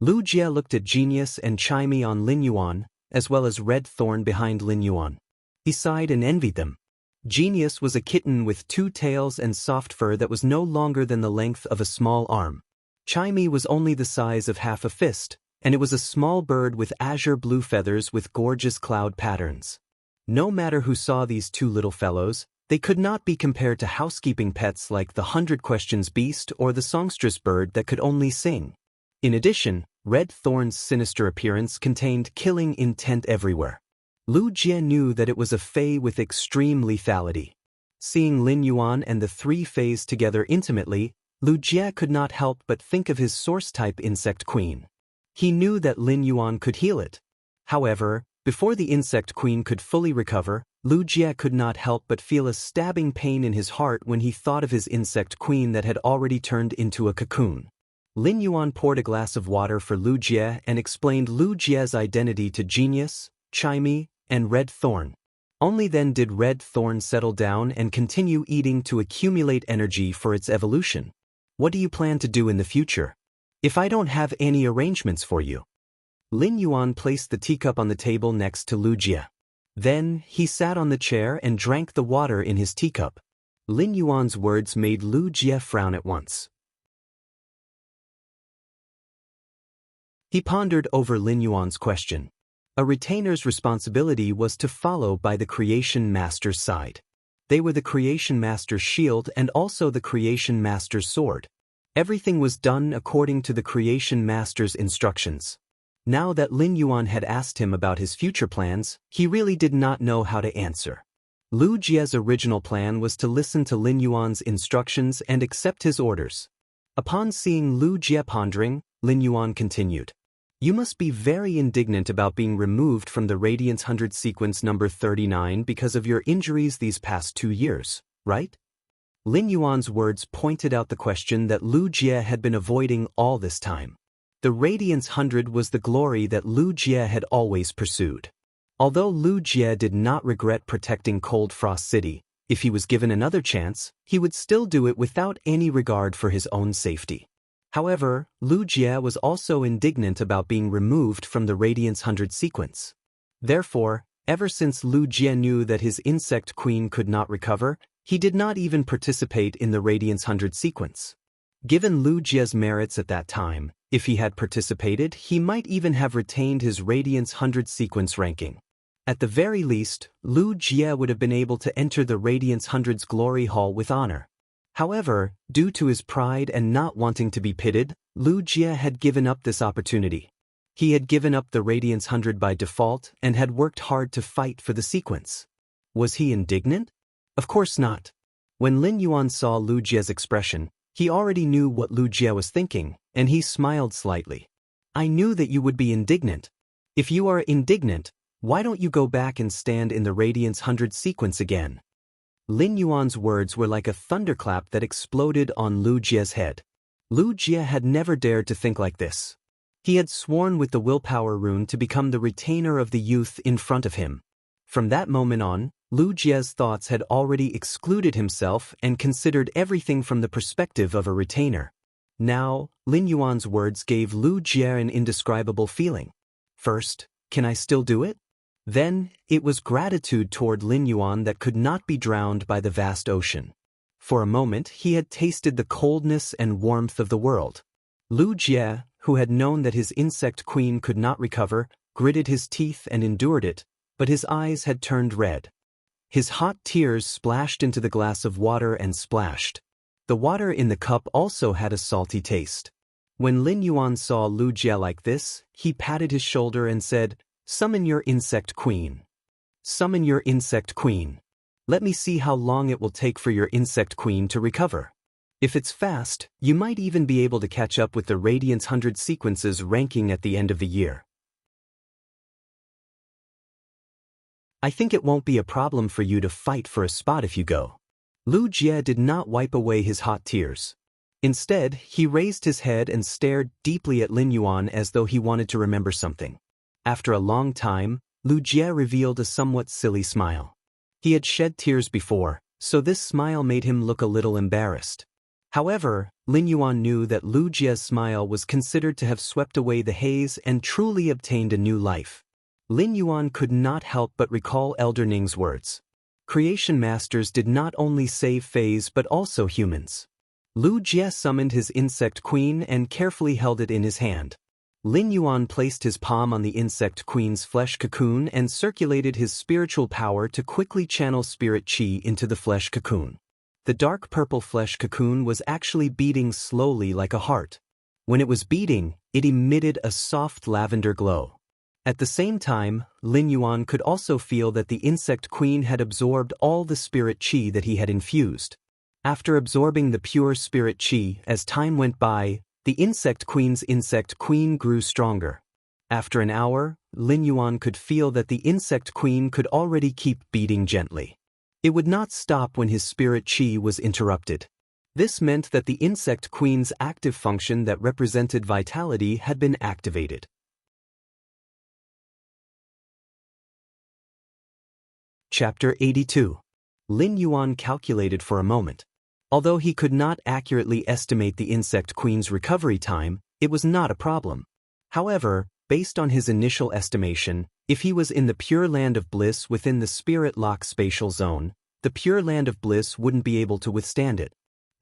Lu Jie looked at Genius and Xianxia on Lin Yuan, as well as Red Thorn behind Lin Yuan. He sighed and envied them. Genius was a kitten with 2 tails and soft fur that was no longer than the length of a small arm. Xianxia was only the size of half a fist, and it was a small bird with azure blue feathers with gorgeous cloud patterns. No matter who saw these 2 little fellows, they could not be compared to housekeeping pets like the 100 Questions beast or the songstress bird that could only sing. In addition, Red Thorn's sinister appearance contained killing intent everywhere. Lu Jie knew that it was a fae with extreme lethality. Seeing Lin Yuan and the 3 fays together intimately, Lu Jie could not help but think of his source-type insect queen. He knew that Lin Yuan could heal it. However, before the insect queen could fully recover, Lu Jie could not help but feel a stabbing pain in his heart when he thought of his insect queen that had already turned into a cocoon. Lin Yuan poured a glass of water for Lu Jie and explained Lu Jie's identity to Genius, Xianxia, and Red Thorn. Only then did Red Thorn settle down and continue eating to accumulate energy for its evolution. What do you plan to do in the future? If I don't have any arrangements for you. Lin Yuan placed the teacup on the table next to Lu Jie. Then, he sat on the chair and drank the water in his teacup. Lin Yuan's words made Lu Jie frown at once. He pondered over Lin Yuan's question. A retainer's responsibility was to follow by the Creation Master's side. They were the Creation Master's shield and also the Creation Master's sword. Everything was done according to the Creation Master's instructions. Now that Lin Yuan had asked him about his future plans, he really did not know how to answer. Lu Jie's original plan was to listen to Lin Yuan's instructions and accept his orders. Upon seeing Lu Jie pondering, Lin Yuan continued. You must be very indignant about being removed from the Radiance 100 sequence number 39 because of your injuries these past 2 years, right? Lin Yuan's words pointed out the question that Lu Jie had been avoiding all this time. The Radiance 100 was the glory that Lu Jie had always pursued. Although Lu Jie did not regret protecting Cold Frost City, if he was given another chance, he would still do it without any regard for his own safety. However, Lu Jie was also indignant about being removed from the Radiance 100 sequence. Therefore, ever since Lu Jie knew that his insect queen could not recover, he did not even participate in the Radiance 100 sequence. Given Lu Jie's merits at that time, if he had participated, he might even have retained his Radiance 100 sequence ranking. At the very least, Lu Jie would have been able to enter the Radiance 100's glory hall with honor. However, due to his pride and not wanting to be pitted, Lu Jie had given up this opportunity. He had given up the Radiance 100 by default and had worked hard to fight for the sequence. Was he indignant? Of course not. When Lin Yuan saw Lu Jie's expression, he already knew what Lu Jie was thinking, and he smiled slightly. I knew that you would be indignant. If you are indignant, why don't you go back and stand in the Radiance 100 sequence again? Lin Yuan's words were like a thunderclap that exploded on Lu Jie's head. Lu Jie had never dared to think like this. He had sworn with the willpower rune to become the retainer of the youth in front of him. From that moment on, Lu Jie's thoughts had already excluded himself and considered everything from the perspective of a retainer. Now, Lin Yuan's words gave Lu Jie an indescribable feeling. First, can I still do it? Then, it was gratitude toward Lin Yuan that could not be drowned by the vast ocean. For a moment, he had tasted the coldness and warmth of the world. Lu Jie, who had known that his insect queen could not recover, gritted his teeth and endured it, but his eyes had turned red. His hot tears splashed into the glass of water and splashed. The water in the cup also had a salty taste. When Lin Yuan saw Lu Jie like this, he patted his shoulder and said, "Summon your insect queen." Summon your insect queen. Let me see how long it will take for your insect queen to recover. If it's fast, you might even be able to catch up with the Radiance 100 sequences ranking at the end of the year. I think it won't be a problem for you to fight for a spot if you go. Lu Jie did not wipe away his hot tears. Instead, he raised his head and stared deeply at Lin Yuan as though he wanted to remember something. After a long time, Lu Jie revealed a somewhat silly smile. He had shed tears before, so this smile made him look a little embarrassed. However, Lin Yuan knew that Lu Jie's smile was considered to have swept away the haze and truly obtained a new life. Lin Yuan could not help but recall Elder Ning's words. Creation masters did not only save fays but also humans. Lu Jie summoned his insect queen and carefully held it in his hand. Lin Yuan placed his palm on the insect queen's flesh cocoon and circulated his spiritual power to quickly channel spirit qi into the flesh cocoon. The dark purple flesh cocoon was actually beating slowly like a heart. When it was beating, it emitted a soft lavender glow. At the same time, Lin Yuan could also feel that the insect queen had absorbed all the spirit qi that he had infused. After absorbing the pure spirit qi, as time went by, the insect queen grew stronger. After an hour, Lin Yuan could feel that the insect queen could already keep beating gently. It would not stop when his spirit qi was interrupted. This meant that the insect queen's active function that represented vitality had been activated. Chapter 82. Lin Yuan calculated for a moment. Although he could not accurately estimate the insect queen's recovery time, it was not a problem. However, based on his initial estimation, if he was in the Pure Land of Bliss within the Spirit Lock spatial zone, the Pure Land of Bliss wouldn't be able to withstand it.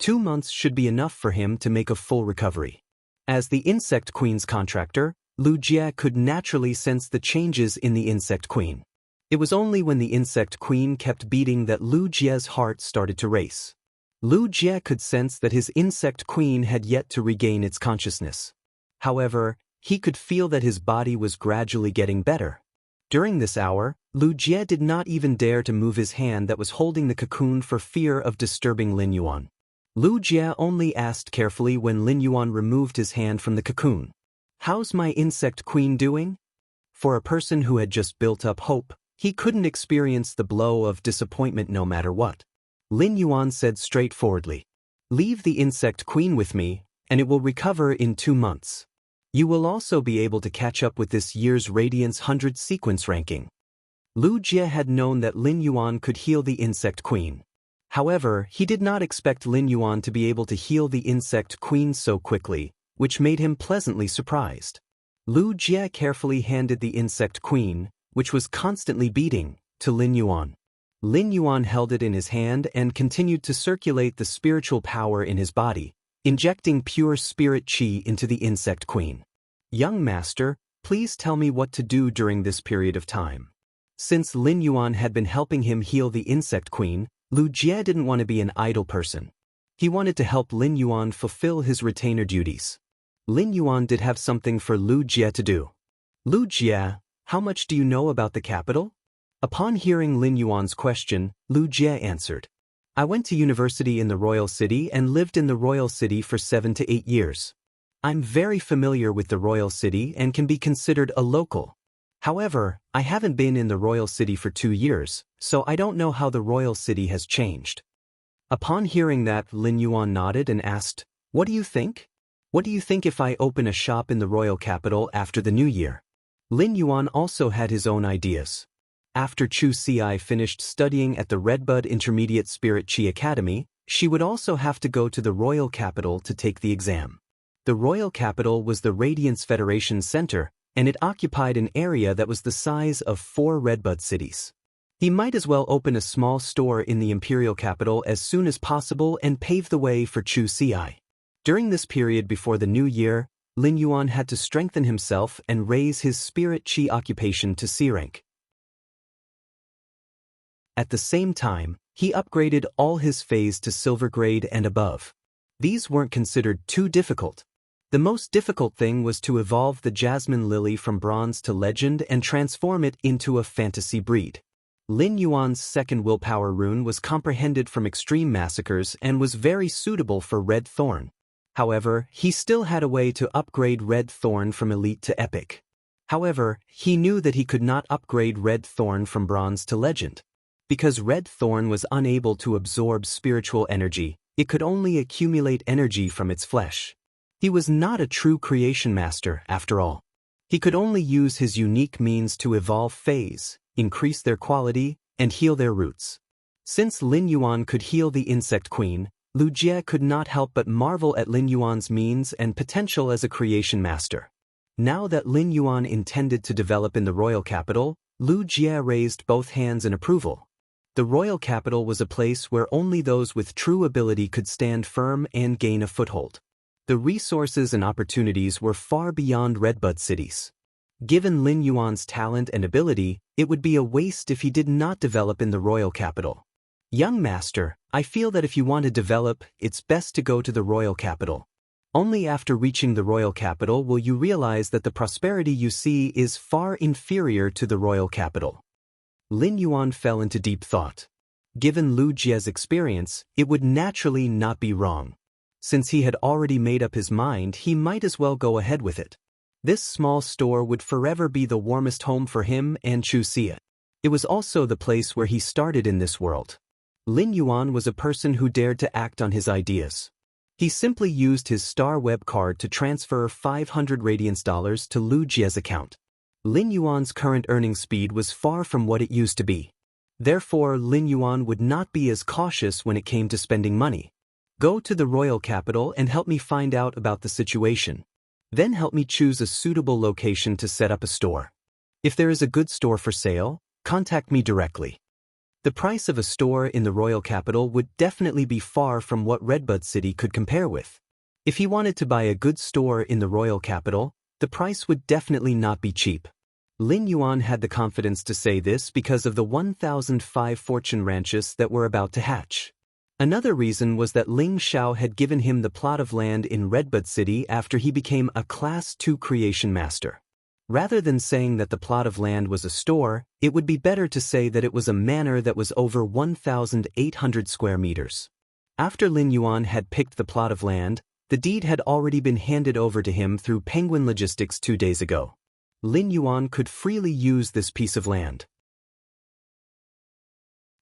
2 months should be enough for him to make a full recovery. As the insect queen's contractor, Lu Jie could naturally sense the changes in the insect queen. It was only when the insect queen kept beating that Lu Jie's heart started to race. Lu Jie could sense that his insect queen had yet to regain its consciousness. However, he could feel that his body was gradually getting better. During this hour, Lu Jie did not even dare to move his hand that was holding the cocoon for fear of disturbing Lin Yuan. Lu Jie only asked carefully when Lin Yuan removed his hand from the cocoon. "How's my insect queen doing?" For a person who had just built up hope, he couldn't experience the blow of disappointment no matter what. Lin Yuan said straightforwardly, "Leave the insect queen with me, and it will recover in 2 months. You will also be able to catch up with this year's Radiance 100 sequence ranking." Lu Jie had known that Lin Yuan could heal the insect queen. However, he did not expect Lin Yuan to be able to heal the insect queen so quickly, which made him pleasantly surprised. Lu Jie carefully handed the insect queen, which was constantly beating, to Lin Yuan. Lin Yuan held it in his hand and continued to circulate the spiritual power in his body, injecting pure spirit qi into the insect queen. "Young master, please tell me what to do during this period of time." Since Lin Yuan had been helping him heal the insect queen, Lu Jie didn't want to be an idle person. He wanted to help Lin Yuan fulfill his retainer duties. Lin Yuan did have something for Lu Jie to do. "Lu Jie, how much do you know about the capital?" Upon hearing Lin Yuan's question, Lu Jie answered, "I went to university in the royal city and lived in the royal city for 7 to 8 years. I'm very familiar with the royal city and can be considered a local. However, I haven't been in the royal city for 2 years, so I don't know how the royal city has changed." Upon hearing that, Lin Yuan nodded and asked, "What do you think? What do you think if I open a shop in the royal capital after the new year?" Lin Yuan also had his own ideas. After Chu Ci finished studying at the Redbud Intermediate Spirit Qi Academy, she would also have to go to the royal capital to take the exam. The royal capital was the Radiance Federation Center, and it occupied an area that was the size of 4 Redbud cities. He might as well open a small store in the imperial capital as soon as possible and pave the way for Chu Ci. During this period before the new year, Lin Yuan had to strengthen himself and raise his spirit qi occupation to C rank. At the same time, he upgraded all his phase to silver grade and above. These weren't considered too difficult. The most difficult thing was to evolve the Jasmine Lily from bronze to legend and transform it into a fantasy breed. Lin Yuan's second willpower rune was comprehended from extreme massacres and was very suitable for Red Thorn. However, he still had a way to upgrade Red Thorn from Elite to Epic. However, he knew that he could not upgrade Red Thorn from Bronze to Legend. Because Red Thorn was unable to absorb spiritual energy, it could only accumulate energy from its flesh. He was not a true creation master, after all. He could only use his unique means to evolve phase, increase their quality, and heal their roots. Since Lin Yuan could heal the Insect Queen, Lu Jie could not help but marvel at Lin Yuan's means and potential as a creation master. Now that Lin Yuan intended to develop in the royal capital, Lu Jie raised both hands in approval. The royal capital was a place where only those with true ability could stand firm and gain a foothold. The resources and opportunities were far beyond Redbud cities. Given Lin Yuan's talent and ability, it would be a waste if he did not develop in the royal capital. Young master, I feel that if you want to develop, it's best to go to the royal capital. Only after reaching the royal capital will you realize that the prosperity you see is far inferior to the royal capital. Lin Yuan fell into deep thought. Given Lu Jie's experience, it would naturally not be wrong. Since he had already made up his mind, he might as well go ahead with it. This small store would forever be the warmest home for him and Xianxia. It was also the place where he started in this world. Lin Yuan was a person who dared to act on his ideas. He simply used his Star Web card to transfer 500 Radiance dollars to Lu Jie's account. Lin Yuan's current earning speed was far from what it used to be. Therefore, Lin Yuan would not be as cautious when it came to spending money. Go to the royal capital and help me find out about the situation. Then help me choose a suitable location to set up a store. If there is a good store for sale, contact me directly. The price of a store in the royal capital would definitely be far from what Redbud City could compare with. If he wanted to buy a good store in the royal capital, the price would definitely not be cheap. Lin Yuan had the confidence to say this because of the 1005 fortune ranches that were about to hatch. Another reason was that Ling Xiao had given him the plot of land in Redbud City after he became a Class 2 creation master. Rather than saying that the plot of land was a store, it would be better to say that it was a manor that was over 1,800 square meters. After Lin Yuan had picked the plot of land, the deed had already been handed over to him through Penguin Logistics 2 days ago. Lin Yuan could freely use this piece of land.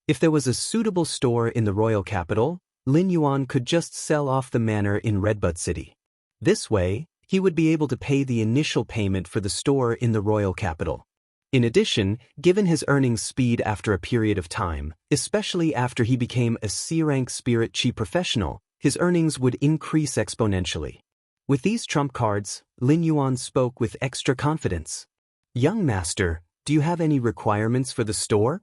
If there was a suitable store in the royal capital, Lin Yuan could just sell off the manor in Redbud City. This way, he would be able to pay the initial payment for the store in the royal capital. In addition, given his earning speed after a period of time, especially after he became a C-rank spirit chi professional, his earnings would increase exponentially. With these trump cards, Lin Yuan spoke with extra confidence. Young master, do you have any requirements for the store?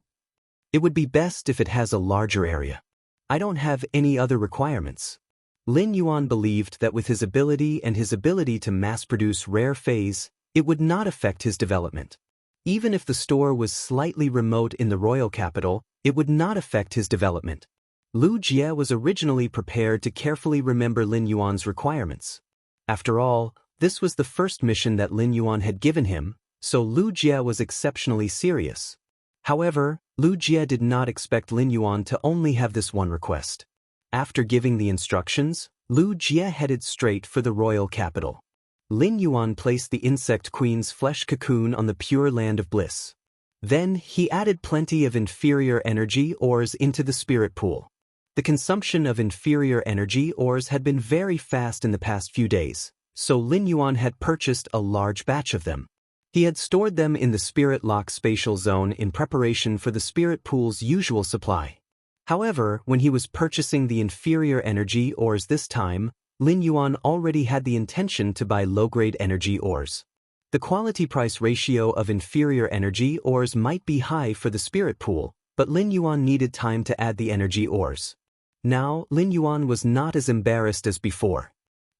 It would be best if it has a larger area. I don't have any other requirements. Lin Yuan believed that with his ability and his ability to mass-produce rare phase, it would not affect his development. Even if the store was slightly remote in the royal capital, it would not affect his development. Lu Jie was originally prepared to carefully remember Lin Yuan's requirements. After all, this was the first mission that Lin Yuan had given him, so Lu Jie was exceptionally serious. However, Lu Jie did not expect Lin Yuan to only have this one request. After giving the instructions, Lu Jie headed straight for the royal capital. Lin Yuan placed the Insect Queen's flesh cocoon on the pure land of bliss. Then, he added plenty of inferior energy ores into the spirit pool. The consumption of inferior energy ores had been very fast in the past few days, so Lin Yuan had purchased a large batch of them. He had stored them in the Spirit Lock spatial zone in preparation for the spirit pool's usual supply. However, when he was purchasing the inferior energy ores this time, Lin Yuan already had the intention to buy low-grade energy ores. The quality-price ratio of inferior energy ores might be high for the spirit pool, but Lin Yuan needed time to add the energy ores. Now, Lin Yuan was not as embarrassed as before.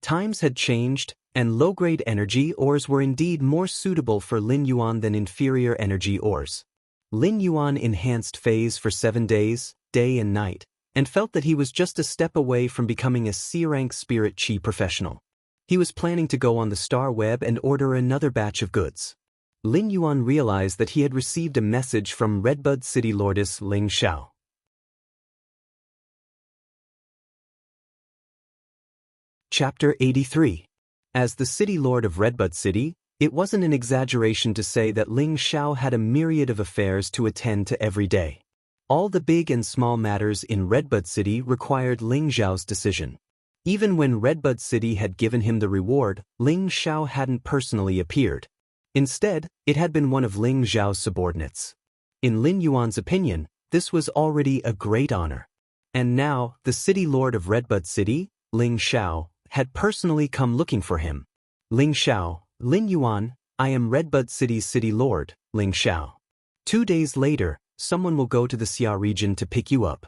Times had changed, and low-grade energy ores were indeed more suitable for Lin Yuan than inferior energy ores. Lin Yuan enhanced phase for 7 days, day and night, and felt that he was just a step away from becoming a C-rank spirit chi professional. He was planning to go on the Star Web and order another batch of goods. Lin Yuan realized that he had received a message from Redbud City Lordess Ling Xiao. Chapter 83. As the city lord of Redbud City, it wasn't an exaggeration to say that Ling Xiao had a myriad of affairs to attend to every day. All the big and small matters in Redbud City required Ling Xiao's decision. Even when Redbud City had given him the reward, Ling Xiao hadn't personally appeared. Instead, it had been one of Ling Xiao's subordinates. In Lin Yuan's opinion, this was already a great honor. And now, the city lord of Redbud City, Ling Xiao, had personally come looking for him. Ling Xiao, Lin Yuan, I am Redbud City's city lord, Ling Xiao. 2 days later, someone will go to the Xia region to pick you up.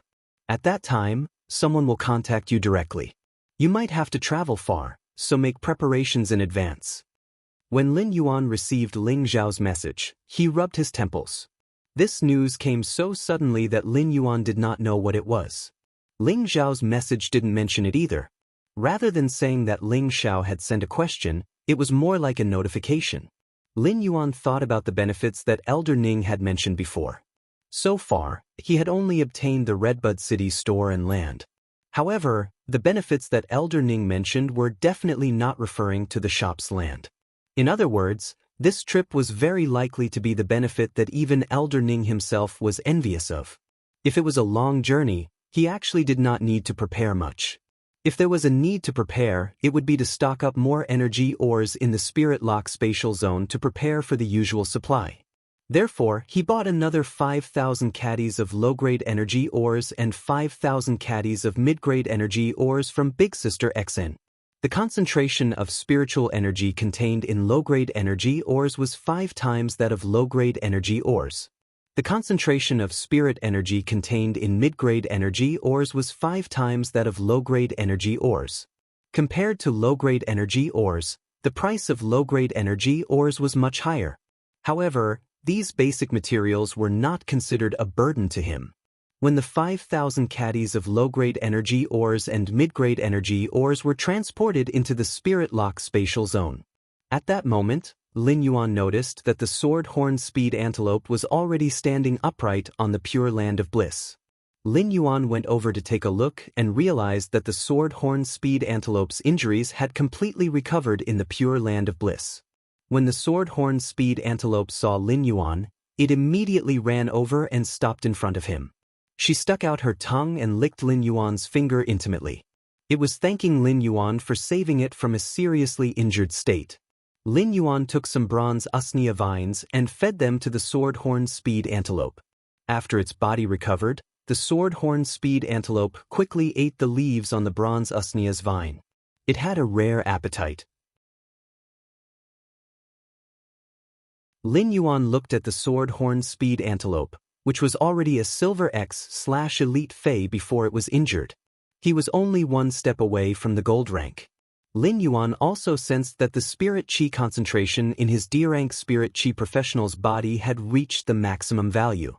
At that time, someone will contact you directly. You might have to travel far, so make preparations in advance. When Lin Yuan received Ling Xiao's message, he rubbed his temples. This news came so suddenly that Lin Yuan did not know what it was. Ling Xiao's message didn't mention it either. Rather than saying that Ling Xiao had sent a question, it was more like a notification. Lin Yuan thought about the benefits that Elder Ning had mentioned before. So far, he had only obtained the Redbud City store and land. However, the benefits that Elder Ning mentioned were definitely not referring to the shop's land. In other words, this trip was very likely to be the benefit that even Elder Ning himself was envious of. If it was a long journey, he actually did not need to prepare much. If there was a need to prepare, it would be to stock up more energy ores in the Spirit Lock spatial zone to prepare for the usual supply. Therefore, he bought another 5,000 caddies of low-grade energy ores and 5,000 caddies of mid-grade energy ores from Big Sister XN. The concentration of spiritual energy contained in low-grade energy ores was 5 times that of low-grade energy ores. The concentration of spirit energy contained in mid-grade energy ores was 5 times that of low-grade energy ores. Compared to low-grade energy ores, the price of low-grade energy ores was much higher. However, these basic materials were not considered a burden to him. When the 5,000 caddies of low-grade energy ores and mid-grade energy ores were transported into the Spirit Lock spatial zone. At that moment, Lin Yuan noticed that the sword horn speed antelope was already standing upright on the pure land of bliss. Lin Yuan went over to take a look and realized that the sword horn speed antelope's injuries had completely recovered in the pure land of bliss. When the sword horn speed antelope saw Lin Yuan, it immediately ran over and stopped in front of him. She stuck out her tongue and licked Lin Yuan's finger intimately. It was thanking Lin Yuan for saving it from a seriously injured state. Lin Yuan took some bronze usnea vines and fed them to the sword horn speed antelope. After its body recovered, the sword horn speed antelope quickly ate the leaves on the bronze usnea's vine. It had a rare appetite. Lin Yuan looked at the sword horn speed antelope, which was already a Silver X/Elite Fae before it was injured. He was only 1 step away from the gold rank. Lin Yuan also sensed that the spirit chi concentration in his D-rank spirit chi professional's body had reached the maximum value.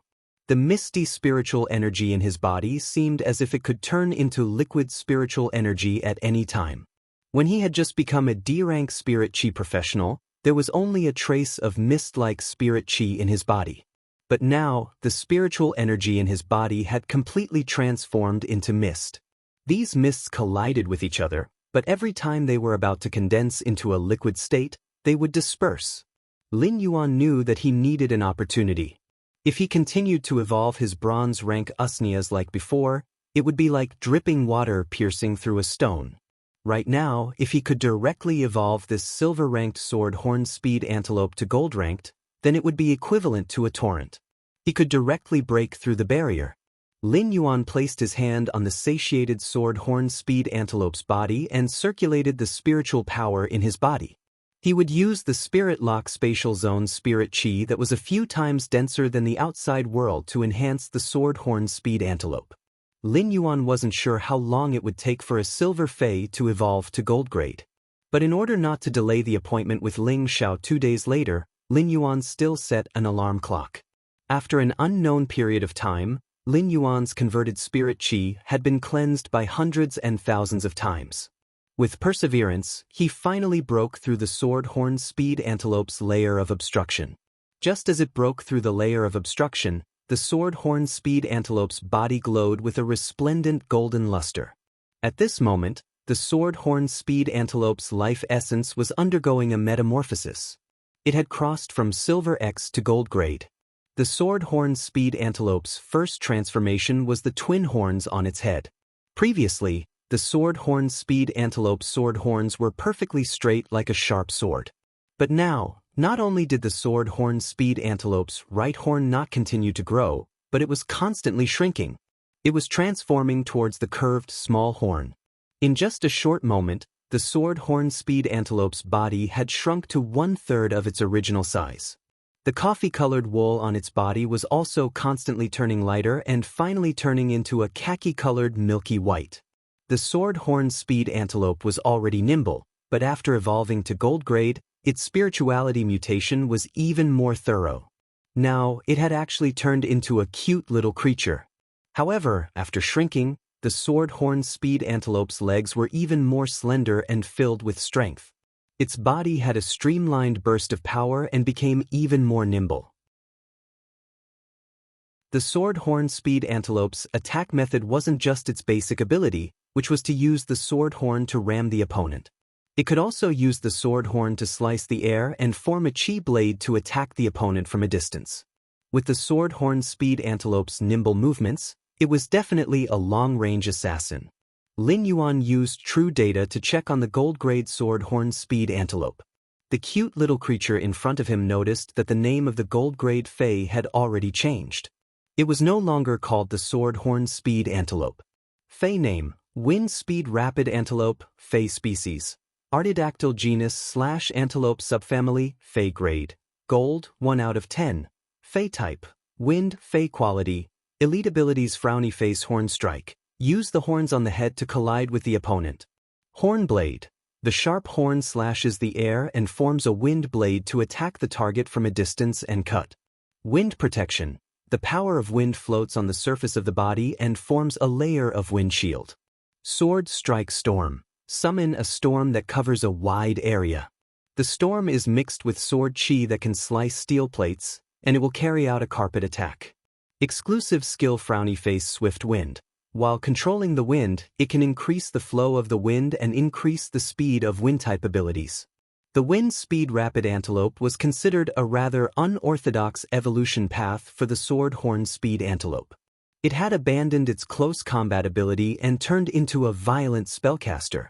The misty spiritual energy in his body seemed as if it could turn into liquid spiritual energy at any time. When he had just become a D-rank spirit chi professional, there was only a trace of mist-like spirit chi in his body. But now, the spiritual energy in his body had completely transformed into mist. These mists collided with each other, but every time they were about to condense into a liquid state, they would disperse. Lin Yuan knew that he needed an opportunity. If he continued to evolve his bronze rank usneas like before, it would be like dripping water piercing through a stone. Right now, if he could directly evolve this silver-ranked sword horn speed antelope to gold-ranked, then it would be equivalent to a torrent. He could directly break through the barrier. Lin Yuan placed his hand on the satiated sword horn speed antelope's body and circulated the spiritual power in his body. He would use the Spirit Lock spatial zone spirit chi that was a few times denser than the outside world to enhance the sword horn speed antelope. Lin Yuan wasn't sure how long it would take for a silver fae to evolve to gold grade. But in order not to delay the appointment with Ling Xiao 2 days later, Lin Yuan still set an alarm clock. After an unknown period of time, Lin Yuan's converted spirit chi had been cleansed by hundreds and thousands of times. With perseverance, he finally broke through the sword horn speed antelope's layer of obstruction. Just as it broke through the layer of obstruction, the sword-horn speed antelope's body glowed with a resplendent golden luster. At this moment, the sword-horn speed antelope's life essence was undergoing a metamorphosis. It had crossed from Silver X to Gold Grade. The sword-horn speed antelope's first transformation was the twin horns on its head. Previously, the sword-horn speed antelope's sword horns were perfectly straight like a sharp sword. But now, not only did the sword-horn speed antelope's right horn not continue to grow, but it was constantly shrinking. It was transforming towards the curved small horn. In just a short moment, the sword-horn speed antelope's body had shrunk to 1/3 of its original size. The coffee-colored wool on its body was also constantly turning lighter and finally turning into a khaki-colored milky white. The sword-horn speed antelope was already nimble, but after evolving to Gold Grade, its spirituality mutation was even more thorough. Now, it had actually turned into a cute little creature. However, after shrinking, the sword-horn speed antelope's legs were even more slender and filled with strength. Its body had a streamlined burst of power and became even more nimble. The sword-horn speed antelope's attack method wasn't just its basic ability, which was to use the sword horn to ram the opponent. It could also use the sword horn to slice the air and form a chi blade to attack the opponent from a distance. With the sword horn speed antelope's nimble movements, it was definitely a long-range assassin. Lin Yuan used true data to check on the gold-grade sword-horn speed antelope. The cute little creature in front of him noticed that the name of the gold-grade Fei had already changed. It was no longer called the sword-horn speed antelope. Fei name, Wind Speed Rapid Antelope, Fei species. Artiodactyl genus / antelope subfamily, Fei grade. Gold, 1 out of 10. Fei type, Wind, Fei quality. Elite abilities frowny face horn strike. Use the horns on the head to collide with the opponent. Horn blade. The sharp horn slashes the air and forms a wind blade to attack the target from a distance and cut. Wind protection. The power of wind floats on the surface of the body and forms a layer of wind shield. Sword strike storm. Summon a storm that covers a wide area. The storm is mixed with sword chi that can slice steel plates, and it will carry out a carpet attack. Exclusive skill frowny face swift wind. While controlling the wind, it can increase the flow of the wind and increase the speed of wind-type abilities. The wind speed rapid antelope was considered a rather unorthodox evolution path for the sword-horn speed antelope. It had abandoned its close combat ability and turned into a violent spellcaster.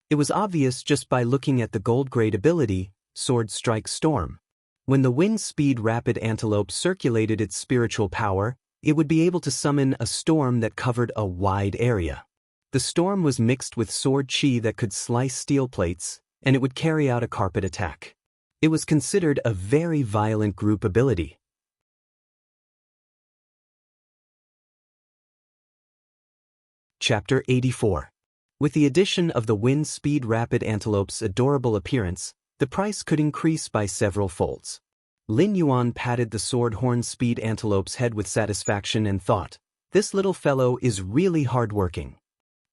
It was obvious just by looking at the gold-grade ability, Sword Strike Storm. When the wind speed rapid antelope circulated its spiritual power, it would be able to summon a storm that covered a wide area. The storm was mixed with sword chi that could slice steel plates, and it would carry out a carpet attack. It was considered a very violent group ability. Chapter 84. With the addition of the wind speed rapid antelope's adorable appearance, the price could increase by several folds. Lin Yuan patted the sword-horn speed antelope's head with satisfaction and thought, "This little fellow is really hard-working.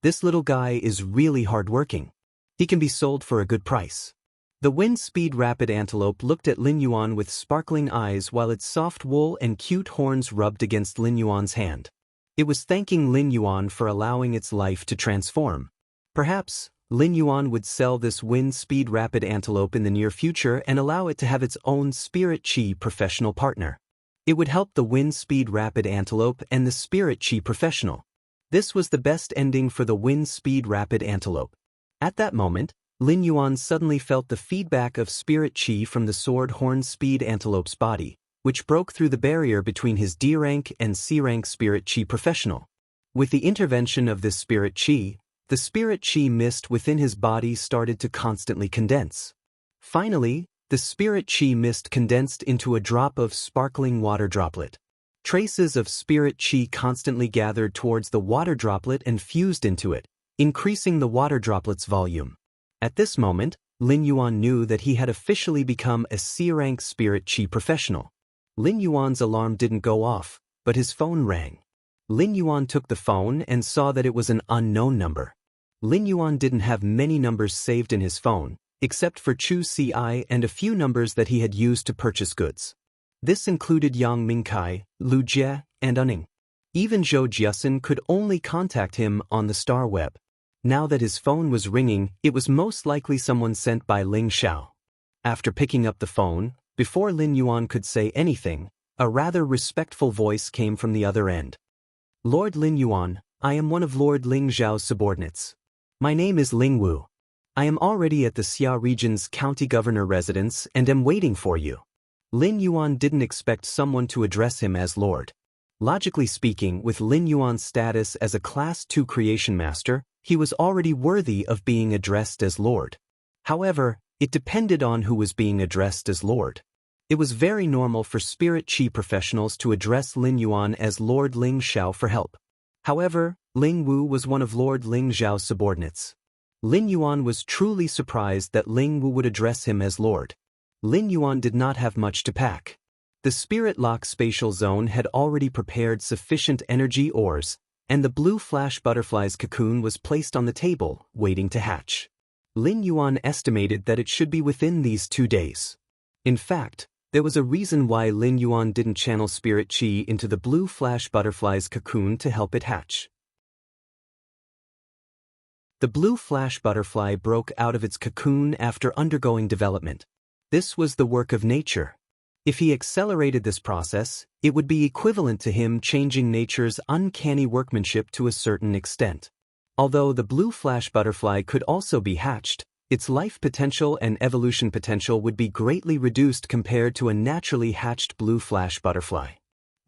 This little guy is really hard-working. He can be sold for a good price." The wind speed rapid antelope looked at Lin Yuan with sparkling eyes while its soft wool and cute horns rubbed against Lin Yuan's hand. It was thanking Lin Yuan for allowing its life to transform. Perhaps, Lin Yuan would sell this wind speed rapid antelope in the near future and allow it to have its own spirit chi professional partner. It would help the wind speed rapid antelope and the spirit chi professional. This was the best ending for the wind speed rapid antelope. At that moment, Lin Yuan suddenly felt the feedback of spirit chi from the sword-horn speed antelope's body, which broke through the barrier between his D-rank and C-rank spirit chi professional. With the intervention of this spirit chi, the spirit chi mist within his body started to constantly condense. Finally, the spirit chi mist condensed into a drop of sparkling water droplet. Traces of spirit chi constantly gathered towards the water droplet and fused into it, increasing the water droplet's volume. At this moment, Lin Yuan knew that he had officially become a C-rank spirit chi professional. Lin Yuan's alarm didn't go off, but his phone rang. Lin Yuan took the phone and saw that it was an unknown number. Lin Yuan didn't have many numbers saved in his phone, except for Chu Ci and a few numbers that he had used to purchase goods. This included Yang Mingkai, Lu Jie, and Unning. Even Zhou Jiasun could only contact him on the star web. Now that his phone was ringing, it was most likely someone sent by Ling Xiao. After picking up the phone, before Lin Yuan could say anything, a rather respectful voice came from the other end. Lord Lin Yuan, I am one of Lord Ling Zhao's subordinates. My name is Ling Wu. I am already at the Xia region's county governor residence and am waiting for you. Lin Yuan didn't expect someone to address him as Lord. Logically speaking, with Lin Yuan's status as a Class 2 creation master, he was already worthy of being addressed as Lord. However, it depended on who was being addressed as Lord. It was very normal for spirit chi professionals to address Lin Yuan as Lord Ling Xiao for help. However, Ling Wu was one of Lord Ling Zhao's subordinates. Lin Yuan was truly surprised that Ling Wu would address him as Lord. Lin Yuan did not have much to pack. The Spirit Lock spatial zone had already prepared sufficient energy ores, and the blue flash butterfly's cocoon was placed on the table, waiting to hatch. Lin Yuan estimated that it should be within these 2 days. In fact, there was a reason why Lin Yuan didn't channel spirit chi into the blue flash butterfly's cocoon to help it hatch. The blue flash butterfly broke out of its cocoon after undergoing development. This was the work of nature. If he accelerated this process, it would be equivalent to him changing nature's uncanny workmanship to a certain extent. Although the blue flash butterfly could also be hatched, its life potential and evolution potential would be greatly reduced compared to a naturally hatched blue flash butterfly.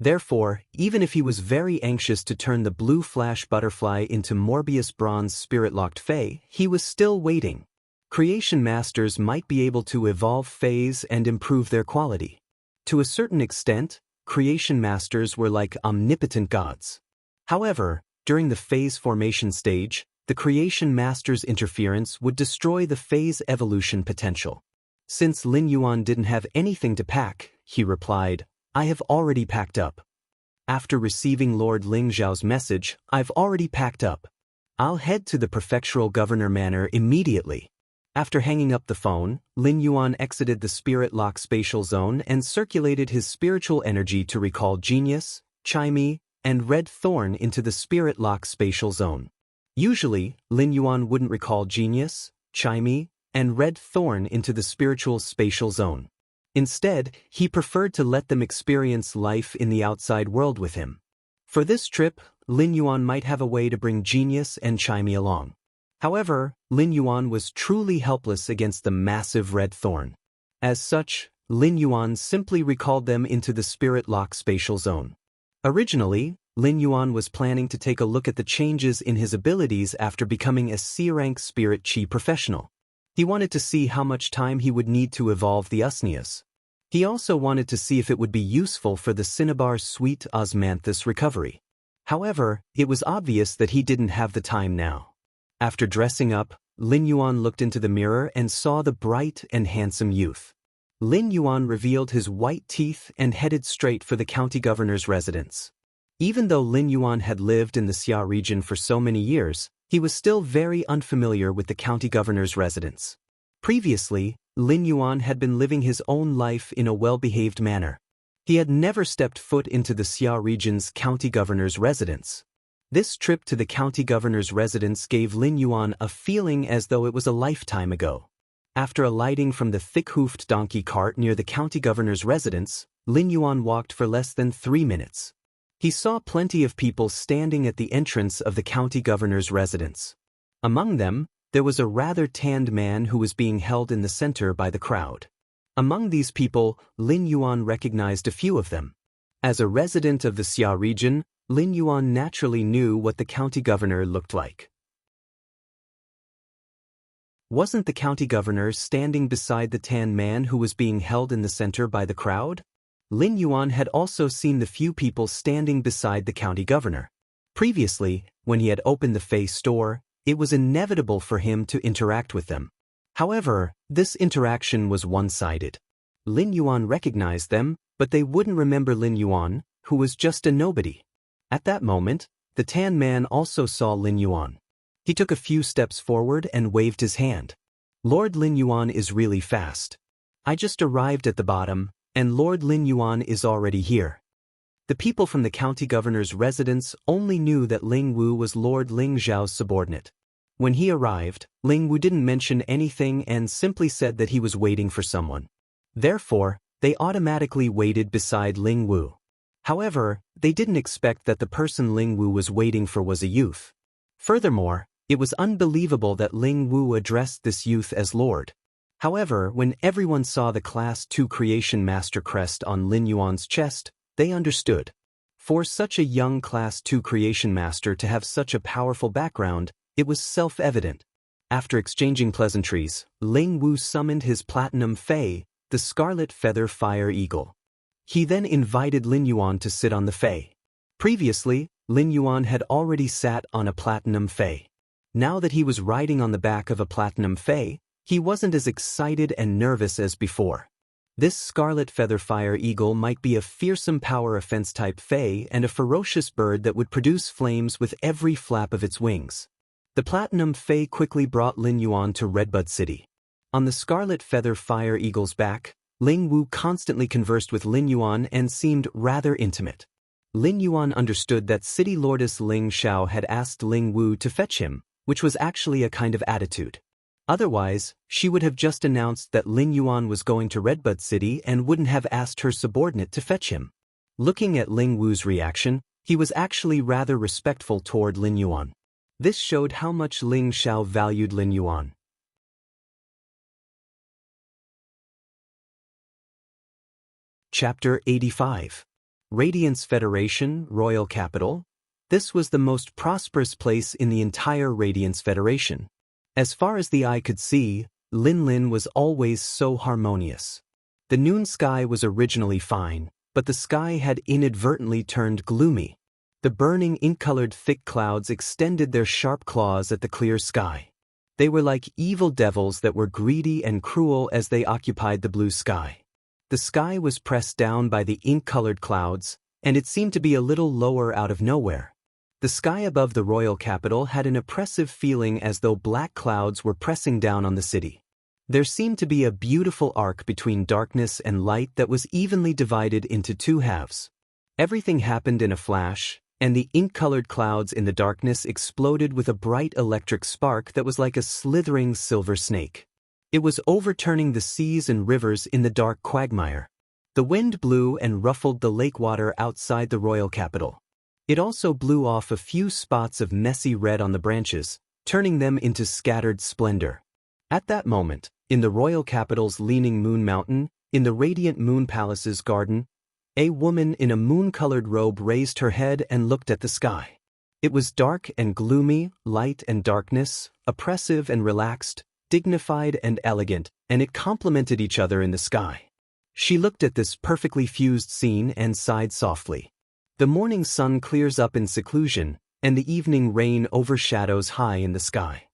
Therefore, even if he was very anxious to turn the blue flash butterfly into Morbius Bronze Spirit-Locked Fae, he was still waiting. Creation masters might be able to evolve phase and improve their quality. To a certain extent, creation masters were like omnipotent gods. However, during the phase formation stage, the creation master's interference would destroy the phase evolution potential. Since Lin Yuan didn't have anything to pack, he replied, I have already packed up. After receiving Lord Ling Zhao's message, I've already packed up. I'll head to the prefectural governor manor immediately. After hanging up the phone, Lin Yuan exited the Spirit Lock spatial zone and circulated his spiritual energy to recall Genius, Chimey, and Red Thorn into the Spirit Lock spatial zone. Usually, Lin Yuan wouldn't recall Genius, Chimey, and Red Thorn into the spiritual spatial zone. Instead, he preferred to let them experience life in the outside world with him. For this trip, Lin Yuan might have a way to bring Genius and Chimey along. However, Lin Yuan was truly helpless against the massive Red Thorn. As such, Lin Yuan simply recalled them into the Spirit Lock spatial zone. Originally, Lin Yuan was planning to take a look at the changes in his abilities after becoming a C-rank spirit chi professional. He wanted to see how much time he would need to evolve the Usnias. He also wanted to see if it would be useful for the Cinnabar Sweet Osmanthus recovery. However, it was obvious that he didn't have the time now. After dressing up, Lin Yuan looked into the mirror and saw the bright and handsome youth. Lin Yuan revealed his white teeth and headed straight for the county governor's residence. Even though Lin Yuan had lived in the Xia region for so many years, he was still very unfamiliar with the county governor's residence. Previously, Lin Yuan had been living his own life in a well-behaved manner. He had never stepped foot into the Xia region's county governor's residence. This trip to the county governor's residence gave Lin Yuan a feeling as though it was a lifetime ago. After alighting from the thick-hoofed donkey cart near the county governor's residence, Lin Yuan walked for less than 3 minutes. He saw plenty of people standing at the entrance of the county governor's residence. Among them, there was a rather tanned man who was being held in the center by the crowd. Among these people, Lin Yuan recognized a few of them. As a resident of the Xia region, Lin Yuan naturally knew what the county governor looked like. Wasn't the county governor standing beside the tan man who was being held in the center by the crowd? Lin Yuan had also seen the few people standing beside the county governor. Previously, when he had opened the Fey store, it was inevitable for him to interact with them. However, this interaction was one-sided. Lin Yuan recognized them, but they wouldn't remember Lin Yuan, who was just a nobody. At that moment, the tan man also saw Lin Yuan. He took a few steps forward and waved his hand. Lord Lin Yuan is really fast. I just arrived at the bottom, and Lord Lin Yuan is already here. The people from the county governor's residence only knew that Ling Wu was Lord Ling Zhao's subordinate. When he arrived, Ling Wu didn't mention anything and simply said that he was waiting for someone. Therefore, they automatically waited beside Ling Wu. However, they didn't expect that the person Ling Wu was waiting for was a youth. Furthermore, it was unbelievable that Ling Wu addressed this youth as Lord. However, when everyone saw the Class 2 Creation Master crest on Lin Yuan's chest, they understood. For such a young Class 2 Creation Master to have such a powerful background, it was self-evident. After exchanging pleasantries, Ling Wu summoned his Platinum Fae, the Scarlet Feather Fire Eagle. He then invited Lin Yuan to sit on the Fae. Previously, Lin Yuan had already sat on a Platinum Fae. Now that he was riding on the back of a Platinum Fae, he wasn't as excited and nervous as before. This Scarlet Feather Fire Eagle might be a fearsome power offense type Fae and a ferocious bird that would produce flames with every flap of its wings. The Platinum Fae quickly brought Lin Yuan to Redbud City. On the Scarlet Feather Fire Eagle's back, Ling Wu constantly conversed with Lin Yuan and seemed rather intimate. Lin Yuan understood that City Lordess Ling Xiao had asked Ling Wu to fetch him, which was actually a kind of attitude. Otherwise, she would have just announced that Lin Yuan was going to Redbud City and wouldn't have asked her subordinate to fetch him. Looking at Ling Wu's reaction, he was actually rather respectful toward Lin Yuan. This showed how much Ling Xiao valued Lin Yuan. Chapter 85. Radiance Federation, Royal Capital. This was the most prosperous place in the entire Radiance Federation. As far as the eye could see, Lin was always so harmonious. The noon sky was originally fine, but the sky had inadvertently turned gloomy. The burning ink-colored thick clouds extended their sharp claws at the clear sky. They were like evil devils that were greedy and cruel as they occupied the blue sky. The sky was pressed down by the ink-colored clouds, and it seemed to be a little lower out of nowhere. The sky above the royal capital had an oppressive feeling as though black clouds were pressing down on the city. There seemed to be a beautiful arc between darkness and light that was evenly divided into two halves. Everything happened in a flash, and the ink-colored clouds in the darkness exploded with a bright electric spark that was like a slithering silver snake. It was overturning the seas and rivers in the dark quagmire. The wind blew and ruffled the lake water outside the royal capital. It also blew off a few spots of messy red on the branches, turning them into scattered splendor. At that moment, in the royal capital's leaning moon mountain, in the radiant moon palace's garden, a woman in a moon-colored robe raised her head and looked at the sky. It was dark and gloomy, light and darkness, oppressive and relaxed, dignified and elegant, and it complemented each other in the sky. She looked at this perfectly fused scene and sighed softly. The morning sun clears up in seclusion, and the evening rain overshadows high in the sky.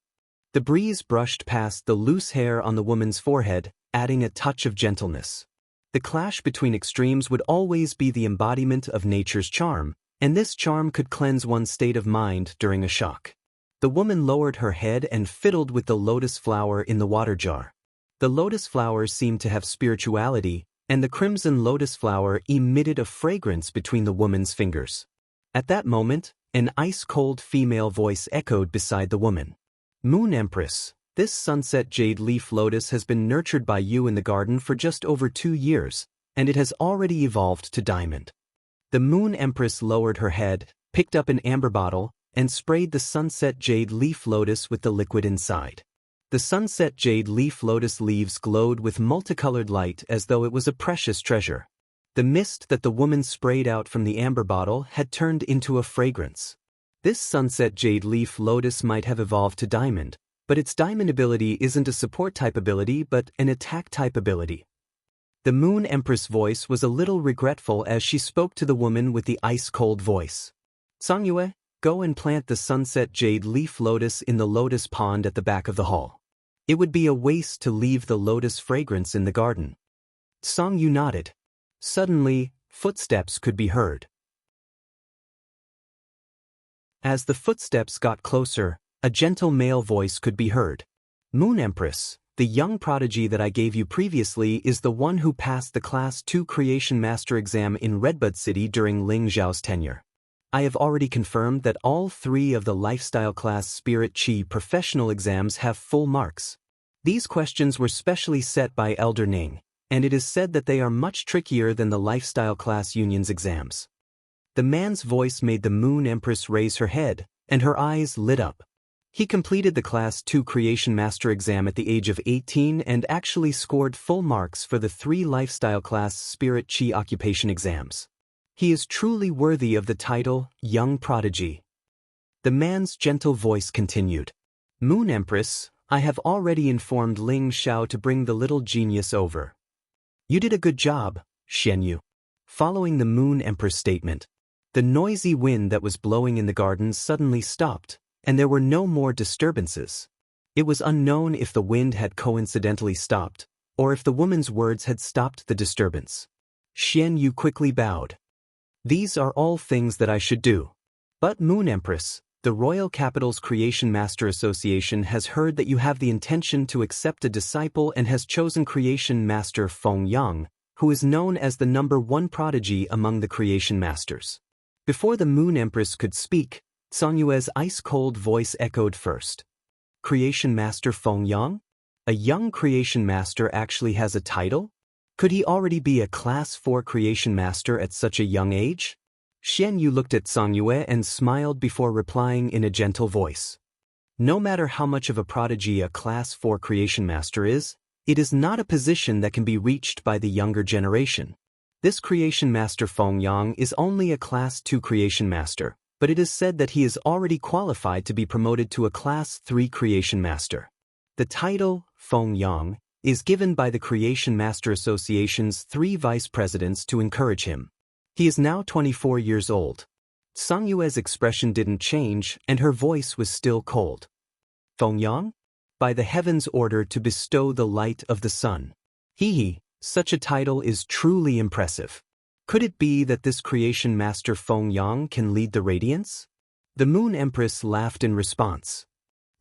The breeze brushed past the loose hair on the woman's forehead, adding a touch of gentleness. The clash between extremes would always be the embodiment of nature's charm, and this charm could cleanse one's state of mind during a shock. The woman lowered her head and fiddled with the lotus flower in the water jar. The lotus flower seemed to have spirituality, and the crimson lotus flower emitted a fragrance between the woman's fingers. At that moment, an ice-cold female voice echoed beside the woman. "Moon Empress, this sunset jade leaf lotus has been nurtured by you in the garden for just over 2 years, and it has already evolved to diamond." The Moon Empress lowered her head, picked up an amber bottle, and sprayed the sunset jade leaf lotus with the liquid inside. The sunset jade leaf lotus leaves glowed with multicolored light as though it was a precious treasure. The mist that the woman sprayed out from the amber bottle had turned into a fragrance. This sunset jade leaf lotus might have evolved to diamond, but its diamond ability isn't a support type ability but an attack type ability. The Moon Empress voice was a little regretful as she spoke to the woman with the ice-cold voice. "Songyue, go and plant the sunset jade leaf lotus in the lotus pond at the back of the hall. It would be a waste to leave the lotus fragrance in the garden." Song Yu nodded. Suddenly, footsteps could be heard. As the footsteps got closer, a gentle male voice could be heard. "Moon Empress, The young prodigy that I gave you previously is the one who passed the Class 2 Creation Master exam in Redbud City during Ling Zhao's tenure. I have already confirmed that all 3 of the Lifestyle Class Spirit Chi professional exams have full marks. These questions were specially set by Elder Ning, and it is said that they are much trickier than the Lifestyle Class Union's exams. The man's voice made the Moon Empress raise her head, and her eyes lit up. He completed the Class 2 Creation Master exam at the age of 18 and actually scored full marks for the 3 Lifestyle Class Spirit Chi occupation exams. He is truly worthy of the title, Young Prodigy. The man's gentle voice continued. Moon Empress, I have already informed Ling Xiao to bring the little genius over. You did a good job, Xianyu. Following the Moon Empress statement, the noisy wind that was blowing in the garden suddenly stopped, and there were no more disturbances. It was unknown if the wind had coincidentally stopped, or if the woman's words had stopped the disturbance. Xianyu quickly bowed. These are all things that I should do. But Moon Empress, the Royal Capital's Creation Master Association has heard that you have the intention to accept a disciple and has chosen Creation Master Feng Yang, who is known as the #1 prodigy among the Creation Masters. Before the Moon Empress could speak, Song Yue's ice-cold voice echoed first. Creation Master Feng Yang? A young Creation Master actually has a title? Could he already be a Class 4 Creation Master at such a young age? Xianyu looked at Song Yue and smiled before replying in a gentle voice. No matter how much of a prodigy a Class 4 Creation Master is, it is not a position that can be reached by the younger generation. This Creation Master Feng Yang is only a Class 2 Creation Master, but it is said that he is already qualified to be promoted to a Class 3 Creation Master. The title, Feng Yang, is given by the Creation Master Association's 3 vice presidents to encourage him. He is now 24 years old. Song Yue's expression didn't change, and her voice was still cold. Feng Yang? By the heavens' order to bestow the light of the sun. Such a title is truly impressive. Could it be that this Creation Master Feng Yang can lead the radiance? The Moon Empress laughed in response.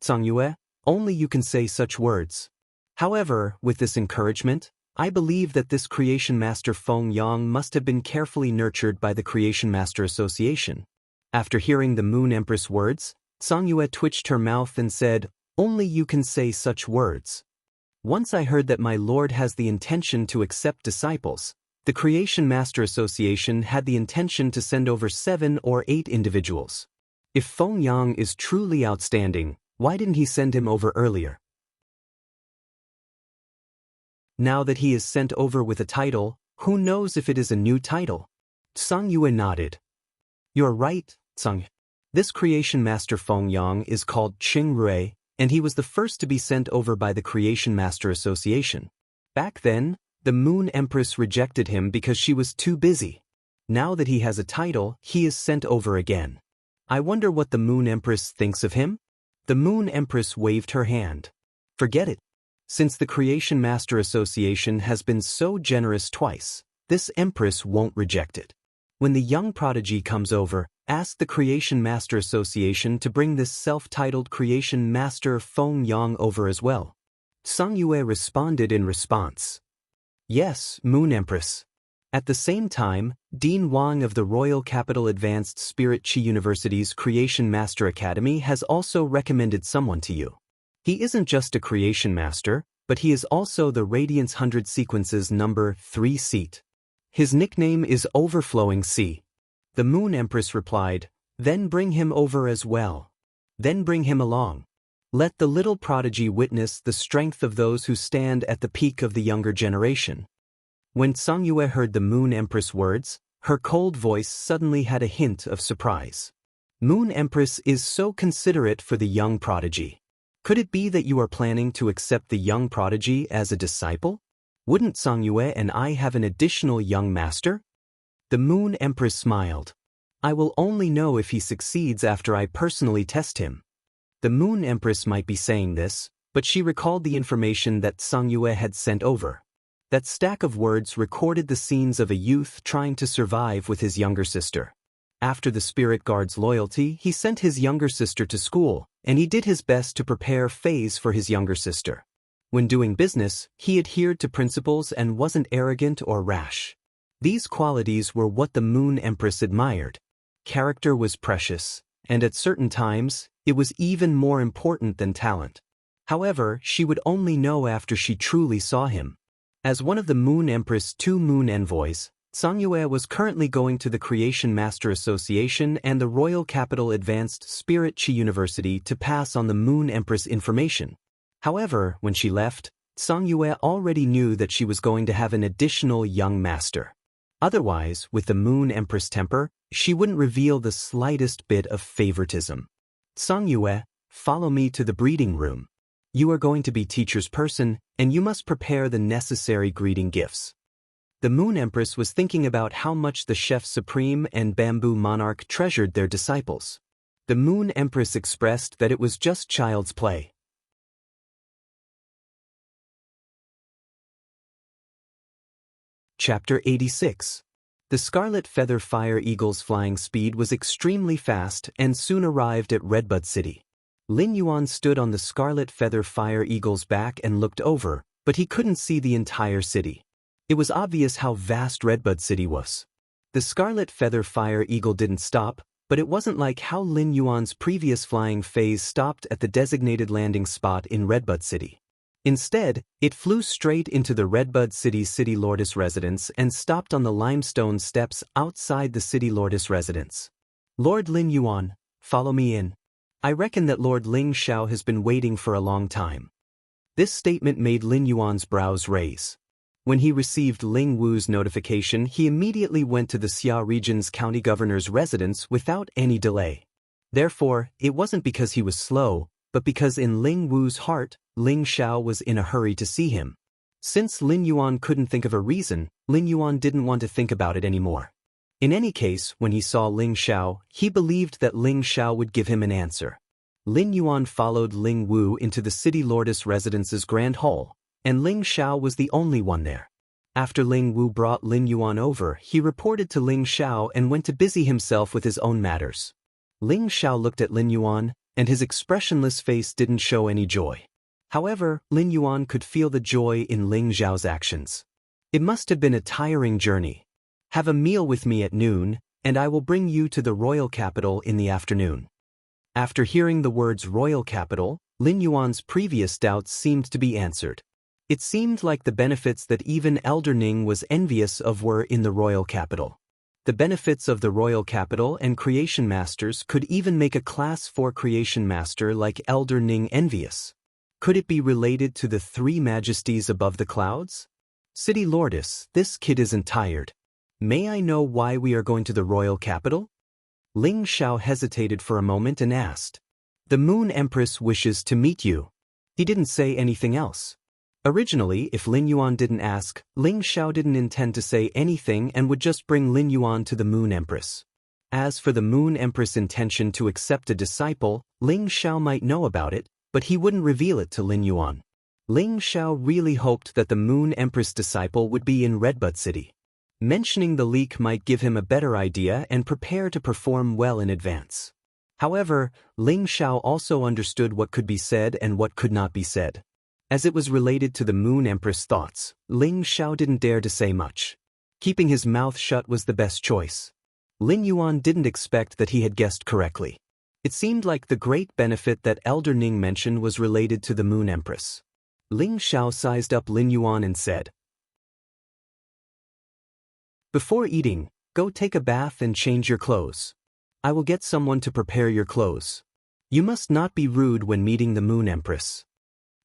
Song Yue, only you can say such words. However, with this encouragement, I believe that this Creation Master Feng Yang must have been carefully nurtured by the Creation Master Association. After hearing the Moon Empress words, Song Yue twitched her mouth and said, only you can say such words. Once I heard that my lord has the intention to accept disciples, the Creation Master Association had the intention to send over 7 or 8 individuals. If Feng Yang is truly outstanding, why didn't he send him over earlier? Now that he is sent over with a title, who knows if it is a new title? Song Yue nodded. You're right, Song. This Creation Master Feng Yang is called Qing Rui, and he was the first to be sent over by the Creation Master Association. Back then, the Moon Empress rejected him because she was too busy. Now that he has a title, he is sent over again. I wonder what the Moon Empress thinks of him? The Moon Empress waved her hand. Forget it. Since the Creation Master Association has been so generous twice, this Empress won't reject it. When the young prodigy comes over, ask the Creation Master Association to bring this self-titled Creation Master Feng Yang over as well. Song Yue responded in response. Yes, Moon Empress. At the same time, Dean Wang of the Royal Capital Advanced Spirit Chi University's Creation Master Academy has also recommended someone to you. He isn't just a Creation Master, but he is also the Radiance 100 Sequences number 3 seat. His nickname is Overflowing C. The Moon Empress replied, then bring him over as well. Then bring him along. Let the little prodigy witness the strength of those who stand at the peak of the younger generation. When Song Yue heard the Moon Empress words, her cold voice suddenly had a hint of surprise. Moon Empress is so considerate for the young prodigy. Could it be that you are planning to accept the young prodigy as a disciple? Wouldn't Song Yue and I have an additional young master? The Moon Empress smiled. I will only know if he succeeds after I personally test him. The Moon Empress might be saying this, but she recalled the information that Song Yue had sent over. That stack of words recorded the scenes of a youth trying to survive with his younger sister. After the Spirit Guard's loyalty, he sent his younger sister to school, and he did his best to prepare Phase for his younger sister. When doing business, he adhered to principles and wasn't arrogant or rash. These qualities were what the Moon Empress admired. Character was precious, and at certain times, it was even more important than talent. However, she would only know after she truly saw him. As one of the Moon Empress' 2 moon envoys, Xianxia was currently going to the Creation Master Association and the Royal Capital Advanced Spirit Chi University to pass on the Moon Empress information. However, when she left, Xianxia already knew that she was going to have an additional young master. Otherwise, with the Moon Empress temper, she wouldn't reveal the slightest bit of favoritism. Xianxia, follow me to the breeding room. You are going to be teacher's person, and you must prepare the necessary greeting gifts. The Moon Empress was thinking about how much the Chef Supreme and Bamboo Monarch treasured their disciples. The Moon Empress expressed that it was just child's play. Chapter 86. The Scarlet Feather Fire Eagle's flying speed was extremely fast and soon arrived at Redbud City. Lin Yuan stood on the Scarlet Feather Fire Eagle's back and looked over, but he couldn't see the entire city. It was obvious how vast Redbud City was. The Scarlet Feather Fire Eagle didn't stop, but it wasn't like how Lin Yuan's previous flying phase stopped at the designated landing spot in Redbud City. Instead, it flew straight into the Redbud City City Lordess residence and stopped on the limestone steps outside the City Lordess residence. Lord Lin Yuan, follow me in. I reckon that Lord Ling Xiao has been waiting for a long time. This statement made Lin Yuan's brows raise. When he received Ling Wu's notification, he immediately went to the Xia region's county governor's residence without any delay. Therefore, it wasn't because he was slow, but because in Ling Wu's heart, Ling Xiao was in a hurry to see him. Since Lin Yuan couldn't think of a reason, Lin Yuan didn't want to think about it anymore. In any case, when he saw Ling Xiao, he believed that Ling Xiao would give him an answer. Lin Yuan followed Ling Wu into the City Lordess residence's grand hall, and Ling Xiao was the only one there. After Ling Wu brought Lin Yuan over, he reported to Ling Xiao and went to busy himself with his own matters. Ling Xiao looked at Lin Yuan, and his expressionless face didn't show any joy. However, Lin Yuan could feel the joy in Ling Xiao's actions. It must have been a tiring journey. Have a meal with me at noon, and I will bring you to the royal capital in the afternoon. After hearing the words royal capital, Lin Yuan's previous doubts seemed to be answered. It seemed like the benefits that even Elder Ning was envious of were in the royal capital. The benefits of the royal capital and creation masters could even make a class 4 creation master like Elder Ning envious. Could it be related to the 3 majesties above the clouds? City Lordess, this kid isn't tired. May I know why we are going to the royal capital? Ling Xiao hesitated for a moment and asked. The Moon Empress wishes to meet you. He didn't say anything else. Originally, if Lin Yuan didn't ask, Ling Xiao didn't intend to say anything and would just bring Lin Yuan to the Moon Empress. As for the Moon Empress' intention to accept a disciple, Ling Xiao might know about it, but he wouldn't reveal it to Lin Yuan. Ling Xiao really hoped that the Moon Empress disciple would be in Redbud City. Mentioning the leak might give him a better idea and prepare to perform well in advance. However, Ling Xiao also understood what could be said and what could not be said. As it was related to the Moon Empress' thoughts, Ling Xiao didn't dare to say much. Keeping his mouth shut was the best choice. Lin Yuan didn't expect that he had guessed correctly. It seemed like the great benefit that Elder Ning mentioned was related to the Moon Empress. Ling Xiao sized up Lin Yuan and said, Before eating, go take a bath and change your clothes. I will get someone to prepare your clothes. You must not be rude when meeting the Moon Empress.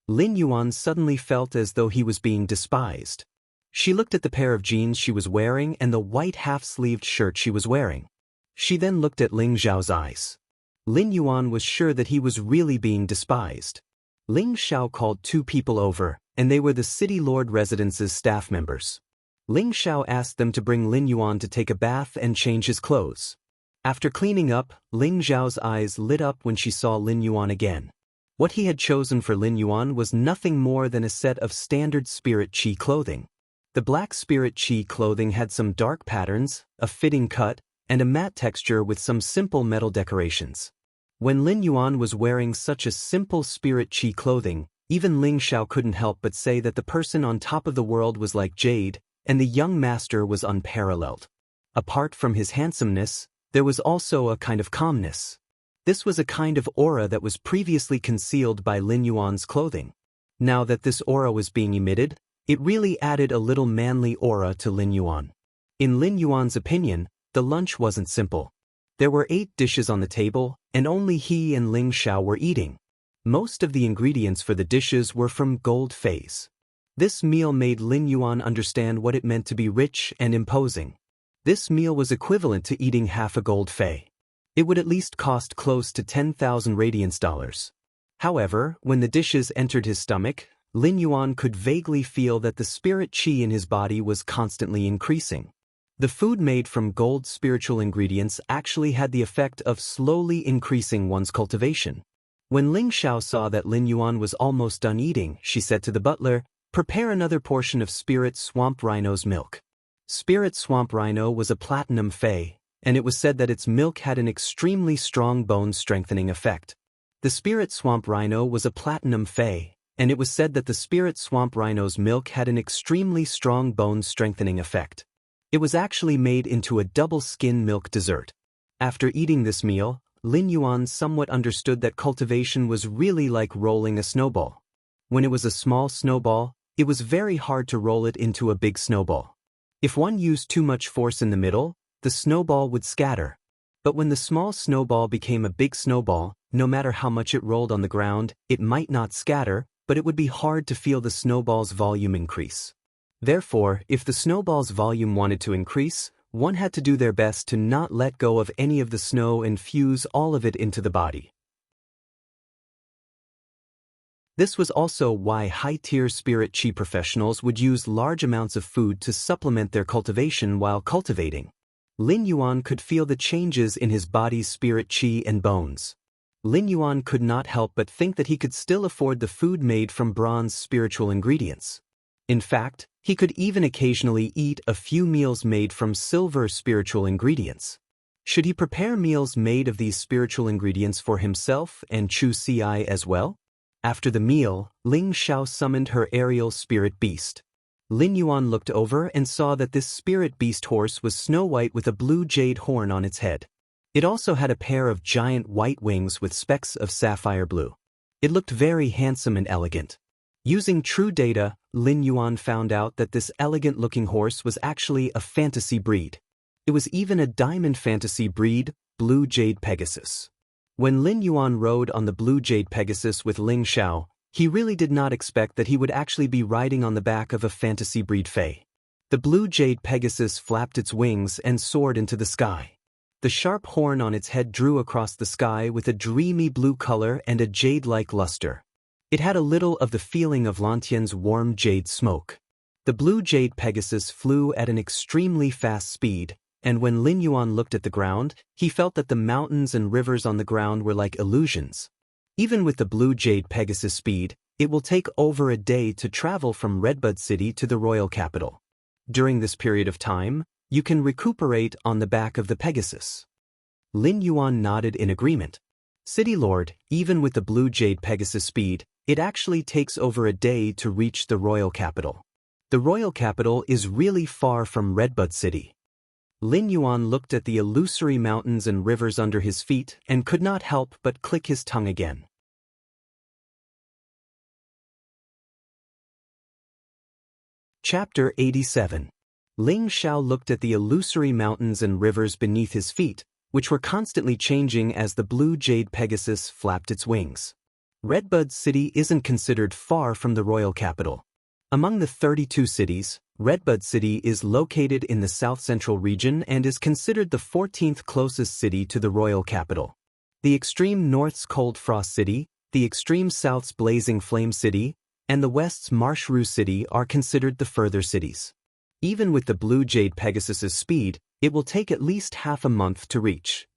Lin Yuan suddenly felt as though he was being despised. She looked at the pair of jeans she was wearing and the white half-sleeved shirt she was wearing. She then looked at Ling Xiao's eyes. Lin Yuan was sure that he was really being despised. Ling Xiao called 2 people over, and they were the City Lord Residence's staff members. Ling Xiao asked them to bring Lin Yuan to take a bath and change his clothes. After cleaning up, Ling Xiao's eyes lit up when she saw Lin Yuan again. What he had chosen for Lin Yuan was nothing more than a set of standard Spirit Chi clothing. The black Spirit Chi clothing had some dark patterns, a fitting cut, and a matte texture with some simple metal decorations. When Lin Yuan was wearing such a simple Spirit Chi clothing, Even Ling Xiao couldn't help but say that the person on top of the world was like jade, and the young master was unparalleled. Apart from his handsomeness, there was also a kind of calmness. This was a kind of aura that was previously concealed by Lin Yuan's clothing. Now that this aura was being emitted, it really added a little manly aura to Lin Yuan. In Lin Yuan's opinion, the lunch wasn't simple. There were 8 dishes on the table, and only he and Ling Xiao were eating. Most of the ingredients for the dishes were from gold phase. This meal made Lin Yuan understand what it meant to be rich and imposing. This meal was equivalent to eating half a gold fei. It would at least cost close to 10,000 radiance dollars. However, when the dishes entered his stomach, Lin Yuan could vaguely feel that the spirit qi in his body was constantly increasing. The food made from gold spiritual ingredients actually had the effect of slowly increasing one's cultivation. When Ling Xiao saw that Lin Yuan was almost done eating, she said to the butler, "Prepare another portion of Spirit Swamp Rhino's milk." Spirit Swamp Rhino was a platinum fei, and it was said that its milk had an extremely strong bone-strengthening effect. The Spirit Swamp Rhino was a platinum fei, and it was said that the Spirit Swamp Rhino's milk had an extremely strong bone-strengthening effect. It was actually made into a double-skin milk dessert. After eating this meal, Lin Yuan somewhat understood that cultivation was really like rolling a snowball. When it was a small snowball, it was very hard to roll it into a big snowball. If one used too much force in the middle, the snowball would scatter. But when the small snowball became a big snowball, no matter how much it rolled on the ground, it might not scatter, but it would be hard to feel the snowball's volume increase. Therefore, if the snowball's volume wanted to increase, one had to do their best to not let go of any of the snow and fuse all of it into the body. This was also why high-tier spirit qi professionals would use large amounts of food to supplement their cultivation while cultivating. Lin Yuan could feel the changes in his body's spirit qi and bones. Lin Yuan could not help but think that he could still afford the food made from bronze spiritual ingredients. In fact, he could even occasionally eat a few meals made from silver spiritual ingredients. Should he prepare meals made of these spiritual ingredients for himself and Chu Ci as well? After the meal, Ling Xiao summoned her aerial spirit beast. Lin Yuan looked over and saw that this spirit beast horse was snow white with a blue jade horn on its head. It also had a pair of giant white wings with specks of sapphire blue. It looked very handsome and elegant. Using true data, Lin Yuan found out that this elegant-looking horse was actually a fantasy breed. It was even a diamond fantasy breed, Blue Jade Pegasus. When Lin Yuan rode on the Blue Jade Pegasus with Ling Xiao, he really did not expect that he would actually be riding on the back of a fantasy breed fei. The Blue Jade Pegasus flapped its wings and soared into the sky. The sharp horn on its head drew across the sky with a dreamy blue color and a jade-like luster. It had a little of the feeling of Lantian's warm jade smoke. The Blue Jade Pegasus flew at an extremely fast speed, and when Lin Yuan looked at the ground, he felt that the mountains and rivers on the ground were like illusions. Even with the Blue Jade Pegasus speed, it will take over a day to travel from Redbud City to the royal capital. During this period of time, you can recuperate on the back of the Pegasus. Lin Yuan nodded in agreement. City Lord, even with the Blue Jade Pegasus speed, it actually takes over a day to reach the royal capital. The royal capital is really far from Redbud City. Lin Yuan looked at the illusory mountains and rivers under his feet and could not help but click his tongue again. Chapter 87. Ling Xiao looked at the illusory mountains and rivers beneath his feet, which were constantly changing as the Blue Jade Pegasus flapped its wings. Redbud City isn't considered far from the royal capital. Among the 32 cities, Redbud City is located in the south-central region and is considered the 14th closest city to the royal capital. The extreme north's Cold Frost City, the extreme south's Blazing Flame City, and the west's Marshru City are considered the further cities. Even with the Blue Jade Pegasus's speed, it will take at least half a month to reach.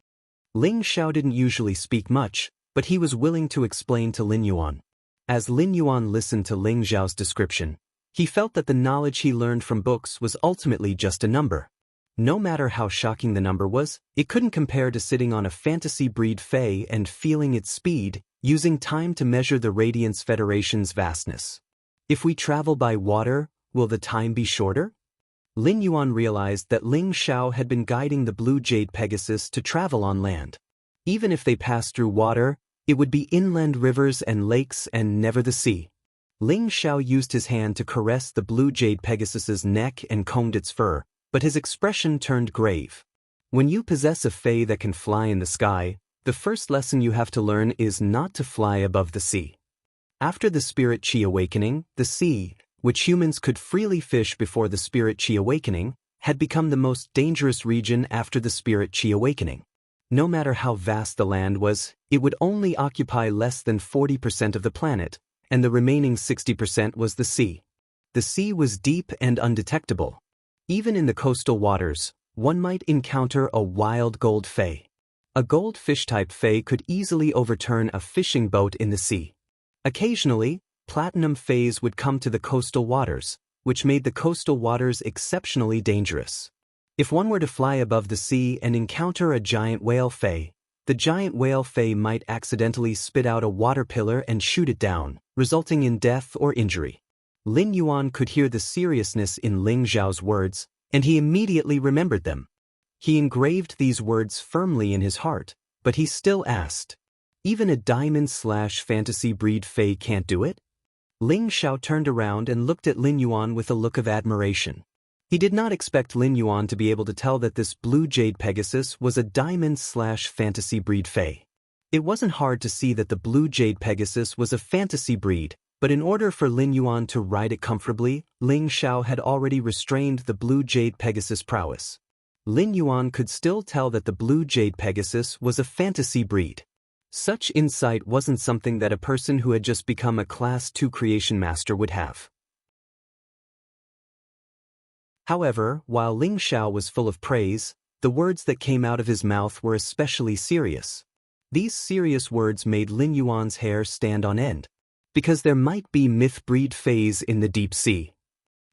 Ling Xiao didn't usually speak much, but he was willing to explain to Lin Yuan. As Lin Yuan listened to Ling Xiao's description, he felt that the knowledge he learned from books was ultimately just a number. No matter how shocking the number was, it couldn't compare to sitting on a fantasy breed Fae and feeling its speed, using time to measure the Radiance Federation's vastness. If we travel by water, will the time be shorter? Lin Yuan realized that Ling Xiao had been guiding the Blue Jade Pegasus to travel on land. Even if they passed through water, it would be inland rivers and lakes and never the sea. Ling Xiao used his hand to caress the Blue Jade Pegasus's neck and combed its fur, but his expression turned grave. When you possess a Fae that can fly in the sky, the first lesson you have to learn is not to fly above the sea. After the Spirit Chi awakening, the sea, which humans could freely fish before the Spirit Chi awakening, had become the most dangerous region after the Spirit Chi awakening. No matter how vast the land was, it would only occupy less than 40% of the planet, and the remaining 60% was the sea. The sea was deep and undetectable. Even in the coastal waters, one might encounter a wild gold Fae. A goldfish-type Fae could easily overturn a fishing boat in the sea. Occasionally, platinum Faes would come to the coastal waters, which made the coastal waters exceptionally dangerous. If one were to fly above the sea and encounter a giant whale Fae, the giant whale Fae might accidentally spit out a water pillar and shoot it down, resulting in death or injury. Lin Yuan could hear the seriousness in Ling Xiao's words, and he immediately remembered them. He engraved these words firmly in his heart, but he still asked, "Even a diamond/fantasy breed Fae can't do it?" Ling Xiao turned around and looked at Lin Yuan with a look of admiration. He did not expect Lin Yuan to be able to tell that this Blue Jade Pegasus was a diamond/fantasy breed Fae. It wasn't hard to see that the Blue Jade Pegasus was a fantasy breed, but in order for Lin Yuan to ride it comfortably, Ling Xiao had already restrained the Blue Jade Pegasus' prowess. Lin Yuan could still tell that the Blue Jade Pegasus was a fantasy breed. Such insight wasn't something that a person who had just become a Class 2 creation master would have. However, while Ling Xiao was full of praise, the words that came out of his mouth were especially serious. These serious words made Lin Yuan's hair stand on end. Because there might be myth breed Faes in the deep sea.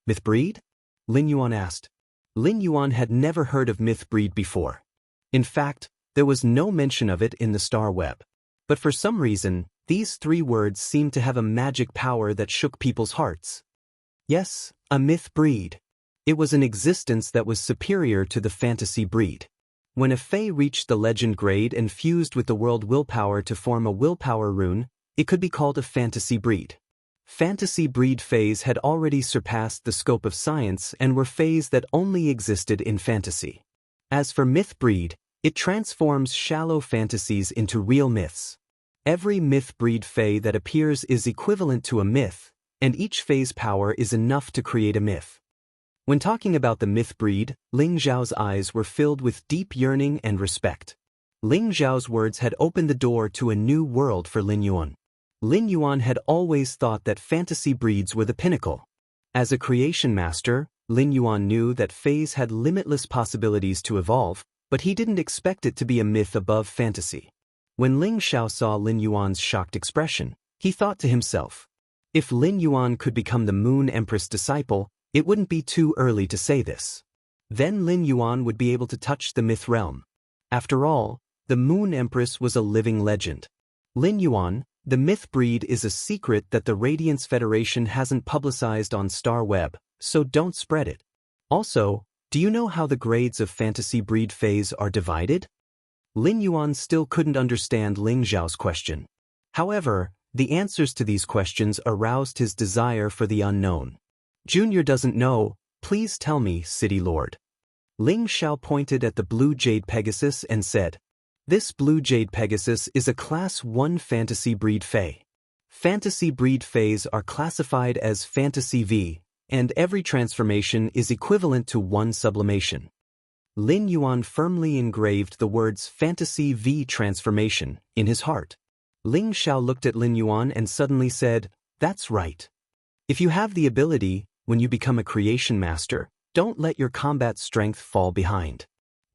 Myth breed? Lin Yuan asked. Lin Yuan had never heard of myth breed before. In fact, there was no mention of it in the star web. But for some reason, these three words seemed to have a magic power that shook people's hearts. Yes, a myth breed. It was an existence that was superior to the fantasy breed. When a Fae reached the legend grade and fused with the world willpower to form a willpower rune, it could be called a fantasy breed. Fantasy breed Faes had already surpassed the scope of science and were Faes that only existed in fantasy. As for myth breed, it transforms shallow fantasies into real myths. Every myth breed Fae that appears is equivalent to a myth, and each Fae's power is enough to create a myth. When talking about the myth breed, Ling Xiao's eyes were filled with deep yearning and respect. Ling Xiao's words had opened the door to a new world for Lin Yuan. Lin Yuan had always thought that fantasy breeds were the pinnacle. As a creation master, Lin Yuan knew that Faes had limitless possibilities to evolve, but he didn't expect it to be a myth above fantasy. When Ling Xiao saw Lin Yuan's shocked expression, he thought to himself, if Lin Yuan could become the Moon Empress disciple, it wouldn't be too early to say this. Then Lin Yuan would be able to touch the myth realm. After all, the Moon Empress was a living legend. Lin Yuan, the myth breed is a secret that the Radiance Federation hasn't publicized on Star Web, so don't spread it. Also, do you know how the grades of fantasy breed Faes are divided? Lin Yuan still couldn't understand Ling Xiao's question. However, the answers to these questions aroused his desire for the unknown. Junior doesn't know, please tell me, City Lord. Ling Xiao pointed at the Blue Jade Pegasus and said, this Blue Jade Pegasus is a Class 1 fantasy breed Fae. Fantasy breed Faes are classified as Fantasy V, and every transformation is equivalent to one sublimation. Lin Yuan firmly engraved the words Fantasy V transformation in his heart. Ling Xiao looked at Lin Yuan and suddenly said, that's right. If you have the ability, when you become a creation master, don't let your combat strength fall behind.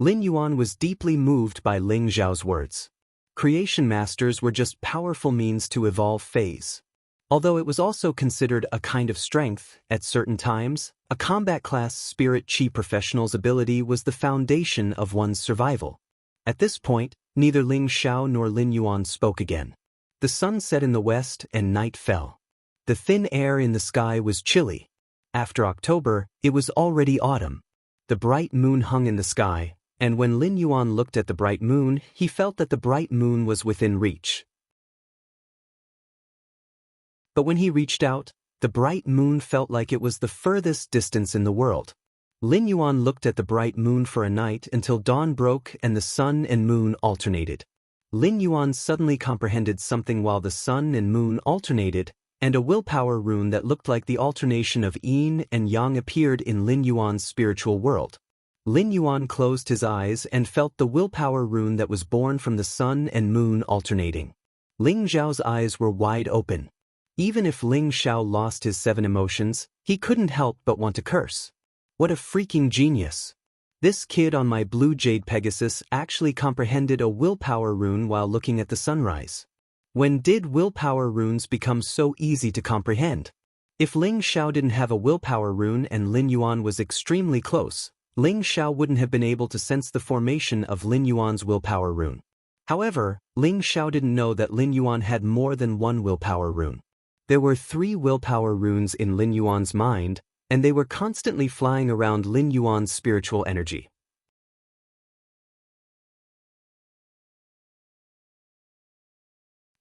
Lin Yuan was deeply moved by Ling Xiao's words. Creation masters were just powerful means to evolve Faes. Although it was also considered a kind of strength at certain times, a combat-class spirit chi professional's ability was the foundation of one's survival. At this point, neither Ling Xiao nor Lin Yuan spoke again. The sun set in the west and night fell. The thin air in the sky was chilly. After October, it was already autumn. The bright moon hung in the sky, and when Lin Yuan looked at the bright moon, he felt that the bright moon was within reach. But when he reached out, the bright moon felt like it was the furthest distance in the world. Lin Yuan looked at the bright moon for a night until dawn broke and the sun and moon alternated. Lin Yuan suddenly comprehended something while the sun and moon alternated, and a willpower rune that looked like the alternation of yin and yang appeared in Lin Yuan's spiritual world. Lin Yuan closed his eyes and felt the willpower rune that was born from the sun and moon alternating. Ling Zhao's eyes were wide open. Even if Ling Xiao lost his 7 emotions, he couldn't help but want to curse. What a freaking genius! This kid on my blue jade Pegasus actually comprehended a willpower rune while looking at the sunrise. When did willpower runes become so easy to comprehend? If Ling Xiao didn't have a willpower rune and Lin Yuan was extremely close, Ling Xiao wouldn't have been able to sense the formation of Lin Yuan's willpower rune. However, Ling Xiao didn't know that Lin Yuan had more than one willpower rune. There were 3 willpower runes in Lin Yuan's mind, and they were constantly flying around Lin Yuan's spiritual energy.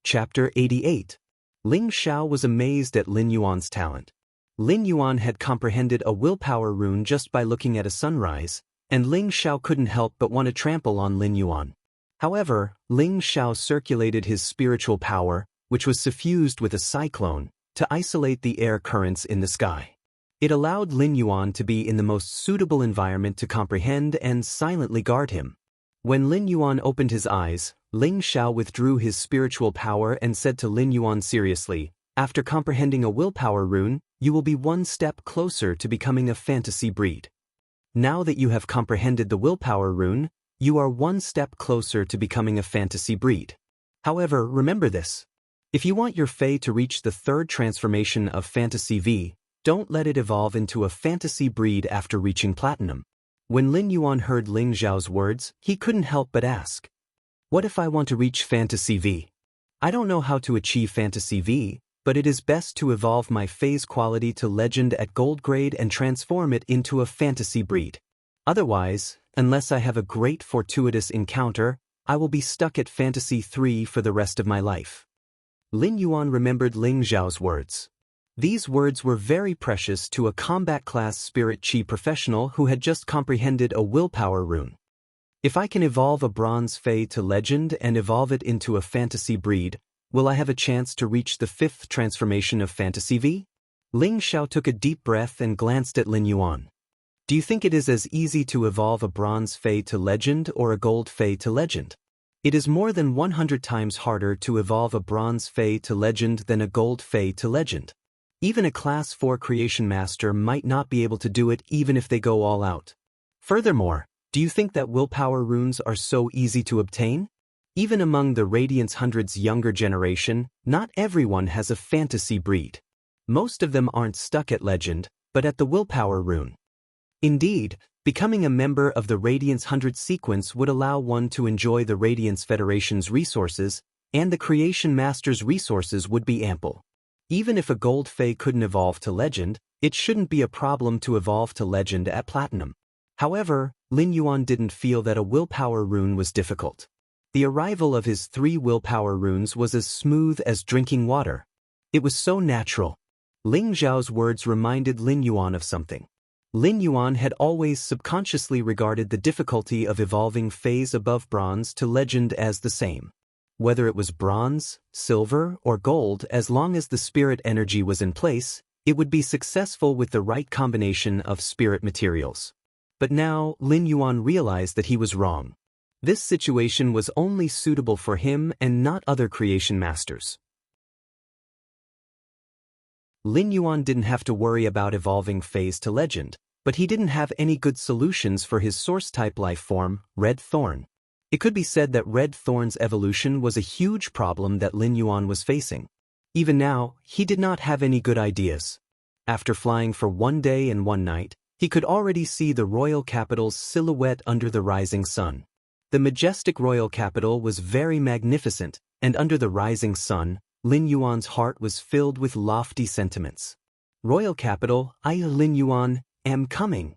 Chapter 88. Ling Xiao was amazed at Lin Yuan's talent. Lin Yuan had comprehended a willpower rune just by looking at a sunrise, and Ling Xiao couldn't help but want to trample on Lin Yuan. However, Ling Xiao circulated his spiritual power, which was suffused with a cyclone, to isolate the air currents in the sky. It allowed Lin Yuan to be in the most suitable environment to comprehend and silently guard him. When Lin Yuan opened his eyes, Ling Xiao withdrew his spiritual power and said to Lin Yuan seriously, "After comprehending a willpower rune, you will be one step closer to becoming a fantasy breed. Now that you have comprehended the willpower rune, you are one step closer to becoming a fantasy breed. However, remember this. If you want your Fae to reach the 3rd transformation of Fantasy V, don't let it evolve into a fantasy breed after reaching platinum." When Lin Yuan heard Ling Zhao's words, he couldn't help but ask, "What if I want to reach Fantasy V? I don't know how to achieve Fantasy V, but it is best to evolve my Fae's quality to Legend at Gold grade and transform it into a fantasy breed. Otherwise, unless I have a great fortuitous encounter, I will be stuck at Fantasy 3 for the rest of my life." Lin Yuan remembered Ling Zhao's words. These words were very precious to a combat-class spirit chi professional who had just comprehended a willpower rune. If I can evolve a bronze Fae to Legend and evolve it into a fantasy breed, will I have a chance to reach the 5th transformation of Fantasy V? Ling Xiao took a deep breath and glanced at Lin Yuan. Do you think it is as easy to evolve a bronze Fae to Legend or a gold Fae to Legend? It is more than 100 times harder to evolve a bronze Fae to Legend than a gold Fae to Legend. Even a Class 4 Creation Master might not be able to do it even if they go all out. Furthermore, do you think that willpower runes are so easy to obtain? Even among the Radiance 100's younger generation, not everyone has a fantasy breed. Most of them aren't stuck at Legend, but at the willpower rune. Indeed, becoming a member of the Radiance 100 sequence would allow one to enjoy the Radiance Federation's resources, and the Creation Master's resources would be ample. Even if a gold Fae couldn't evolve to Legend, it shouldn't be a problem to evolve to Legend at Platinum. However, Lin Yuan didn't feel that a willpower rune was difficult. The arrival of his 3 willpower runes was as smooth as drinking water. It was so natural. Ling Zhao's words reminded Lin Yuan of something. Lin Yuan had always subconsciously regarded the difficulty of evolving Faes above bronze to Legend as the same. Whether it was bronze, silver, or gold, as long as the spirit energy was in place, it would be successful with the right combination of spirit materials. But now, Lin Yuan realized that he was wrong. This situation was only suitable for him and not other creation masters. Lin Yuan didn't have to worry about evolving Faes to Legend, but he didn't have any good solutions for his source-type life form, Red Thorn. It could be said that Red Thorn's evolution was a huge problem that Lin Yuan was facing. Even now, he did not have any good ideas. After flying for 1 day and 1 night, he could already see the royal capital's silhouette under the rising sun. The majestic royal capital was very magnificent, and under the rising sun, Lin Yuan's heart was filled with lofty sentiments. Royal capital, I, Lin Yuan, am coming.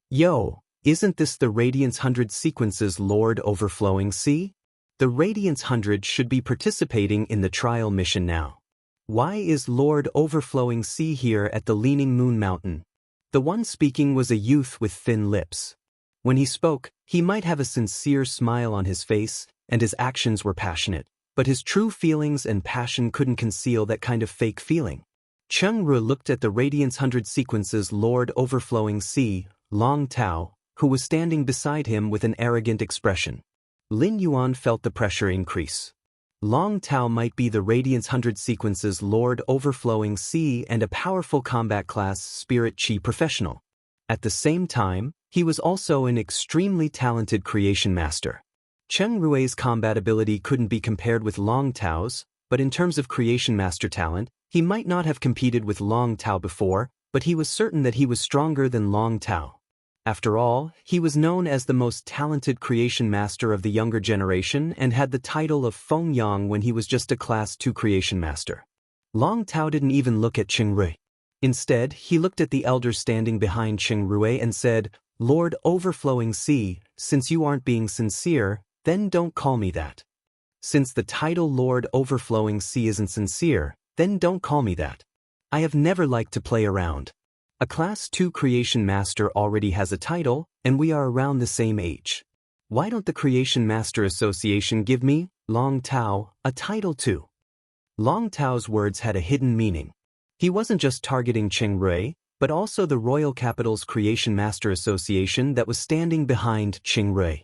Yo, isn't this the Radiance 100 Sequences Lord Overflowing Sea? The Radiance 100 should be participating in the trial mission now. Why is Lord Overflowing Sea here at the Leaning Moon Mountain? The one speaking was a youth with thin lips. When he spoke, he might have a sincere smile on his face, and his actions were passionate, but his true feelings and passion couldn't conceal that kind of fake feeling. Cheng Ru looked at the Radiance 100 Sequences Lord Overflowing Sea, Long Tao, who was standing beside him with an arrogant expression. Lin Yuan felt the pressure increase. Long Tao might be the Radiance 100 Sequences Lord Overflowing Sea and a powerful combat class Spirit Chi professional. At the same time, he was also an extremely talented creation master. Cheng Rui's combat ability couldn't be compared with Long Tao's, but in terms of creation master talent, he might not have competed with Long Tao before, but he was certain that he was stronger than Long Tao. After all, he was known as the most talented creation master of the younger generation and had the title of Feng Yang when he was just a Class 2 creation master. Long Tao didn't even look at Cheng Rui. Instead, he looked at the elder standing behind Cheng Rui and said, Lord Overflowing Sea, since you aren't being sincere, then don't call me that. Since the title Lord Overflowing Sea isn't sincere, then don't call me that. I have never liked to play around. A Class 2 Creation Master already has a title, and we are around the same age. Why don't the Creation Master Association give me, Long Tao, a title too? Long Tao's words had a hidden meaning. He wasn't just targeting Cheng Rui, but also the Royal Capital's Creation Master Association that was standing behind Cheng Rui.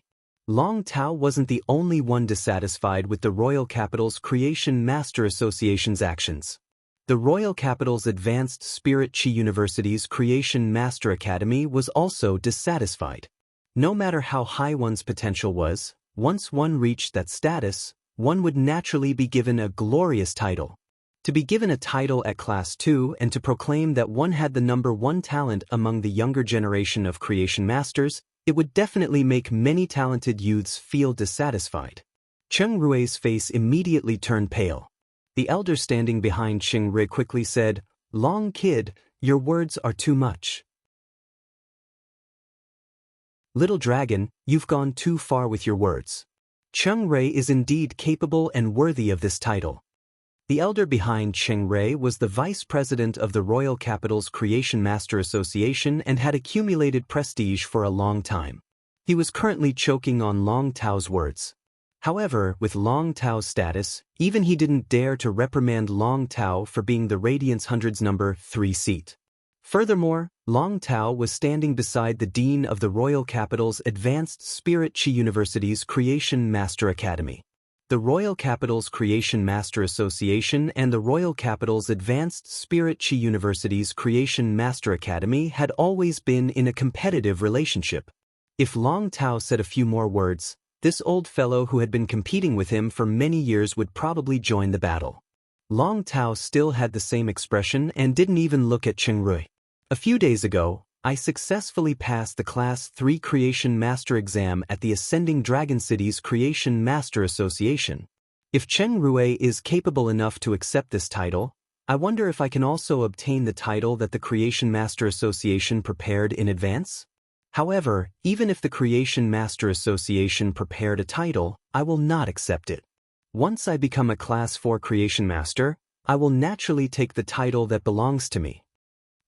Long Tao wasn't the only one dissatisfied with the Royal Capital's Creation Master Association's actions. The Royal Capital's Advanced Spirit Chi University's Creation Master Academy was also dissatisfied. No matter how high one's potential was, once one reached that status, one would naturally be given a glorious title. To be given a title at Class 2 and to proclaim that one had the #1 talent among the younger generation of Creation Masters, it would definitely make many talented youths feel dissatisfied. Cheng Rui's face immediately turned pale. The elder standing behind Cheng Rui quickly said, Long kid, your words are too much. Little dragon, you've gone too far with your words. Cheng Rui is indeed capable and worthy of this title. The elder behind Cheng Rui was the vice president of the Royal Capital's Creation Master Association and had accumulated prestige for a long time. He was currently choking on Long Tao's words. However, with Long Tao's status, even he didn't dare to reprimand Long Tao for being the Radiance 100's #3 seat. Furthermore, Long Tao was standing beside the dean of the Royal Capital's Advanced Spirit Chi University's Creation Master Academy. The Royal Capital's Creation Master Association and the Royal Capital's Advanced Spirit Chi University's Creation Master Academy had always been in a competitive relationship. If Long Tao said a few more words, this old fellow who had been competing with him for many years would probably join the battle. Long Tao still had the same expression and didn't even look at Cheng Rui. A few days ago, I successfully passed the Class 3 Creation Master exam at the Ascending Dragon City's Creation Master Association. If Cheng Rui is capable enough to accept this title, I wonder if I can also obtain the title that the Creation Master Association prepared in advance? However, even if the Creation Master Association prepared a title, I will not accept it. Once I become a Class 4 Creation Master, I will naturally take the title that belongs to me.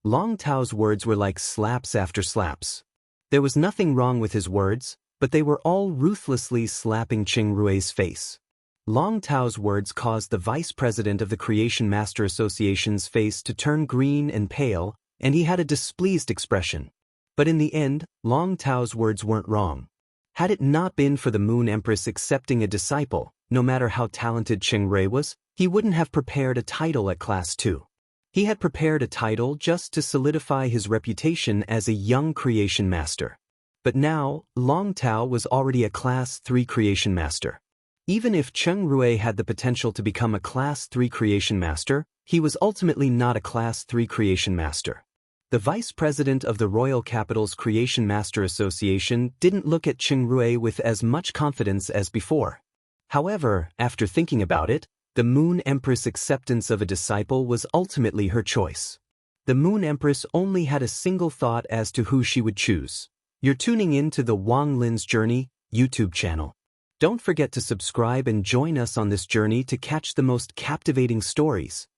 Long Tao's words were like slaps after slaps. There was nothing wrong with his words, but they were all ruthlessly slapping Cheng Rui's face. Long Tao's words caused the vice president of the Creation Master Association's face to turn green and pale, and he had a displeased expression. But in the end, Long Tao's words weren't wrong. Had it not been for the Moon Empress accepting a disciple, no matter how talented Cheng Rui was, he wouldn't have prepared a title at Class 2. He had prepared a title just to solidify his reputation as a young creation master. But now, Long Tao was already a Class 3 creation master. Even if Cheng Rui had the potential to become a Class 3 creation master, he was ultimately not a Class 3 creation master. The vice president of the Royal Capital's Creation Master Association didn't look at Cheng Rui with as much confidence as before. However, after thinking about it, the Moon Empress' acceptance of a disciple was ultimately her choice. The Moon Empress only had a single thought as to who she would choose. You're tuning in to the Wang Lin's Journey YouTube channel. Don't forget to subscribe and join us on this journey to catch the most captivating stories.